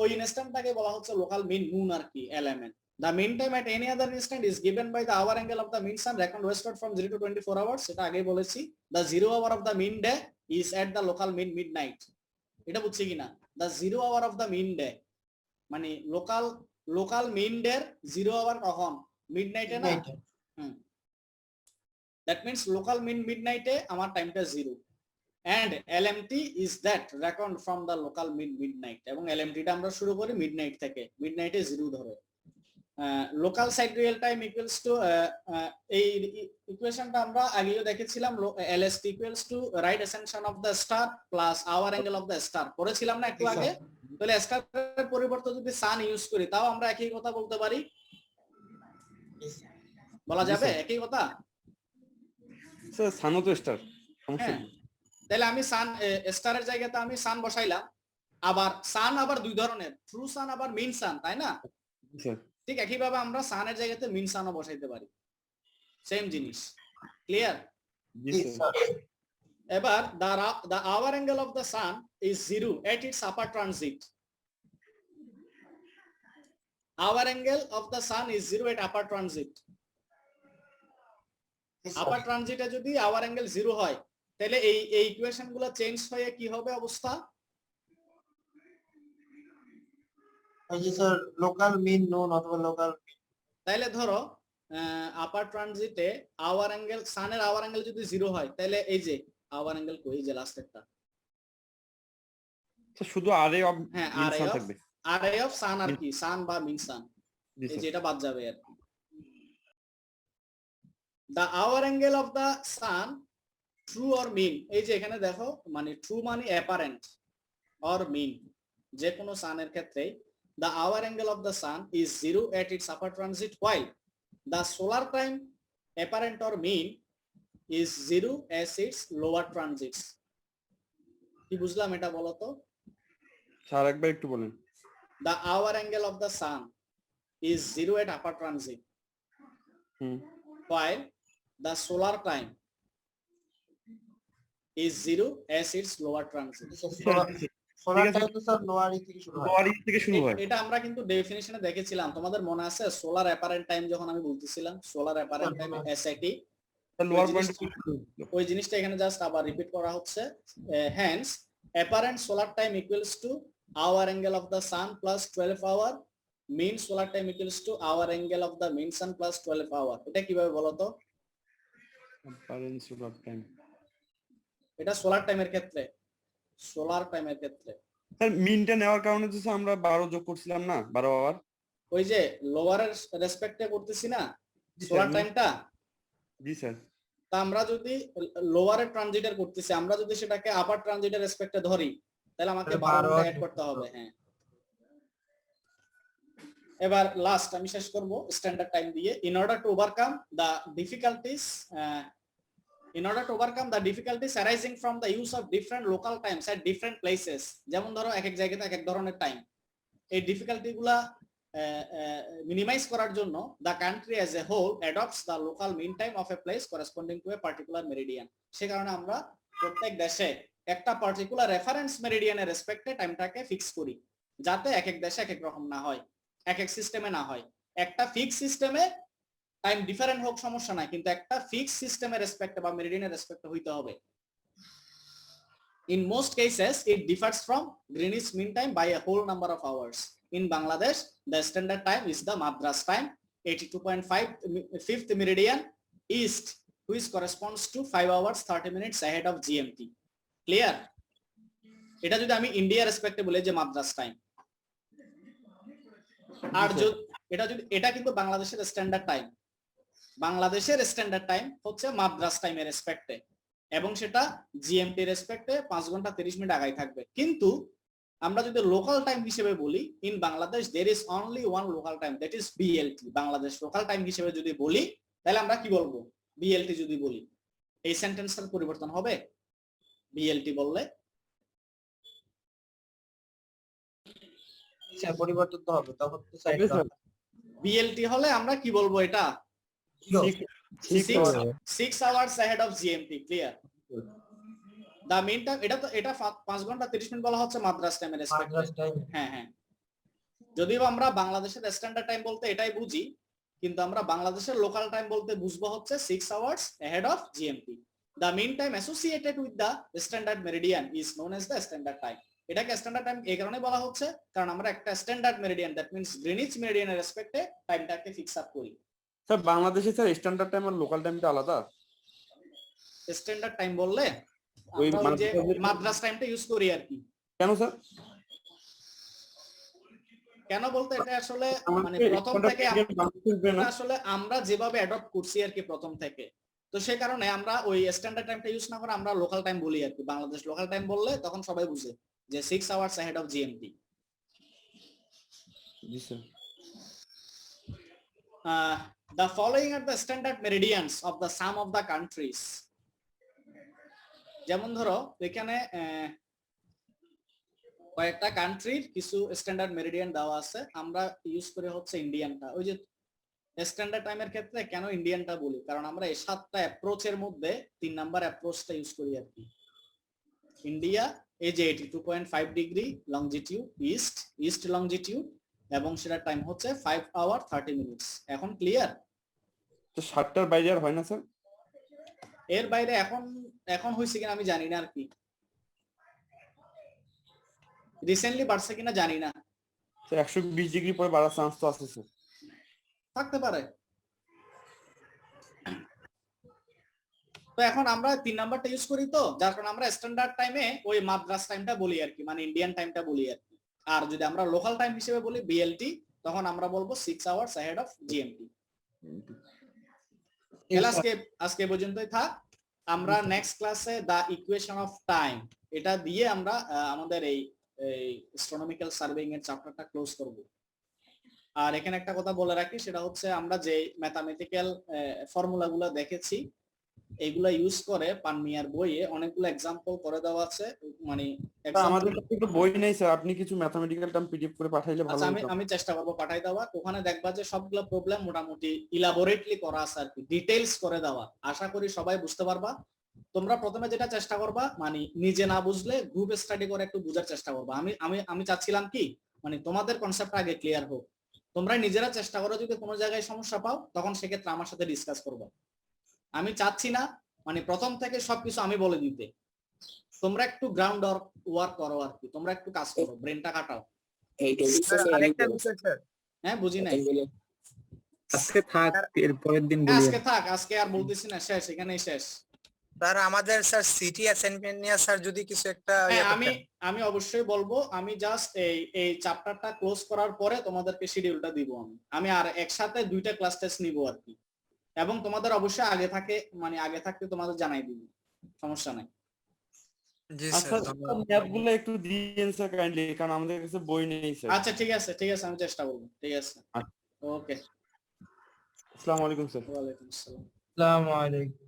[SPEAKER 1] ওই ইনস্ট্যান্টটাকে বলা হচ্ছে লোকাল মিন নুন আর কি, এলএমএন। The mean time at any other instant is given by the hour angle of the mean sun reckoned westward from 0 to 24 hours. এটা আগেই বলেছি। The 0 hour of the mean day is at the local mean midnight. এটা বুঝছি কিনা? The 0 hour of the mean day মানে লোকাল মিন ডে 0 আওয়ার কখন? মিডনাইটে না? That means local mean midnight আমার টাইমটা 0 and LMT is that reckoned from the local mean midnight, এবং LMT টা আমরা শুরু করি মিডনাইট থেকে, মিডনাইটে 0 ধরে। Local sidereal time equals to, এই ইকুয়েশনটা আমরা আগেও দেখেছিলাম, LST equals to right ascension of the star plus hour angle of the star, পড়েছিলাম না একটু আগে? তাহলে স্টারের পরিবর্তে যদি সান ইউজ করি তাও আমরা একই কথা বলতে পারি, বলা যাবে একই কথা?
[SPEAKER 3] স্যার সানও তো স্টার, সমস্যা কি?
[SPEAKER 1] তাহলে আমি সান স্টারের জায়গাতে আমি সান বসাইলাম, আবার সান আবার দুই ধরনের, ট্রু সান আবার মিন সান, তাই না? ঠিক একইভাবে আমরা সানের জায়গাতে মিন সানও বসাইতে পারি, সেম জিনিস। ক্লিয়ার? এবার the hour angle of the sun is 0 at its upper transit. Hour angle of the sun is 0 at upper transit. আপার ট্রানজিটে যদি আওয়ার অ্যাঙ্গেল 0 হয়, তাহলে এই ইকুয়েশন গুলো চেঞ্জ হয়ে কি হবে অবস্থা?
[SPEAKER 6] এই যে স্যার লোকাল মিন নুন অথবা লোকাল,
[SPEAKER 1] তাহলে ধরো আপার ট্রানজিটে আওয়ার অ্যাঙ্গেল, সানের আওয়ার অ্যাঙ্গেল যদি 0 হয়, তাহলে এই যে আওয়ার অ্যাঙ্গেল কই, যে লাস্ট একটা
[SPEAKER 3] শুধু আরে অফ,
[SPEAKER 1] হ্যাঁ আরে অফ সান আর কি, সান বা মিন সান, এই যেটা বাদ যাবে আর কি। The hour angle of the sun, true or mean, এই যে এখানে দেখো, মানে ট্রু মানে অ্যাপারেন্ট or mean, যে কোনো সানের ক্ষেত্রে the hour angle of the sun is 0 at its upper transit, while the solar time apparent or mean is 0 as its lower transits. কি বুঝলাম এটা বলো তো?
[SPEAKER 3] স্যার একবার একটু বলেন।
[SPEAKER 1] The hour angle of the sun is 0 at upper transit, while the solar time is 0 as its lower transit.
[SPEAKER 6] Solar
[SPEAKER 3] আছে।
[SPEAKER 6] টাইম তো স্যার লোয়ার থেকে শুরু হয়।
[SPEAKER 3] লোয়ার থেকে শুরু হয়।
[SPEAKER 1] এটা আমরা কিন্তু ডেফিনিশনে দেখেছিলাম, তোমাদের মনে আছে সোলার অ্যাপারেন্ট টাইম যখন আমি বলতেছিলাম, solar apparent time SIT,
[SPEAKER 3] lower
[SPEAKER 1] জিনিস-
[SPEAKER 3] পয়েন্ট
[SPEAKER 1] ওই জিনিসটা এখানে জাস্ট আবার রিপিট করা হচ্ছে। Hence apparent solar time equals to hour angle of the sun plus 12 hour, mean solar time equals to hour angle of the mean sun plus 12 hour. এটা কিভাবে বলো তো?
[SPEAKER 3] Solar time.
[SPEAKER 1] এটা সোলার টাইমের ক্ষেত্রে, সোলার টাইমের ক্ষেত্রে
[SPEAKER 3] স্যার মিনটা নেওয়ার কারণে তো আমরা 12 যোগ করছিলাম না, 12 আওয়ার।
[SPEAKER 1] ওই যে লোয়ারের রেসপেক্টে করতেছি না
[SPEAKER 3] জি স্যার,
[SPEAKER 1] সোলার টাইমটা,
[SPEAKER 3] জি স্যার।
[SPEAKER 1] তা আমরা যদি লোয়ারের ট্রানজিটার করতেছি, আমরা যদি সেটাকে আপার ট্রানজিটার রেসপেক্টে ধরি, তাহলে আমাকে 12 ঘন্টা অ্যাড করতে হবে। হ্যাঁ, এবার লাস্ট আমি শেষ করব স্ট্যান্ডার্ড টাইম দিয়ে। In order to overcome the difficulties arising from the use of different local Times at different places, যেমন ধরো এক এক জায়গাতে এক এক ধরনের টাইম, এই ডিফিকাল্টি গুলা মিনিমাইজ করার জন্য the country as a whole adopts the local mean time of a place corresponding to a particular meridian. সে কারণে আমরা প্রত্যেক দেশে একটা পার্টিকুলার রেফারেন্স মেরিডিয়ানের রেসপেক্টে টাইমটাকে ফিক্স করি, যাতে এক এক দেশে এক এক রকম না হয়, এক এক সিস্টেমে না হয়। একটা ফিক্স সিস্টেমে টাইম ডিফারেন্ট হোক সমস্যা নাই, কিন্তু একটা ফিক্স সিস্টেমের রেসপেক্টে বা মেরিডিয়ানের রেসপেক্টে হইতে হবে। In most cases, it differs from Greenwich Mean Time by a whole number of hours. In Bangladesh, the standard time is the Madras time, 82.5 fifth meridian east, which corresponds to 5 hours 30 minutes ahead of GMT. Clear? এটা যদি আমি ইন্ডিয়া রেসপেক্টে বলি যে মাদ্রাস টাইম, আর এটা কিন্তু বাংলাদেশের স্ট্যান্ডার্ড টাইম, বাংলাদেশের স্ট্যান্ডার্ড টাইম হচ্ছে মাদ্রাস টাইমের রেসপেক্টে, এবং সেটা জিএমটি রেসপেক্টে 5 ঘন্টা 30 মিনিট আগাই থাকবে। কিন্তু আমরা যদি লোকাল টাইম হিসেবে বলি, in Bangladesh there is only one local time, that is BLT. Bangladesh local time হিসেবে যদি বলি, তাহলে আমরা কি বলবো? বিএলটি যদি বলি, এই সেন্টেন্সটার পরিবর্তন হবে বিএলটি বললে।
[SPEAKER 6] স্যার পরিবর্তন তো হবে, তখন তো স্যার
[SPEAKER 1] বিএলটি হলে আমরা কি বলবো? এটা 6 hours ahead of GMT. Clear? The mean time, এটা 5 ঘন্টা 30 মিনিট বলা হচ্ছে মাদ্রাস টাইমের রেসপেক্টে। হ্যাঁ হ্যাঁ, যদিও আমরা বাংলাদেশের স্ট্যান্ডার্ড টাইম বলতে এটাই বুঝি, কিন্তু আমরা বাংলাদেশের লোকাল টাইম বলতে বুঝবো হচ্ছে 6 hours ahead of GMT. The mean time associated with the standard meridian is known as the standard time. এটাকে স্ট্যান্ডার্ড টাইম এই কারণে বলা হচ্ছে কারণ আমরা একটা standard meridian, that means Greenwich মেরিডিয়ানের রেসপেক্টে টাইমটাকে ফিক্স আপ করি।
[SPEAKER 3] স্যার বাংলাদেশে স্যার স্ট্যান্ডার্ড টাইম আর লোকাল টাইমটা আলাদা?
[SPEAKER 1] স্ট্যান্ডার্ড টাইম বললে
[SPEAKER 3] ওই
[SPEAKER 1] আমরা যে মাদ্রাস টাইমটা ইউজ করি আর কি।
[SPEAKER 3] কেন স্যার?
[SPEAKER 1] কেন বলতে এটা আসলে মানে প্রথম থেকে আসলে আমরা যেভাবে অ্যাডপ্ট করছি আর কি প্রথম থেকে, তো সেই কারণে আমরা ওই স্ট্যান্ডার্ড টাইমটা ইউজ না করে আমরা লোকাল টাইম বলি আর কি। বাংলাদেশ লোকাল টাইম বললে তখন সবাই বুঝে যে 6 hours ahead of GMT.
[SPEAKER 3] G sir.
[SPEAKER 1] The following are the standard meridians of the sum of the countries. যেমন ধরো এখানে কয়েকটা কান্ট্রির কিছু স্ট্যান্ডার্ড মেরিডিয়ান দেওয়া আছে, আমরা ইউজ করে হচ্ছে ইন্ডিয়ানটা। ওই যে স্ট্যান্ডার্ড টাইমের ক্ষেত্রে কেন ইন্ডিয়ানটা বলি, কারণ আমরা এই 7টা অ্যাপ্রোচের মধ্যে 3 নাম্বার অ্যাপ্রোচটা ইউজ করি আর কি। ইন্ডিয়া এই যে 82.5 ডিগ্রি লংজিটিউড ইস্ট লংজিটিউড, এবং সেটার টাইম হচ্ছে 5 hours 30 minutes। এখন ক্লিয়ার?
[SPEAKER 3] তো 7টার বাইরে আর হয় না স্যার?
[SPEAKER 1] এর বাইরে এখন হয়েছে কিনা আমি জানি না আর কি, রিসেন্টলি বাড়ছে কিনা জানি না।
[SPEAKER 3] 120 ডিগ্রি পরে বাড়ার চান্স তো আছে স্যার?
[SPEAKER 1] থাকতে পারে। তো এখন আমরা 3 নাম্বারটা ইউজ করি, তো যার কারণে আমরা স্ট্যান্ডার্ড টাইমে ওই মাদ্রাস টাইমটা বলি আর কি, মানে ইন্ডিয়ান টাইমটা বলি আর কি। আর যদি আমরা লোকাল টাইম হিসেবে বলি বিএলটি, তখন আমরা বলবো 6 hours ahead of GMT। আজকে পর্যন্তই থাক। আমরা নেক্সট ক্লাসে দা ইকুয়েশন অফ টাইম এটা দিয়ে আমরা আমাদের এই অ্যাস্ট্রোনমিক্যাল সার্ভেইং এর চ্যাপ্টারটা ক্লোজ করব। আর এখানে একটা কথা বলে রাখি, সেটা হচ্ছে আমরা যে ম্যাথমেটিক্যাল ফর্মুলাগুলো দেখেছি এইগুলা ইউজ করে পানমিয়ার বইয়ে অনেকগুলো এক্সাম্পল করে দেওয়া আছে। মানে
[SPEAKER 3] আমাদের কাছে তো বই নেই স্যার, আপনি কিছু ম্যাথমেটিক্যাল টার্ম পিডিএফ করে পাঠাইলে ভালো হতো।
[SPEAKER 1] আমি চেষ্টা করব পাঠাই দেওয়া। ওখানে দেখবা যে সবগুলো প্রবলেম মোটামুটি ইলাবোরেটলি করা আছে আর কি, ডিটেইলস করে দেওয়া। আশা করি সবাই বুঝতে পারবা। তোমরা প্রথমে যেটা চেষ্টা করবা মানে নিজে না বুঝলে গ্রুপ স্টাডি করে একটু বোঝার চেষ্টা করবা। আমি আমি আমি চাচ্ছিলাম কি মানে তোমাদের কনসেপ্টটা আগে ক্লিয়ার হোক, তোমরা নিজেরা চেষ্টা করো, যদি কোনো জায়গায় সমস্যা পাও তখন সেক্ষেত্রে আমার সাথে ডিসকাস করবো। আমি চাচ্ছি না মানে প্রথম থেকে সবকিছু আমি বলে দিতে, তোমরা একটু গ্রাউন্ড ওয়ার্ক করো আর কি, তোমরা একটু কাজ করো, ব্রেনটা কাটাও।
[SPEAKER 4] আরেকটা বিষয় স্যার,
[SPEAKER 1] হ্যাঁ বুঝি নাই।
[SPEAKER 10] আজকে থাক, এর পরের দিন
[SPEAKER 1] হ্যাঁ,
[SPEAKER 10] বলি।
[SPEAKER 1] আজকে থাক, আজকে আর বলতেছি না, শেষ, এখানেই শেষ।
[SPEAKER 4] স্যার আমাদের স্যার সিটি অ্যাসাইনমেন্ট নিয়ে স্যার যদি কিছু একটা
[SPEAKER 1] হ্যাঁ, আমি অবশ্যই বলবো, আমি জাস্ট এই চ্যাপ্টারটা ক্লোজ করার পরে তোমাদেরকে শিডিউলটা দিব। আমি আর একসাথে 2টা ক্লাস টেস্ট নিব আর কি, এবং তোমাদের অবশ্যই আগে থাকতে তোমাদের জানাই দিব, সমস্যা নাই।
[SPEAKER 4] জি
[SPEAKER 3] আচ্ছা
[SPEAKER 4] স্যার ধন্যবাদ।
[SPEAKER 3] ম্যাপগুলো একটু দিয়েন স্যার কাইন্ডলি, কারণ আমাদের কাছে বই নেই স্যার।
[SPEAKER 1] আচ্ছা ঠিক আছে, আমি চেষ্টা করবো। ঠিক আছে, ওকে,
[SPEAKER 3] আসসালামু আলাইকুম স্যার।
[SPEAKER 1] ওয়ালাইকুম আসসালাম।
[SPEAKER 6] আসসালামু আলাইকুম।